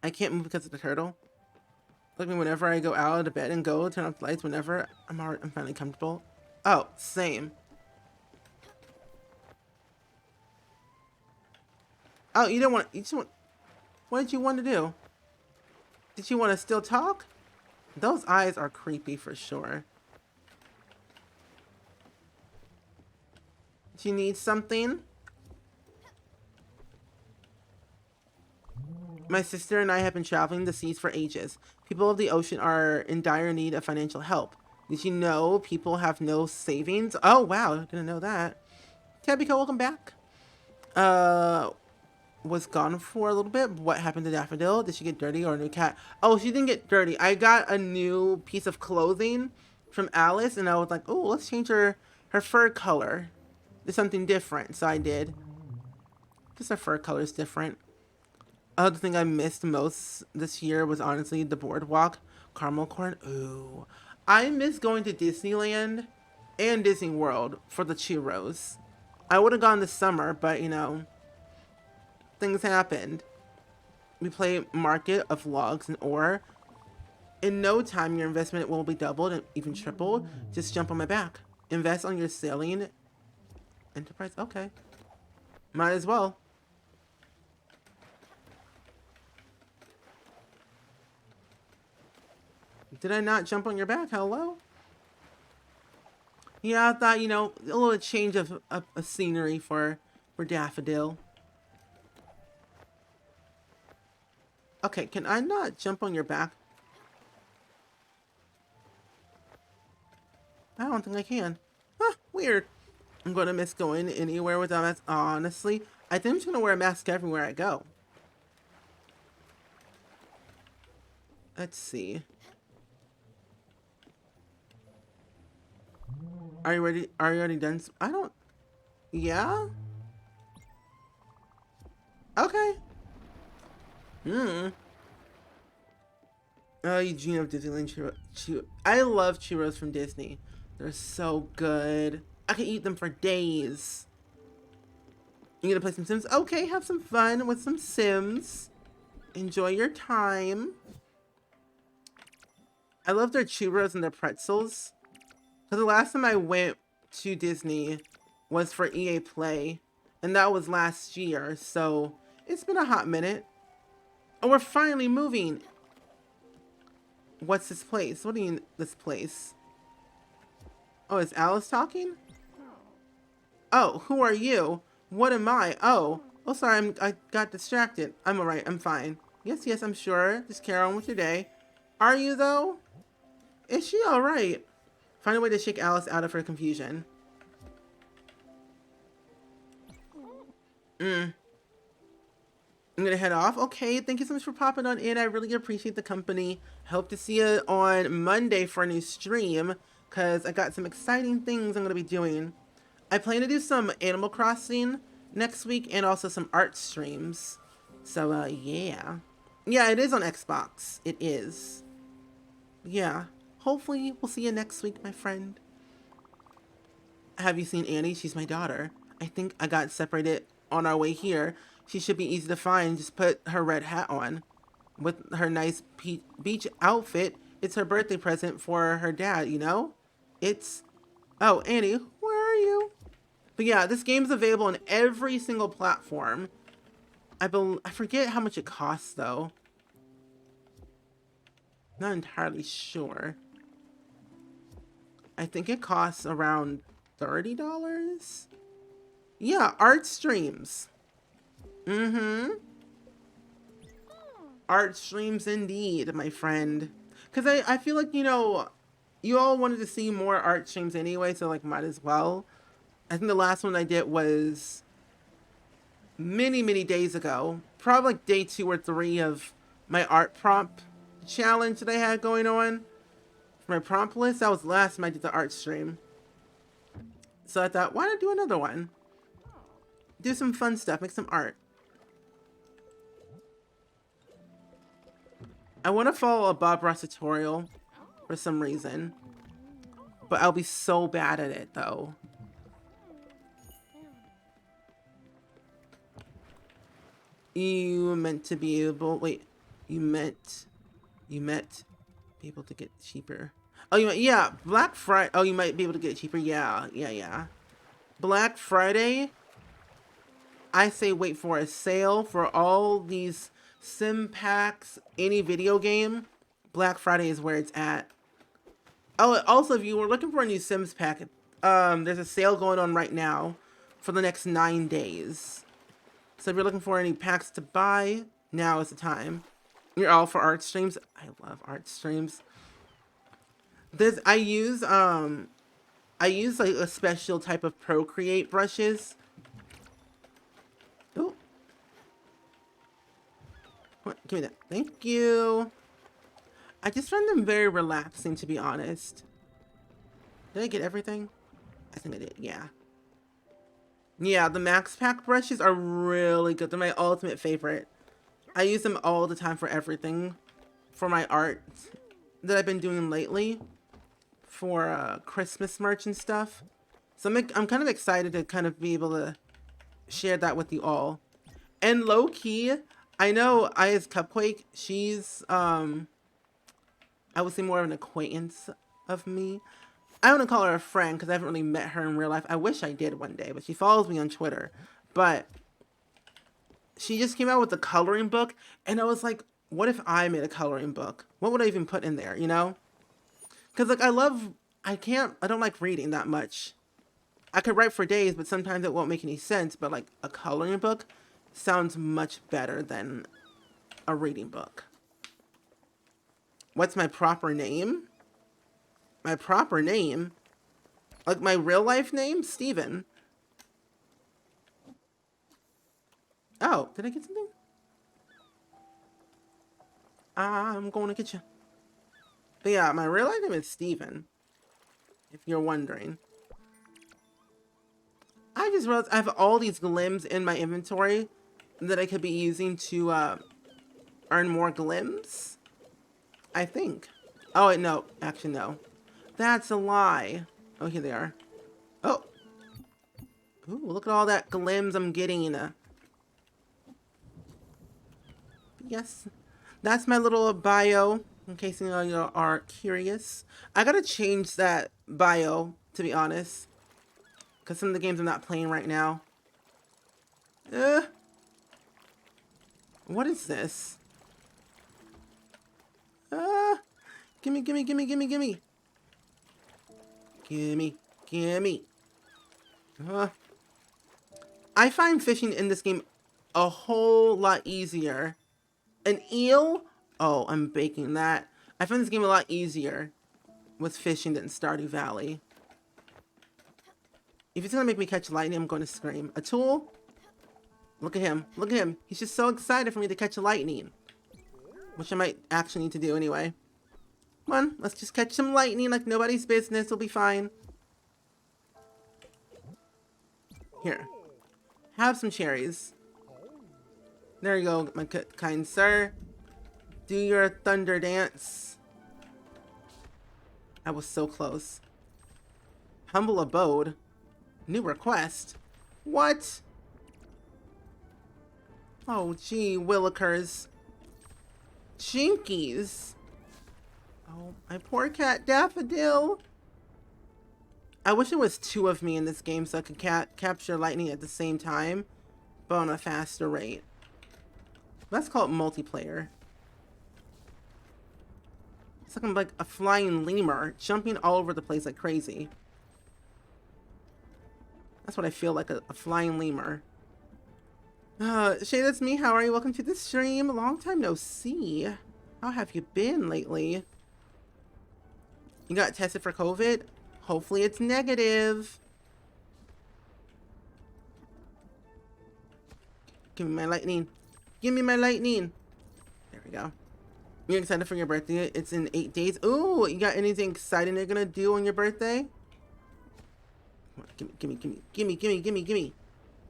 I can't move because of the turtle? Like whenever I go out of bed and go turn off the lights, whenever I'm finally comfortable. Oh, same. Oh, you don't want. You just want. What did you want to do? Did you want to still talk? Those eyes are creepy for sure. Do you need something? My sister and I have been traveling the seas for ages. People of the ocean are in dire need of financial help. Did you know people have no savings? Oh, wow. Didn't know that. Tabika, welcome back. Was gone for a little bit. What happened to Daffodil? Did she get dirty or a new cat? Oh, she didn't get dirty. I got a new piece of clothing from Alice, and I was like, oh, let's change her fur color to something different. So I did. Because her fur color is different. The thing I missed most this year was honestly the boardwalk. Caramel corn. Ooh. I miss going to Disneyland and Disney World for the churros. I would have gone this summer, but you know, things happened. We play Market of Logs and Ore. In no time, your investment will be doubled and even tripled. Just jump on my back. Invest on your sailing enterprise. Okay. Might as well. Did I not jump on your back? Hello? Yeah, I thought, you know, a little change of a scenery for Daffodil. Okay, can I not jump on your back? I don't think I can. Huh, weird. I'm going to miss going anywhere without a mask. Honestly, I think I'm just going to wear a mask everywhere I go. Let's see. Are you ready? Are you already done? I don't... Yeah? Okay. Oh, Eugene of Disneyland churros. I love churros from Disney. They're so good. I can eat them for days. You gonna play some Sims? Okay, have some fun with some Sims. Enjoy your time. I love their churros and their pretzels. Because the last time I went to Disney was for EA Play. And that was last year. So it's been a hot minute. Oh, we're finally moving. What's this place? What do you mean, this place? Oh, is Alice talking? Oh, who are you? What am I? Oh, sorry, I got distracted. I'm alright, I'm fine. Yes, I'm sure. Just carry on with your day. Are you, though? Is she alright? Find a way to shake Alice out of her confusion. I'm gonna head off. Okay, thank you so much for popping on in. I really appreciate the company. Hope to see you on Monday for a new stream, because I got some exciting things I'm gonna be doing. I plan to do some Animal Crossing next week and also some art streams. So, yeah. Yeah, it is on Xbox. It is. Yeah. Hopefully, we'll see you next week, my friend. Have you seen Annie? She's my daughter. I think I got separated on our way here. She should be easy to find. Just put her red hat on. With her nice beach outfit. It's her birthday present for her dad, you know? It's... Oh, Annie, where are you? But yeah, this game's available on every single platform. I forget how much it costs, though. Not entirely sure. I think it costs around $30? Yeah, art streams. Art streams indeed, my friend. Because I feel like, you know, you all wanted to see more art streams anyway, so like might as well. I think the last one I did was many days ago. Probably like day 2 or 3 of my art prompt challenge that I had going on. For my prompt list, that was the last time I did the art stream. So I thought, why not do another one? Do some fun stuff, make some art. I want to follow a Bob Ross tutorial for some reason. But I'll be so bad at it, though. You meant to be able... Wait. You meant be able to get cheaper. Oh, you might... Yeah, Black Friday... Oh, you might be able to get it cheaper. Yeah. Black Friday... I say wait for a sale for all these sim packs, any video game. Black Friday is where it's at. Oh, also, if you were looking for a new Sims pack, there's a sale going on right now for the next 9 days. So if you're looking for any packs to buy, now is the time. You're all for art streams. I love art streams. I use like a special type of Procreate brushes. Oh. What? Give me that. Thank you. I just find them very relaxing, to be honest. Did I get everything? I think I did, yeah. Yeah, the Max Pack brushes are really good. They're my ultimate favorite. I use them all the time for everything. For my art that I've been doing lately. For Christmas merch and stuff. So I'm kind of excited to kind of be able to share that with you all. And low-key, I know Aya's Cupquake, she's, I would say more of an acquaintance of me. I don't want to call her a friend because I haven't really met her in real life. I wish I did one day, but she follows me on Twitter. But she just came out with a coloring book, and I was like, what if I made a coloring book? What would I even put in there, you know? Because, like, I don't like reading that much. I could write for days, but sometimes it won't make any sense. But, like, a coloring book sounds much better than a reading book. What's my proper name? My proper name? Like my real life name? Steven. Oh, did I get something? I'm going to get you. But yeah, my real life name is Steven. If you're wondering. I just realized I have all these glims in my inventory that I could be using to earn more glims. I think. Oh, wait, no. Actually, no. That's a lie. Oh, here they are. Oh. Ooh, look at all that glims I'm getting. Yes. That's my little bio, in case you are curious. I gotta change that bio, to be honest. Because some of the games I'm not playing right now. What is this? Gimme. I find fishing in this game a whole lot easier. An eel? Oh, I'm baking that. I find this game a lot easier with fishing than Stardew Valley. If it's gonna make me catch lightning, I'm going to scream. A tool? Look at him. Look at him. He's just so excited for me to catch a lightning. Which I might actually need to do anyway. Come on, let's just catch some lightning like nobody's business. We'll be fine. Here. Have some cherries. There you go, my kind sir. Do your thunder dance. I was so close. Humble abode. New request. What? Oh, gee, willikers. Jinkies. Oh, my poor cat Daffodil. I wish it was 2 of me in this game so I could capture lightning at the same time, but on a faster rate. Let's call it multiplayer. It's looking like a flying lemur, jumping all over the place like crazy. That's what I feel like, a flying lemur. Shay, that's me. How are you? Welcome to the stream. Long time no see. How have you been lately? You got tested for COVID? Hopefully it's negative. Give me my lightning. Give me my lightning. There we go. You're excited for your birthday? It's in 8 days. Ooh, you got anything exciting you're gonna do on your birthday? Gimme.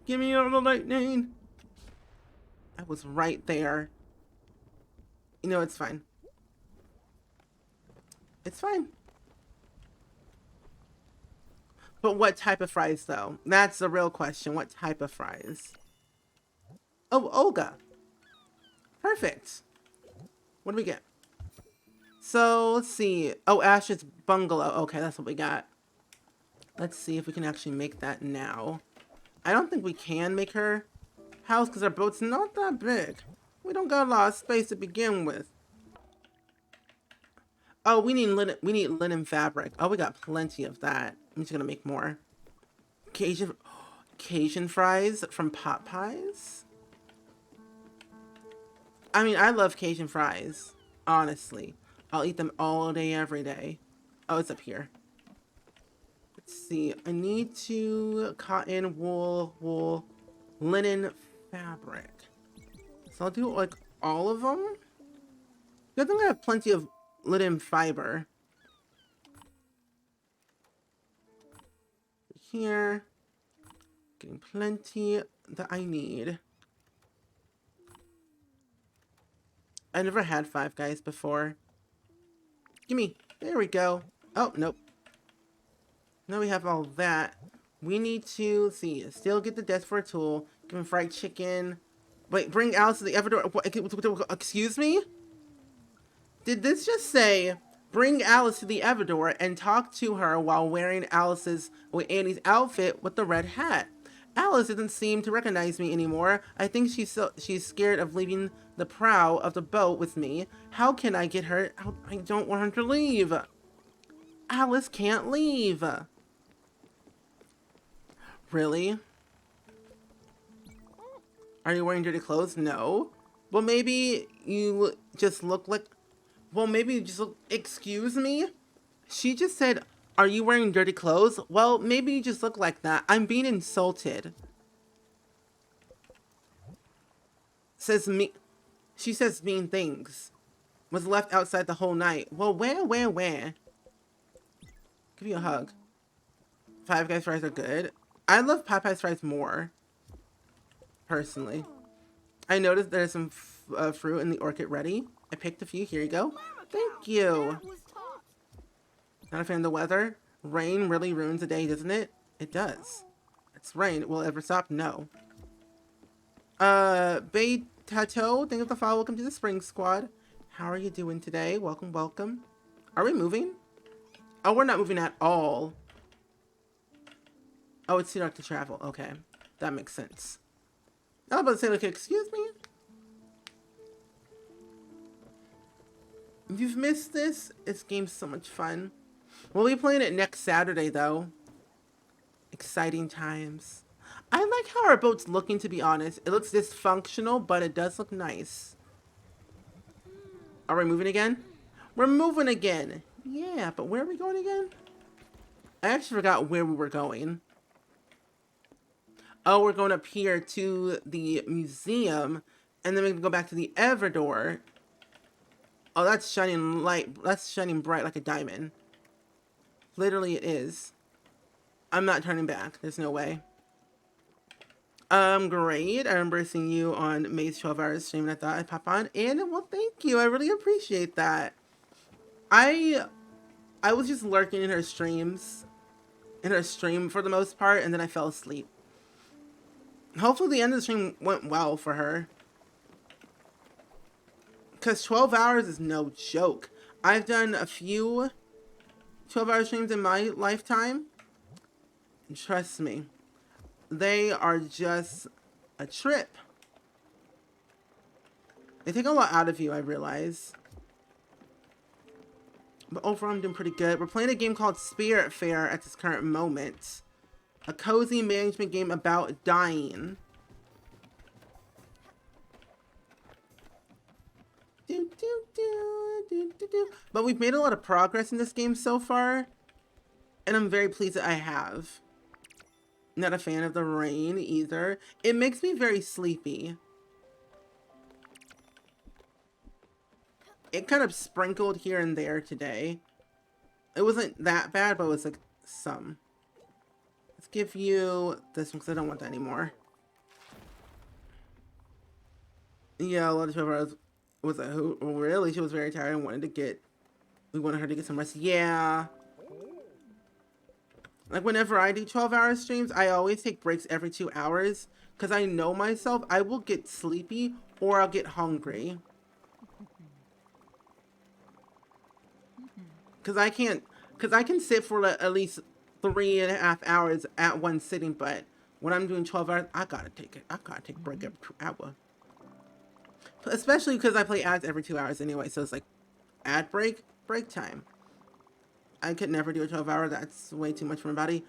Give me all the lightning. I was right there. You know, it's fine. It's fine. But what type of fries, though? That's the real question. What type of fries? Oh, Olga. Perfect. What do we get? So, let's see. Oh, Ash's bungalow. Okay, that's what we got. Let's see if we can actually make that now. I don't think we can make her house because our boat's not that big. We don't got a lot of space to begin with. Oh, we need linen fabric. Oh, we got plenty of that. I'm just gonna make more. Cajun fries from pot pies? I mean, I love Cajun fries, honestly. I'll eat them all day, every day. Oh, it's up here. Let's see. I need to cotton, wool, linen, fabric. So I'll do like all of them. I think I have plenty of linen fiber. Here. Getting plenty that I need. I never had Five Guys before. Gimme. There we go. Oh, nope. Now we have all that. We need to, let's see, still get the desk for a tool. Give him fried chicken. Wait, bring Alice to the Everdor. Excuse me? Did this just say, bring Alice to the Everdor and talk to her while wearing Annie's outfit with the red hat? Alice doesn't seem to recognize me anymore. I think she's scared of leaving the prow of the boat with me. How can I get her? I don't want her to leave. Alice can't leave. Really? Are you wearing dirty clothes? No. Well, maybe you just look like... Well, maybe you just look... Excuse me? She just said, are you wearing dirty clothes? Well, maybe you just look like that. I'm being insulted. She says mean things. Was left outside the whole night. Well, where? Give you a hug. Five Guys fries are good. I love Popeye's fries more. Personally. I noticed there's some fruit in the orchid ready. I picked a few. Here you go. Thank you. Not a fan of the weather? Rain really ruins the day, doesn't it? It does. It's rain. Will it ever stop? No. Bay Tato, thank you for the follow. Welcome to the Spring Squad. How are you doing today? Welcome. Are we moving? Oh, we're not moving at all. Oh, it's too dark to travel. Okay. That makes sense. I was about to say, like, excuse me? If you've missed this game's so much fun. We'll be playing it next Saturday, though. Exciting times. I like how our boat's looking, to be honest. It looks dysfunctional, but it does look nice. Are we moving again? We're moving again. Yeah, but where are we going again? I actually forgot where we were going. Oh, we're going up here to the museum, and then we can go back to the Everdor. Oh, that's shining light. That's shining bright like a diamond. Literally, it is. I'm not turning back. There's no way. Great. I remember seeing you on May's 12 hours stream, and I thought I'd pop on. And, well, thank you. I really appreciate that. I was just lurking in her stream for the most part, and then I fell asleep. Hopefully the end of the stream went well for her. Because 12 hours is no joke. I've done a few 12-hour streams in my lifetime. And trust me, they are just a trip. They take a lot out of you, I realize. But overall, I'm doing pretty good. We're playing a game called Spiritfarer at this current moment. A cozy management game about dying. But we've made a lot of progress in this game so far, and I'm very pleased that I have. Not a fan of the rain either. It makes me very sleepy. It kind of sprinkled here and there today. It wasn't that bad, but it was like some. Let's give you this one because I don't want that anymore. Yeah, a lot of 12 hours was a who really she was very tired and we wanted her to get some rest. Yeah. Like whenever I do 12-hour streams, I always take breaks every 2 hours because I know myself, I will get sleepy or I'll get hungry. Because I can sit for at least 3.5 hours at one sitting, but when I'm doing 12 hours, I gotta take a break every 2 hours. Especially because I play ads every 2 hours anyway, so it's like ad break time. I could never do a 12-hour. That's way too much for my body.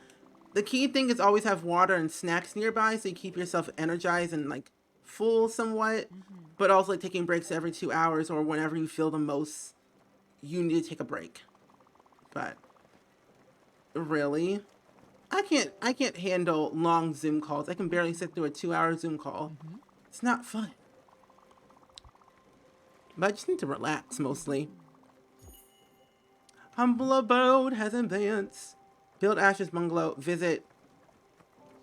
The key thing is always have water and snacks nearby so you keep yourself energized and like full somewhat, but also like taking breaks every 2 hours or whenever you feel the most you need to take a break. But really, I can't handle long Zoom calls. I can barely sit through a 2-hour Zoom call. It's not fun. But I just need to relax mostly. Humble abode has advanced. Build Ash's bungalow. Visit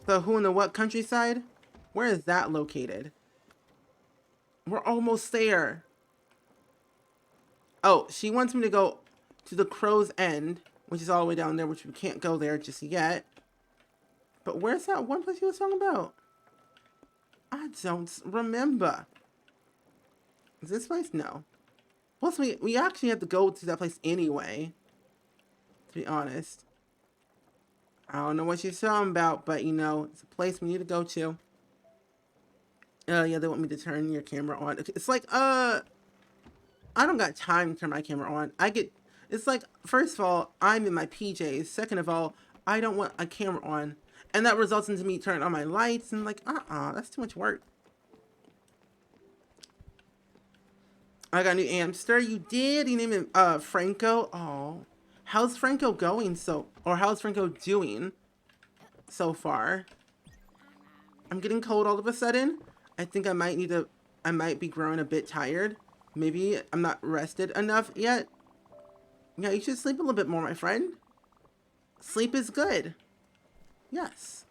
the who and the what countryside? Where is that located? We're almost there. Oh, she wants me to go to the Crow's End, which is all the way down there, which we can't go there just yet. But where's that one place you was talking about? I don't remember. Is this place? No. Plus, we actually have to go to that place anyway. To be honest. I don't know what she's talking about, but you know, it's a place we need to go to. Yeah, they want me to turn your camera on. It's like, I don't got time to turn my camera on. It's like, first of all, I'm in my PJs. Second of all, I don't want a camera on. And that results into me turning on my lights and like, that's too much work. I got a new hamster. You did? You named him, Franco? Oh. How's Franco going or how's Franco doing so far? I'm getting cold all of a sudden. I think I might be growing a bit tired. Maybe I'm not rested enough yet. Yeah, you should sleep a little bit more, my friend. Sleep is good. Yes.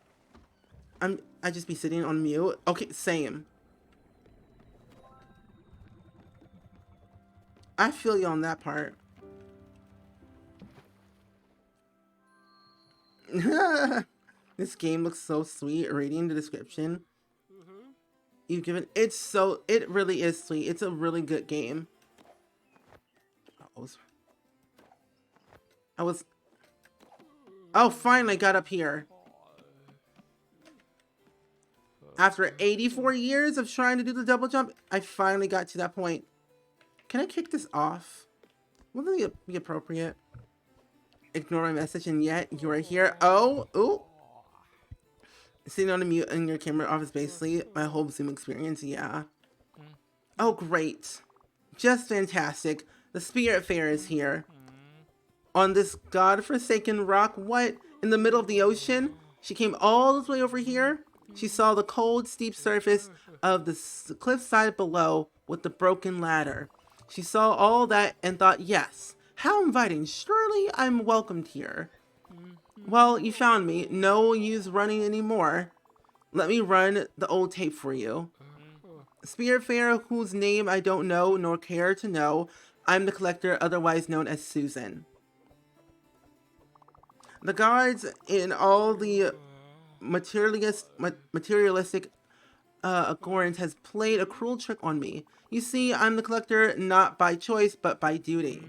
I just be sitting on mute. Okay, same. I feel you on that part. This game looks so sweet. Reading the description you've given, it really is sweet. It's a really good game. Oh, finally got up here. After 84 years of trying to do the double jump, I finally got to that point. Can I kick this off? Wouldn't it be appropriate? Ignore my message and yet you are here. Oh, ooh. Sitting on a mute and your camera off is basically my whole Zoom experience, yeah. Oh, great. Just fantastic. The Spiritfarer is here. On this godforsaken rock, what? In the middle of the ocean? She came all the way over here. She saw the cold, steep surface of the cliffside below with the broken ladder. She saw all that and thought, yes, how inviting. Surely I'm welcomed here. Well, you found me. No use running anymore. Let me run the old tape for you. Spiritfarer, whose name I don't know nor care to know. I'm the collector, otherwise known as Susan. The guards in all the materialistic Agorans has played a cruel trick on me. You see, I'm the collector not by choice, but by duty.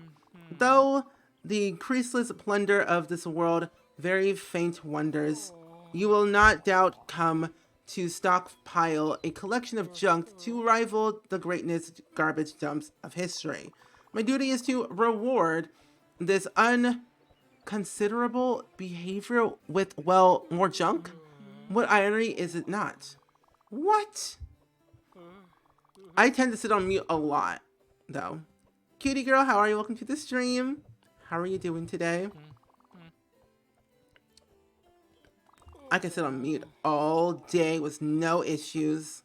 Though the creaseless plunder of this world, very faint wonders, you will not doubt come to stockpile a collection of junk to rival the greatness garbage dumps of history. My duty is to reward this unconsiderable behavior with, well, more junk? What irony is it not? What? I tend to sit on mute a lot, though. Cutie girl, how are you? Welcome to the stream. How are you doing today? I can sit on mute all day with no issues.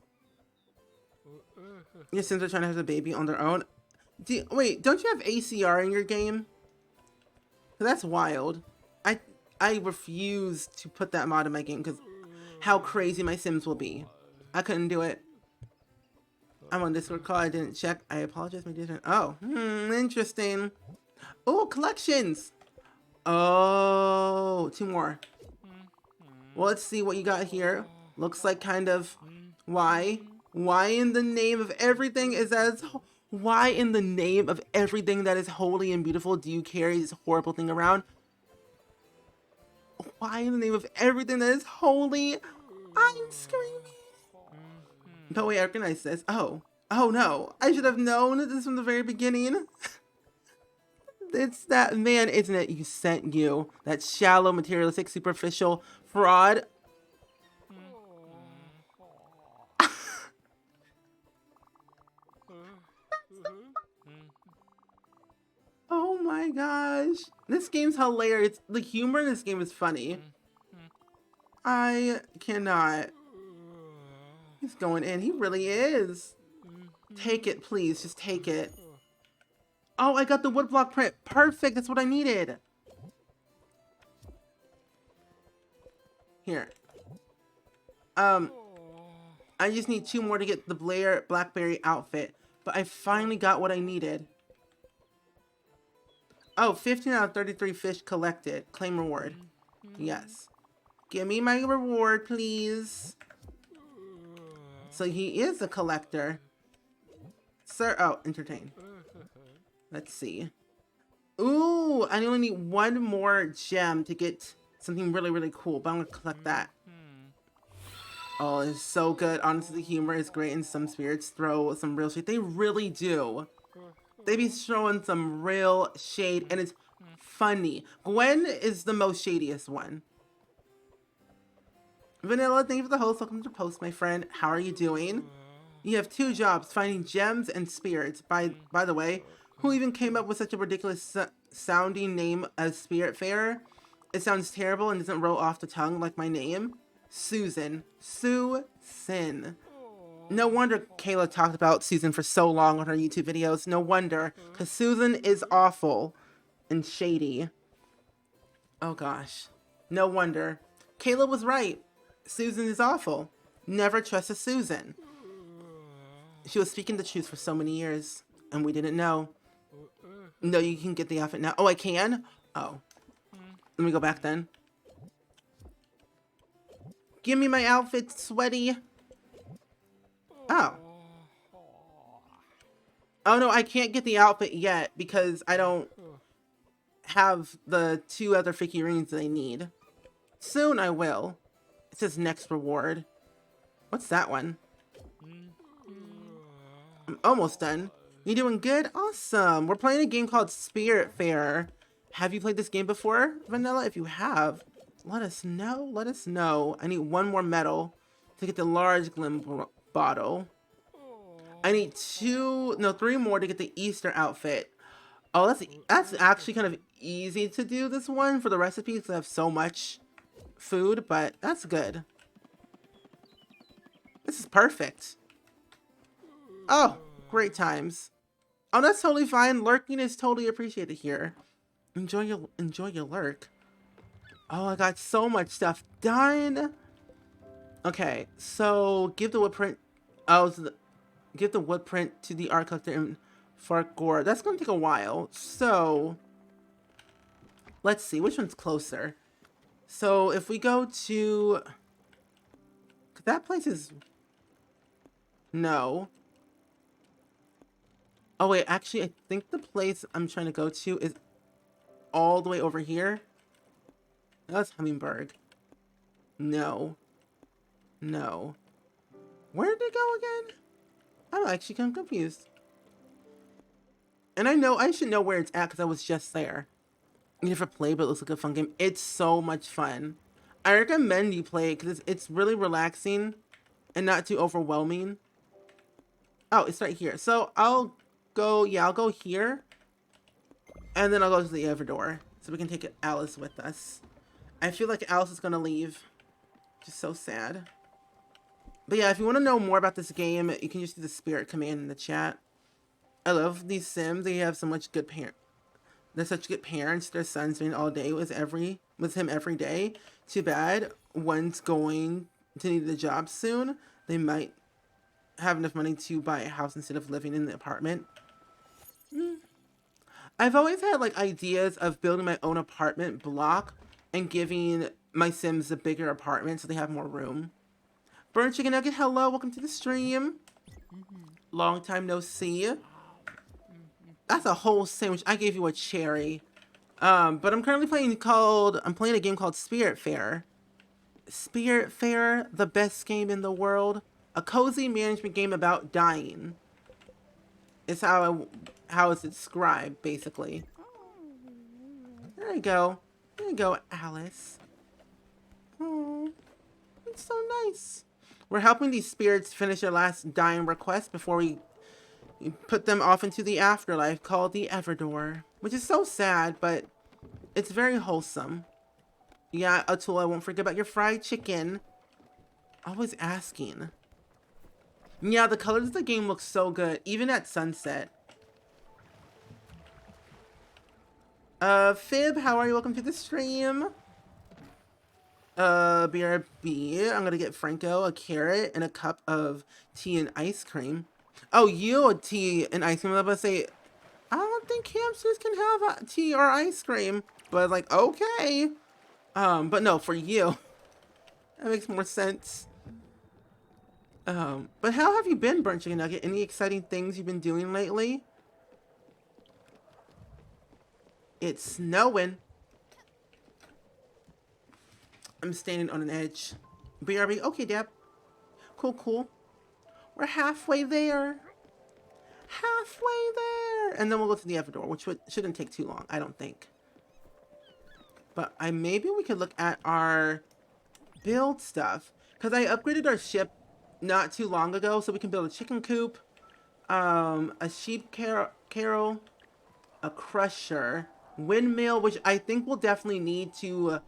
Your Sims are trying to have a baby on their own. Wait, don't you have ACR in your game? That's wild. I refuse to put that mod in my game because how crazy my Sims will be. I couldn't do it. I'm on Discord call. I didn't check. I apologize. My didn't. Oh, interesting. Oh, collections. Oh, 2 more. Well, let's see what you got here. Looks like kind of why in the name of everything is as why in the name of everything that is holy and beautiful do you carry this horrible thing around? Why in the name of everything that is holy? I'm screaming. But wait, I recognize this. Oh no. I should have known this from the very beginning. It's that man, isn't it? You sent you. That shallow, materialistic, superficial fraud. Oh my gosh. This game's hilarious. The humor in this game is funny. I cannot. He's going in. He really is. Take it, please. Just take it. Oh, I got the woodblock print. Perfect. That's what I needed. Here. I just need 2 more to get the Blackberry outfit. But I finally got what I needed. Oh, 15 out of 33 fish collected. Claim reward. Yes. Give me my reward, please. So he is a collector. Sir, oh, entertain. Let's see. Ooh, I only need 1 more gem to get something really, really cool. But I'm going to collect that. Oh, it's so good. Honestly, the humor is great. And some spirits throw some real shade. They really do. They be showing some real shade. And it's funny. Gwen is the most shadiest one. Vanilla, thank you for the host. Welcome to the post, my friend. How are you doing? You have 2 jobs, finding gems and spirits. By the way, who even came up with such a ridiculous sounding name as Spiritfarer? It sounds terrible and doesn't roll off the tongue like my name. Susan. Susan. No wonder Kayla talked about Susan for so long on her YouTube videos. No wonder, because Susan is awful and shady. Oh gosh. No wonder. Kayla was right. Susan is awful. Never trust a Susan. She was speaking the truth for so many years, and we didn't know. No, you can get the outfit now. Oh, I can? Oh. Let me go back then. Give me my outfit, sweaty. Oh. Oh no, I can't get the outfit yet because I don't have the 2 other figurines that I need. Soon I will. It says next reward. What's that one? I'm almost done. You doing good? Awesome. We're playing a game called Spiritfarer. Have you played this game before, Vanilla? If you have, let us know. Let us know. I need 1 more medal to get the large glim bottle. I need 3 more to get the Easter outfit. Oh, that's actually kind of easy to do this one for the recipes because I have so much food, but that's good. This is perfect. Oh, great times. Oh, that's totally fine. Lurking is totally appreciated here. Enjoy your lurk. Oh, I got so much stuff done. Okay, so give the wood print. Give the wood print to the art collector in Farkgore. That's gonna take a while. So let's see which one's closer. So if we go to that place is no. Oh wait, actually I think the place I'm trying to go to is all the way over here. That's Hummingberg. No. No. Where did it go again? I'm actually kind of confused. And I know I should know where it's at because I was just there. You never play, but it looks like a fun game. It's so much fun. I recommend you play it because it's really relaxing and not too overwhelming. Oh, it's right here. So I'll go here. And then I'll go to the other door so we can take Alice with us. I feel like Alice is gonna leave. Just so sad. But yeah, if you want to know more about this game, you can just do the spirit command in the chat. I love these Sims. They have so much good parents. They're such good parents. Their son's spending all day with him every day. Too bad one's going to need a job soon. They might have enough money to buy a house instead of living in the apartment. I've always had like ideas of building my own apartment block and giving my Sims a bigger apartment so they have more room. Burnt Chicken Nugget, hello, welcome to the stream. Long time no see. That's a whole sandwich. I gave you a cherry. But I'm currently playing a game called Spiritfarer. Spiritfarer, the best game in the world. A cozy management game about dying. It's how it's described, basically. There you go. There you go, Alice. Oh, it's so nice. We're helping these spirits finish their last dying request before we put them off into the afterlife called the Everdoor. Which is so sad, but it's very wholesome. Yeah, Atul, I won't forget about your fried chicken. Always asking. Yeah, the colors of the game look so good, even at sunset. Fib, how are you? Welcome to the stream. BRB, I'm gonna get Franco a carrot and a cup of tea and ice cream. Oh, you a tea and ice cream. I was about to say, I don't think hamsters can have tea or ice cream. But like, okay. But no, for you. That makes more sense. But how have you been, Burnt Chicken Nugget? Any exciting things you've been doing lately? It's snowing. I'm standing on an edge. BRB, okay, Deb. Cool, cool. We're halfway there. Halfway there. And then we'll go to the other door, which shouldn't take too long, I don't think. But maybe we could look at our build stuff. Because I upgraded our ship not too long ago, so we can build a chicken coop, a sheep carol, a crusher, windmill, which I think we'll definitely need to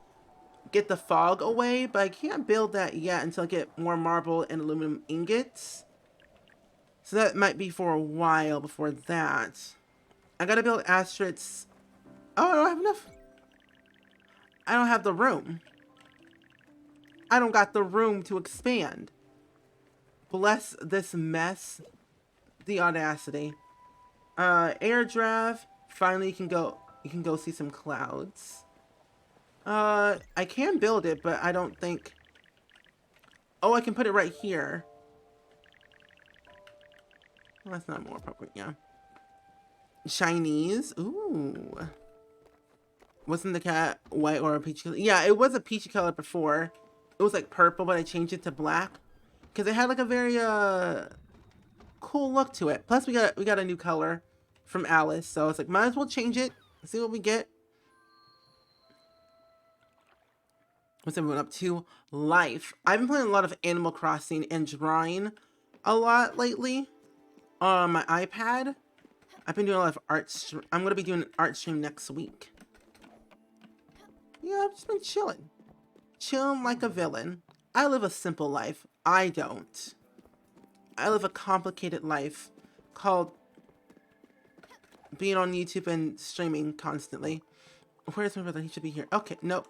get the fog away, but I can't build that yet until I get more marble and aluminum ingots. So that might be for a while before that. I gotta build asterisks. Oh, I don't have enough. I don't have the room. I don't got the room to expand. Bless this mess. The audacity. Air draft. Finally, you can go see some clouds. I can build it, but I don't think... Oh, I can put it right here. Well, that's not more appropriate, yeah. Chinese. Ooh. Wasn't the cat white or a peachy color? Yeah, it was a peachy color before. It was like purple, but I changed it to black. Because it had like a very cool look to it. Plus, we got a new color from Alice. So I was like, might as well change it. See what we get. What's everyone up to? Life. I've been playing a lot of Animal Crossing and drawing a lot lately on my iPad. I've been doing a lot of art. I'm going to be doing an art stream next week. Yeah, I've just been chilling. Chilling like a villain. I live a simple life. I don't. I live a complicated life called being on YouTube and streaming constantly. Where's my brother? He should be here. Okay, nope.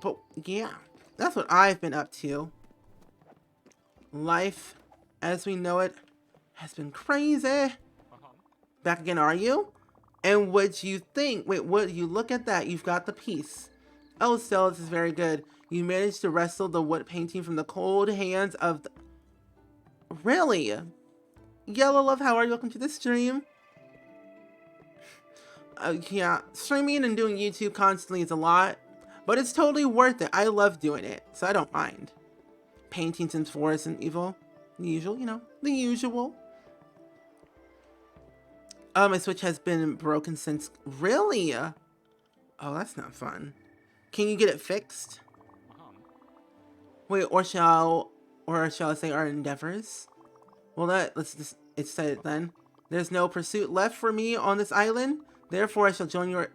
But yeah, that's what I've been up to. Life, as we know it, has been crazy. Back again, are you? And what you think? Wait, what? You look at that. You've got the piece. Oh, Stella, this is very good. You managed to wrestle the wood painting from the cold hands of the... Really? Yellow Love, how are you? Welcome to the stream. Yeah, streaming and doing YouTube constantly is a lot, but it's totally worth it. I love doing it, so I don't mind. Painting Sims 4 isn't evil. The usual, you know, the usual. My Switch has been broken since... Really? Oh, that's not fun. Can you get it fixed? Wait, or shall I say our endeavors? Well, let's just... It's said it then. There's no pursuit left for me on this island. Therefore, I shall join your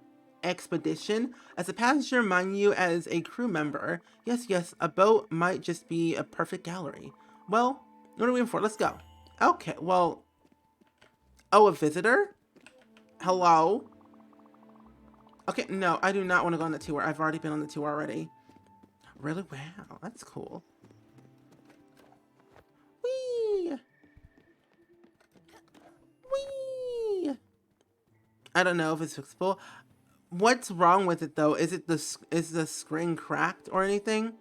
expedition. As a passenger, mind you, as a crew member. Yes, yes, a boat might just be a perfect gallery. Well, what are we in for? Let's go. Okay, well... Oh, a visitor? Hello? Okay, no, I do not want to go on the tour. I've already been on the tour already. Really? Wow, that's cool. Whee! Whee! I don't know if it's fixable. What's wrong with it though? Is the screen cracked or anything?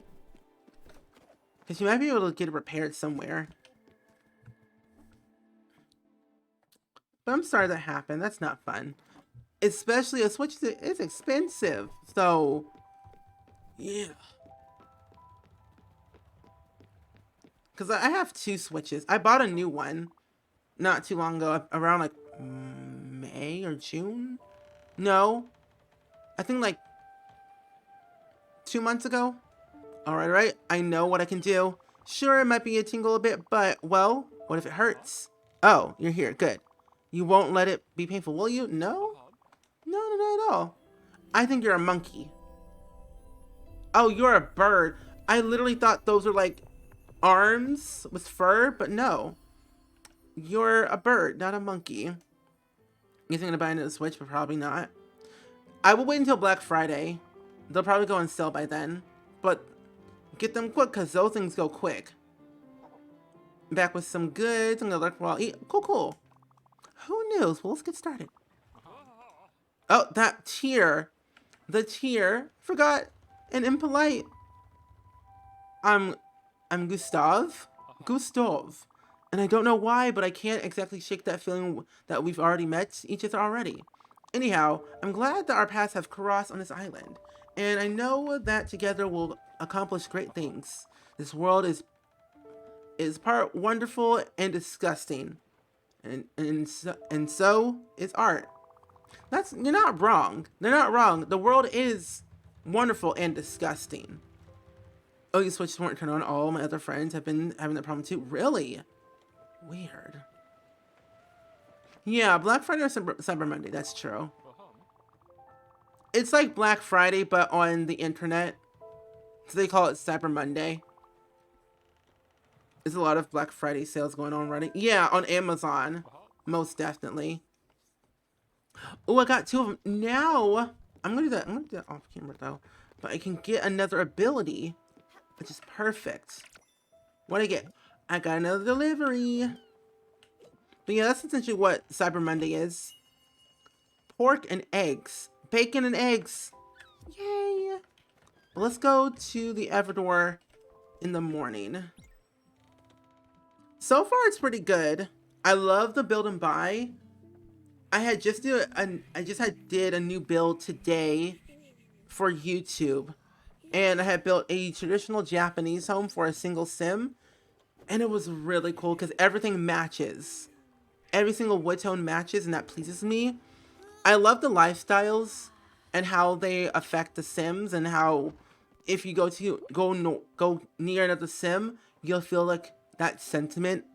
Because you might be able to get it repaired somewhere. But I'm sorry that happened. That's not fun. Especially a Switch is expensive. So, yeah. Because I have 2 Switches. I bought a new one not too long ago. Around like May or June? No. I think like 2 months ago. Alright, right. I know what I can do. Sure, it might be a tingle a bit, but, well, what if it hurts? Oh, you're here. Good. You won't let it be painful, will you? No? No, not at all. I think you're a monkey. Oh, you're a bird. I literally thought those were like arms with fur, but no. You're a bird, not a monkey. You thinking of buying a Switch, but probably not. I will wait until Black Friday. They'll probably go on sale by then. But get them quick, because those things go quick. Back with some goods. I'm going to look while eat. Cool, cool. Who knows? Well, let's get started. Oh, that tear. The tear. Forgot. And impolite. I'm Gustav. Gustav. And I don't know why, but I can't exactly shake that feeling that we've already met each other already. Anyhow, I'm glad that our paths have crossed on this island. And I know that together we'll accomplish great things. This world is part wonderful and disgusting. And so is art. You're not wrong. They're not wrong. The world is wonderful and disgusting. Oh, you switches weren't turned on. All my other friends have been having that problem too. Really? Weird. Yeah, Black Friday or Cyber Monday. That's true. It's like Black Friday, but on the internet. So they call it Cyber Monday. There's a lot of Black Friday sales going on already. Yeah, on Amazon. Most definitely. Oh, I got 2 of them. Now, I'm going to do that off camera though. But I can get another ability, which is perfect. What do I get? I got another delivery. But yeah, that's essentially what Cyber Monday is. Pork and eggs. Bacon and eggs. Yay. Well, let's go to the Everdor in the morning. So far, it's pretty good. I love the build and buy. I just did a new build today for YouTube. And I had built a traditional Japanese home for a single sim. And it was really cool because everything matches. Every single wood tone matches, and that pleases me. I love the lifestyles and how they affect the sims, and how if you go near another sim, you'll feel like that sentiment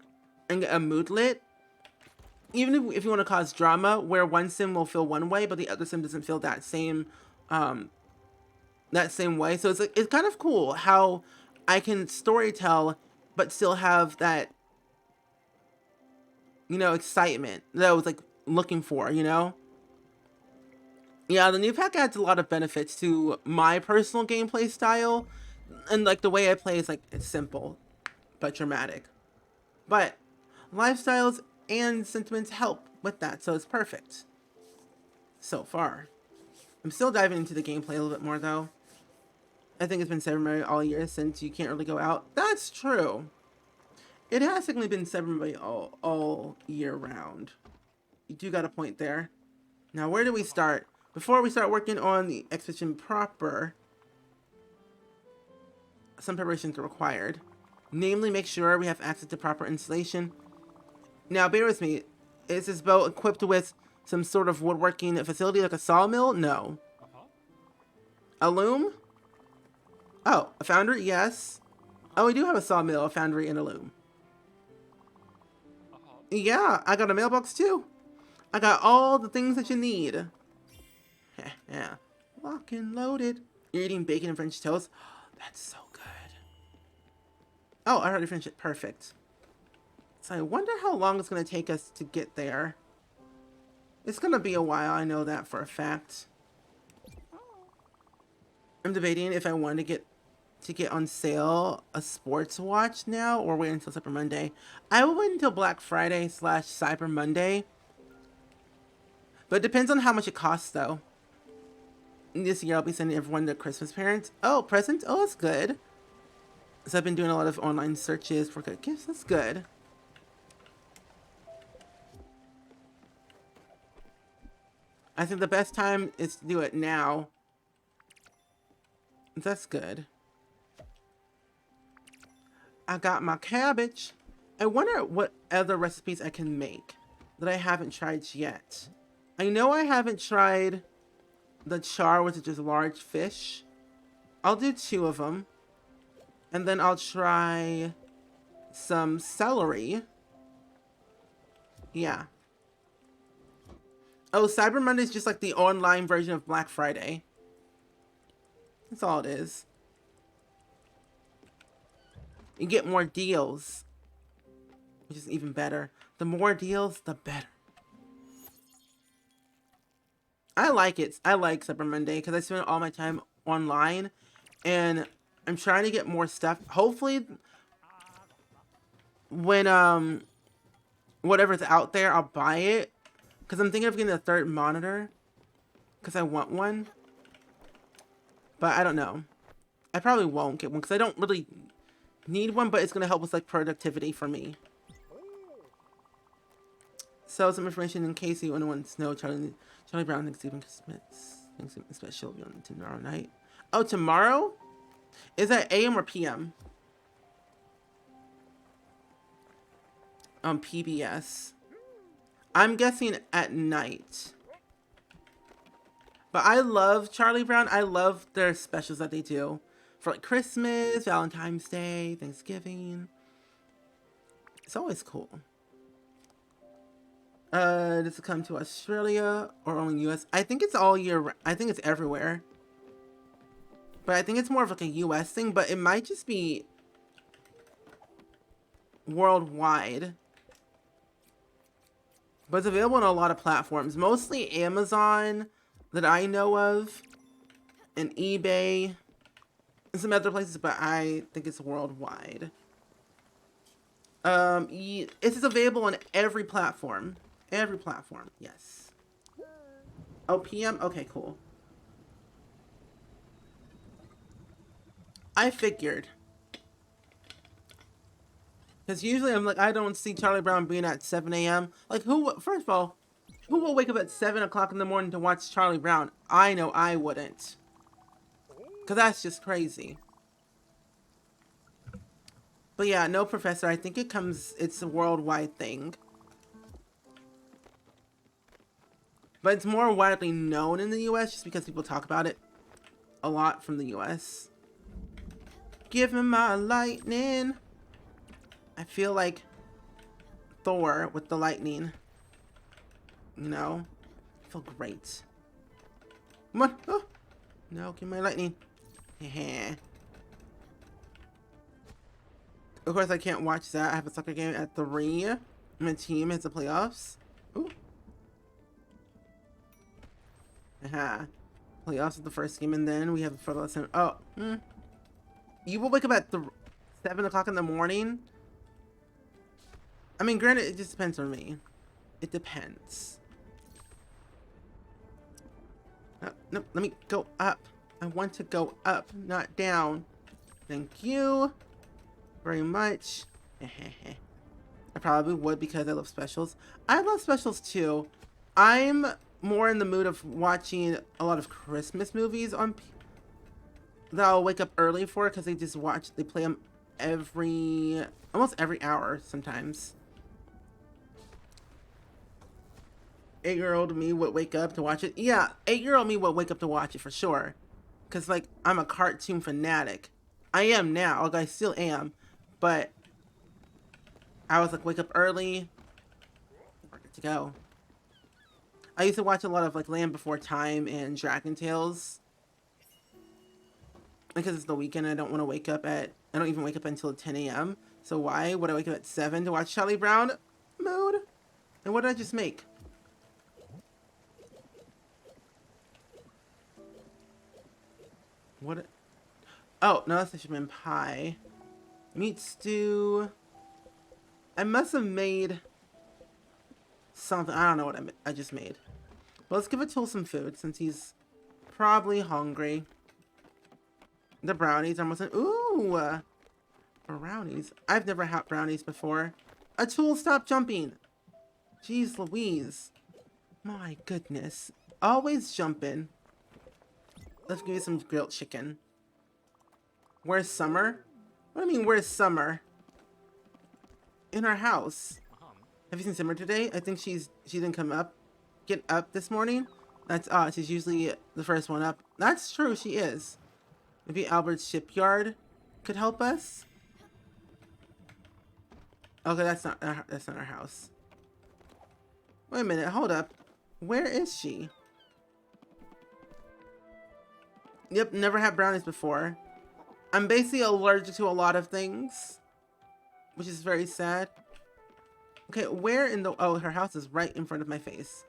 and get a moodlet. Even if you want to cause drama, where one sim will feel one way, but the other sim doesn't feel that same way. So it's kind of cool how I can storytell, but still have that, excitement that I was like looking for, Yeah, the new pack adds a lot of benefits to my personal gameplay style, and like the way I play is like it's simple but dramatic. But lifestyles and sentiments help with that, so it's perfect so far. I'm still diving into the gameplay a little bit more though. I think it's been Cyber Monday all year since you can't really go out. That's true. It has technically been Cyber Monday all year round. You do got a point there. Now, where do we start? Before we start working on the expedition proper, some preparations are required. Namely, make sure we have access to proper installation. Now, bear with me. Is this boat equipped with some sort of woodworking facility like a sawmill? No. A loom? Oh, a foundry? Yes. Oh, we do have a sawmill, a foundry, and a loom. Yeah, I got a mailbox too. I got all the things that you need. Yeah. Lock and loaded. You're eating bacon and French toast? That's so good. Oh, I already finished it. Perfect. So I wonder how long it's going to take us to get there. It's going to be a while. I know that for a fact. I'm debating if I want to get on sale a sports watch now or wait until Cyber Monday. I will wait until Black Friday / Cyber Monday. But it depends on how much it costs though. This year I'll be sending everyone their Christmas presents. Oh, presents? Oh, that's good. So I've been doing a lot of online searches for good gifts. That's good. I think the best time is to do it now. That's good. I got my cabbage. I wonder what other recipes I can make that I haven't tried yet. I know I haven't tried the char, which is just large fish. I'll do 2 of them. And then I'll try some celery. Yeah. Oh, Cyber Monday is just like the online version of Black Friday. That's all it is. You get more deals, which is even better. The more deals, the better. I like it. I like Cyber Monday because I spend all my time online and I'm trying to get more stuff. Hopefully when whatever's out there, I'll buy it because I'm thinking of getting a 3rd monitor because I want one. But I don't know. I probably won't get one because I don't really need one, but it's going to help with like productivity for me. So some information in case you want to know. Charlie Brown Thanksgiving special will be on tomorrow night. Oh, tomorrow? Is that AM or PM? On PBS. I'm guessing at night. But I love Charlie Brown. I love their specials that they do for like Christmas, Valentine's Day, Thanksgiving. It's always cool. Does it come to Australia or only US? I think it's all year. I think it's everywhere. But I think it's more of like a US thing, but it might just be worldwide. But it's available on a lot of platforms, mostly Amazon that I know of, and eBay, and some other places, but I think it's worldwide. It's available on every platform. Every platform, yes. Oh, PM? Okay, cool. I figured. Because usually I'm like, I don't see Charlie Brown being at 7 a.m. Like, first of all, who will wake up at 7 o'clock in the morning to watch Charlie Brown? I know I wouldn't. Because that's just crazy. But yeah, no, Professor, I think it's a worldwide thing. But it's more widely known in the US just because people talk about it a lot from the US. Give me my lightning. I feel like Thor with the lightning. You know? I feel great. Come on. Oh. No, give me my lightning. Of course, I can't watch that. I have a soccer game at 3. My team has the playoffs. Ooh. Playoffs is the first game, and then we have the lesson. Oh, you will wake up at 7 o'clock in the morning. I mean, granted, it just depends on me. It depends. No, let me go up. I want to go up, not down. Thank you very much. I probably would because I love specials. I love specials too. I'm more in the mood of watching a lot of Christmas movies on that I'll wake up early for because they play them almost every hour sometimes. 8-year-old me would wake up to watch it. Yeah, 8-year-old me would wake up to watch it for sure. Because, like, I'm a cartoon fanatic. I am now. Like, I still am. But I was like, wake up early. We're good to go. I used to watch a lot of like Land Before Time and Dragon Tales. Because it's the weekend, I don't want to wake up at... I don't even wake up until 10 a.m. So why would I wake up at 7 to watch Charlie Brown? Mood? And what did I just make? What? Oh, no, that's fisherman pie. Meat stew. I must have made something. I don't know what I just made. Well, let's give Atul some food since he's probably hungry. The brownies are almost in. Ooh! Brownies. I've never had brownies before. Atul, stop jumping! Jeez Louise. My goodness. Always jumping. Let's give you some grilled chicken. Where's Summer? What do you mean, where's Summer? In our house. Have you seen Summer today? I think she didn't get up this morning. That's odd. She's usually the first one up. That's true, she is. Maybe Albert's shipyard could help us. Okay, that's not our house. Wait a minute, hold up. Where is she? Yep, never had brownies before. I'm basically allergic to a lot of things, which is very sad. Okay, where in the... Oh, her house is right in front of my face.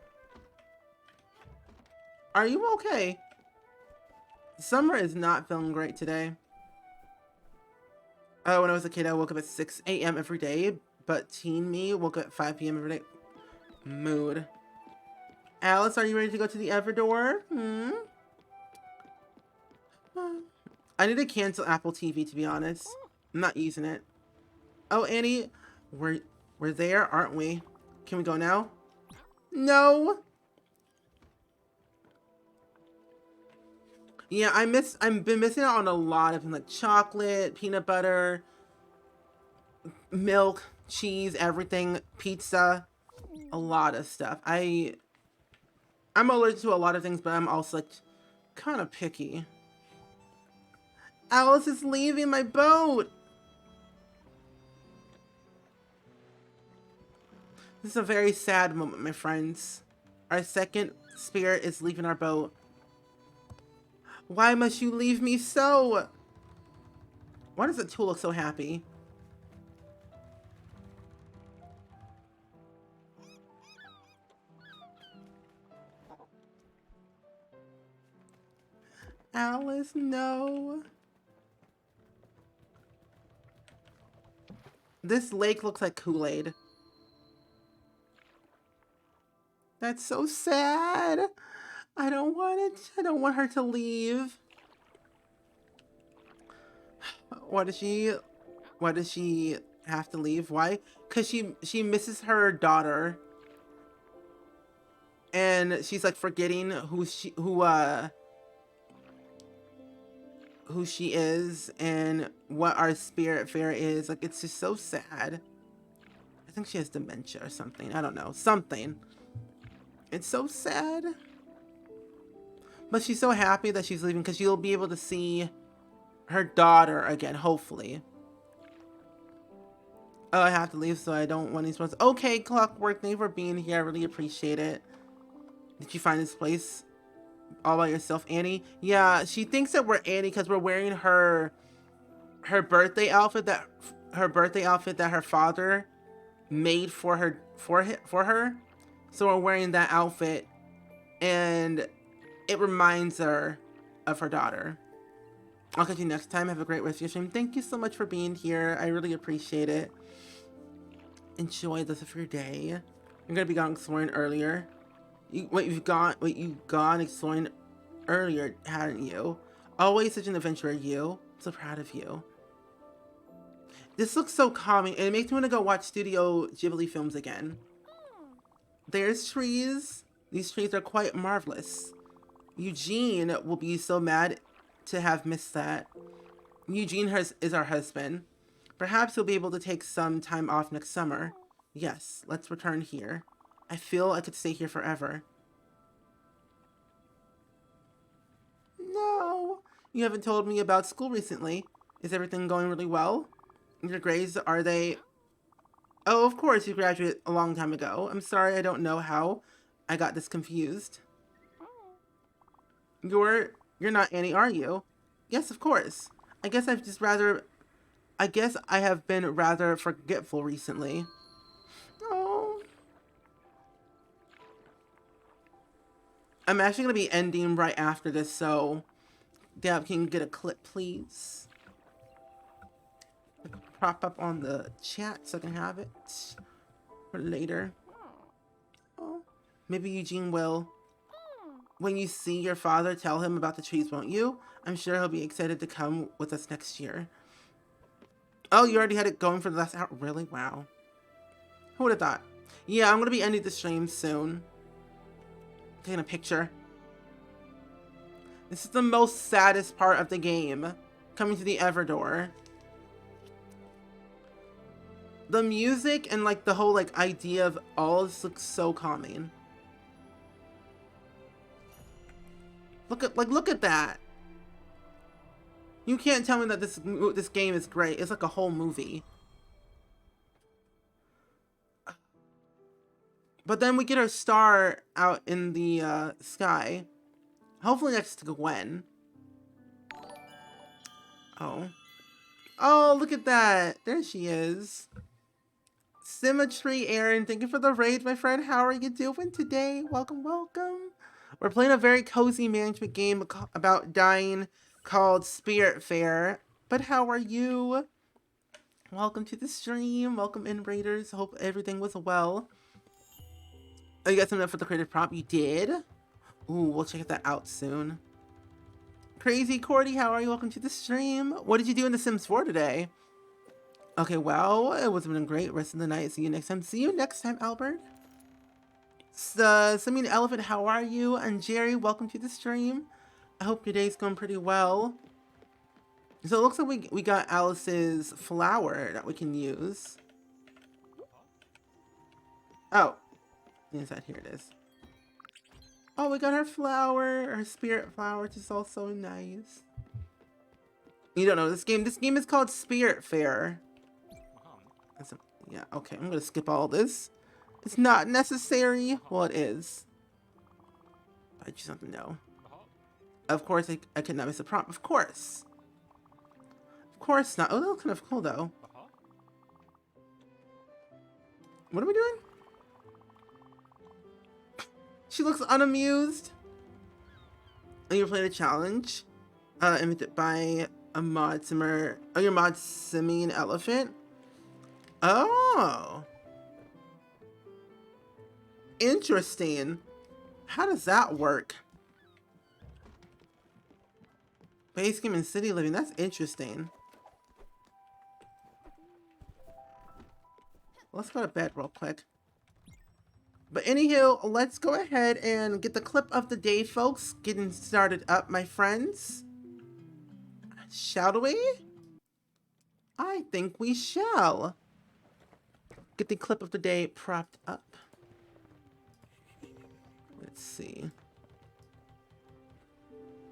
Are you okay? Summer is not feeling great today. Oh, when I was a kid, I woke up at 6 a.m. every day, but teen me woke up at 5 p.m. every day. Mood. Alice, are you ready to go to the Everdor? I need to cancel Apple TV, to be honest. I'm not using it. Oh, Annie, we're there, aren't we? Can we go now? No. Yeah, I've been missing out on a lot of things like chocolate, peanut butter, milk, cheese, everything, pizza, a lot of stuff. I'm allergic to a lot of things, but I'm also like kind of picky. Alice is leaving my boat. This is a very sad moment, my friends. Our second spirit is leaving our boat. Why must you leave me so? Why does the tool look so happy? Alice, no. This lake looks like Kool-Aid. That's so sad. I don't want it. I don't want her to leave. Why does she have to leave? Why? Because she misses her daughter. And she's like forgetting who she is and what our Spiritfarer is. Like, it's just so sad. I think she has dementia or something. I don't know. Something. It's so sad. But she's so happy that she's leaving because she'll be able to see her daughter again, hopefully. Oh, I have to leave, so I don't want these ones. Okay, Clockwork, thank you for being here. I really appreciate it. Did you find this place all by yourself, Annie? Yeah, she thinks that we're Annie because we're wearing her birthday outfit that her father made for her. So we're wearing that outfit, and it reminds her of her daughter. I'll catch you next time. Have a great rest of your stream. Thank you so much for being here. I really appreciate it. Enjoy the rest of your day. You're gonna be gone exploring earlier. You've gone exploring earlier, hadn't you? Always such an adventurer, you. I'm so proud of you. This looks so calming, and it makes me want to go watch Studio Ghibli films again. There's trees. These trees are quite marvelous. Eugene will be so mad to have missed that. Eugene is our husband. Perhaps he'll be able to take some time off next summer. Yes, let's return here. I feel I could stay here forever. No, you haven't told me about school recently. Is everything going really well? Your grades, are they... Oh, of course, you graduated a long time ago. I'm sorry, I don't know how. I got this confused. You're not Annie, are you? Yes, of course. I guess I have been rather forgetful recently. Oh. I'm actually gonna be ending right after this, so Dab, can you get a clip, please? Prop up on the chat so I can have it for later. Oh. Maybe Eugene will. When you see your father, tell him about the trees, won't you? I'm sure he'll be excited to come with us next year. Oh, you already had it going for the last hour? Really? Wow. Who would have thought? Yeah, I'm going to be ending the stream soon. Taking a picture. This is the most saddest part of the game. Coming to the Everdor. The music and like the whole like idea of all this looks so calming. Look at that. You can't tell me that this game is great. It's like a whole movie. But then we get our star out in the sky. Hopefully next to Gwen. Oh. Oh, look at that. There she is. Symmetry, Aaron. Thank you for the raid, my friend. How are you doing today? Welcome, welcome. We're playing a very cozy management game about dying called Spiritfarer. But how are you? Welcome to the stream. Welcome in, raiders. Hope everything was well. Oh, you got something up for the creative prompt? You did? Ooh, we'll check that out soon. Crazy Cordy, how are you? Welcome to the stream. What did you do in The Sims 4 today? Okay, well, it was been great. Rest of the night. See you next time. See you next time, Albert. Simeon Elephant, how are you? And Jerry, welcome to the stream. I hope your day's going pretty well. So it looks like we got Alice's flower that we can use. Oh. Inside, here it is. Oh, we got her flower, her spirit flower, which is also nice. You don't know this game. This game is called Spiritfarer. Yeah, okay, I'm gonna skip all this. It's not necessary. Well, it is. I choose something no. Of course, I cannot miss a prompt. Of course. Of course not. Oh, that looks kind of cool, though. What are we doing? She looks unamused. And you're playing a challenge. Invented by a mod simmer. Oh, your mod Simeon Elephant? Oh. Interesting. How does that work? Base game and city living. That's interesting. Let's go to bed real quick. But anywho, let's go ahead and get the clip of the day, folks. Getting started up, my friends. Shall we? I think we shall. Get the clip of the day propped up. Let's see.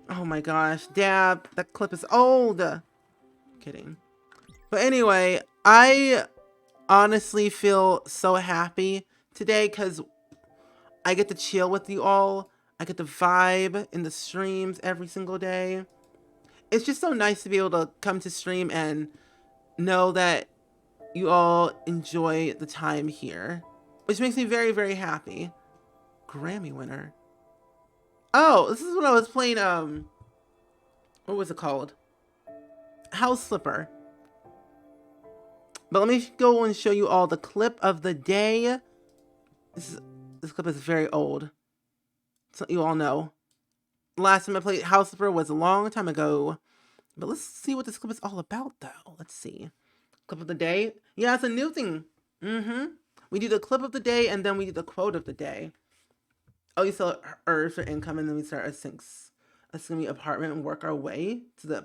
Oh my gosh, Dab, that clip is old. Kidding. But anyway, I honestly feel so happy today because I get to chill with you all. I get to vibe in the streams every single day. It's just so nice to be able to come to stream and know that you all enjoy the time here, which makes me very, very happy. Grammy winner. Oh, this is when I was playing, what was it called? House Flipper. But let me go and show you all the clip of the day. This clip is very old. So you all know. Last time I played House Flipper was a long time ago. But let's see what this clip is all about, though. Let's see. Clip of the day. Yeah, it's a new thing. We do the clip of the day, and then we do the quote of the day. Oh, you sell Earth for income, and then we start a skinny apartment and work our way to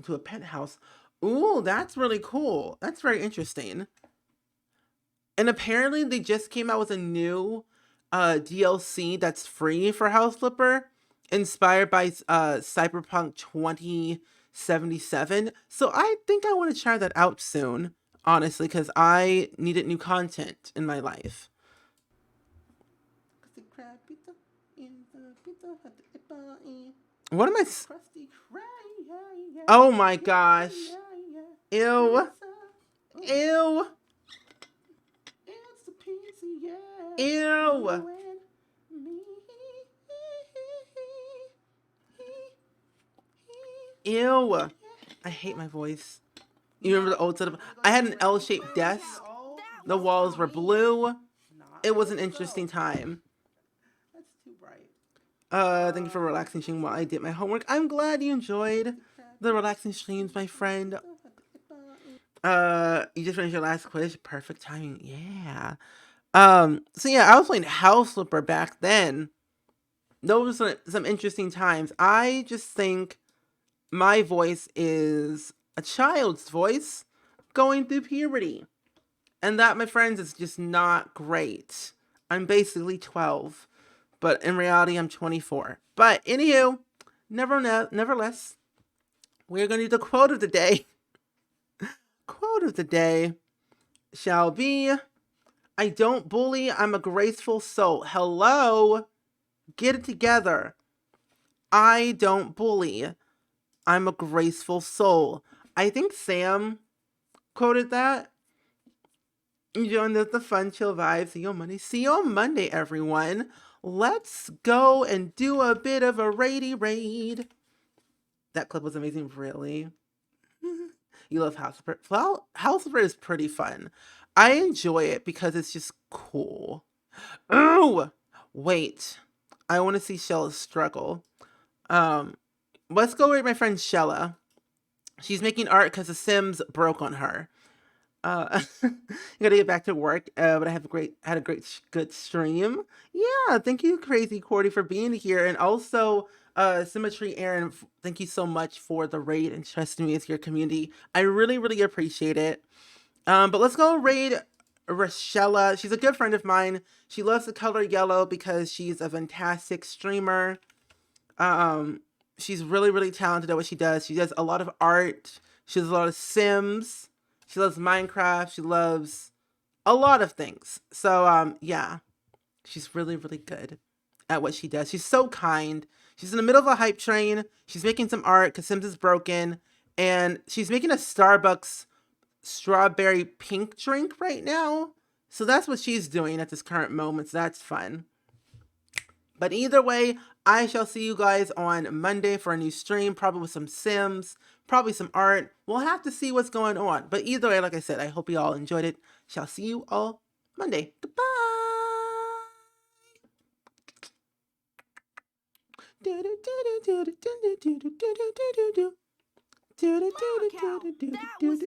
a penthouse. Ooh, that's really cool. That's very interesting. And apparently, they just came out with a new DLC that's free for House Flipper, inspired by Cyberpunk 2077. So I think I want to try that out soon, honestly, because I needed new content in my life. What am I? Oh my gosh. Ew. Ew. Ew. Ew. I hate my voice. You remember the old setup? I had an L-shaped desk. The walls were blue. It was an interesting time. Thank you for relaxing stream while I did my homework. I'm glad you enjoyed the relaxing streams, my friend. You just finished your last quiz. Perfect timing. Yeah. So yeah, I was playing House Flipper back then. Those were some interesting times. I just think my voice is a child's voice going through puberty. And that, my friends, is just not great. I'm basically 12. But in reality, I'm 24. But anywho, nevertheless, we're going to do the quote of the day. Quote of the day shall be, I don't bully, I'm a graceful soul. Hello? Get it together. I don't bully, I'm a graceful soul. I think Sam quoted that. Enjoying the fun, chill vibes. See you on Monday. See you on Monday, everyone. Let's go and do a bit of a raid. That clip was amazing, really. You love House Flipper. Well, House Flipper is pretty fun. I enjoy it because it's just cool. Oh, wait. I want to see Shella's struggle. Let's go with my friend Stella. She's making art because the Sims broke on her. I gotta get back to work, but I had a good stream. Yeah, thank you, Crazy Cordy, for being here, and also Symmetry Aaron. Thank you so much for the raid and trusting me as your community. I really appreciate it. But let's go raid Rochella. She's a good friend of mine. She loves the color yellow because she's a fantastic streamer. She's really talented at what she does. She does a lot of art. She does a lot of Sims. She loves Minecraft. She loves a lot of things. So, yeah, she's really good at what she does. She's so kind. She's in the middle of a hype train. She's making some art because Sims is broken. And she's making a Starbucks strawberry pink drink right now. So that's what she's doing at this current moment. So that's fun. But either way, I shall see you guys on Monday for a new stream, probably with some Sims, probably some art. We'll have to see what's going on. But either way, like I said, I hope you all enjoyed it. Shall see you all Monday. Goodbye. Mama cow, that was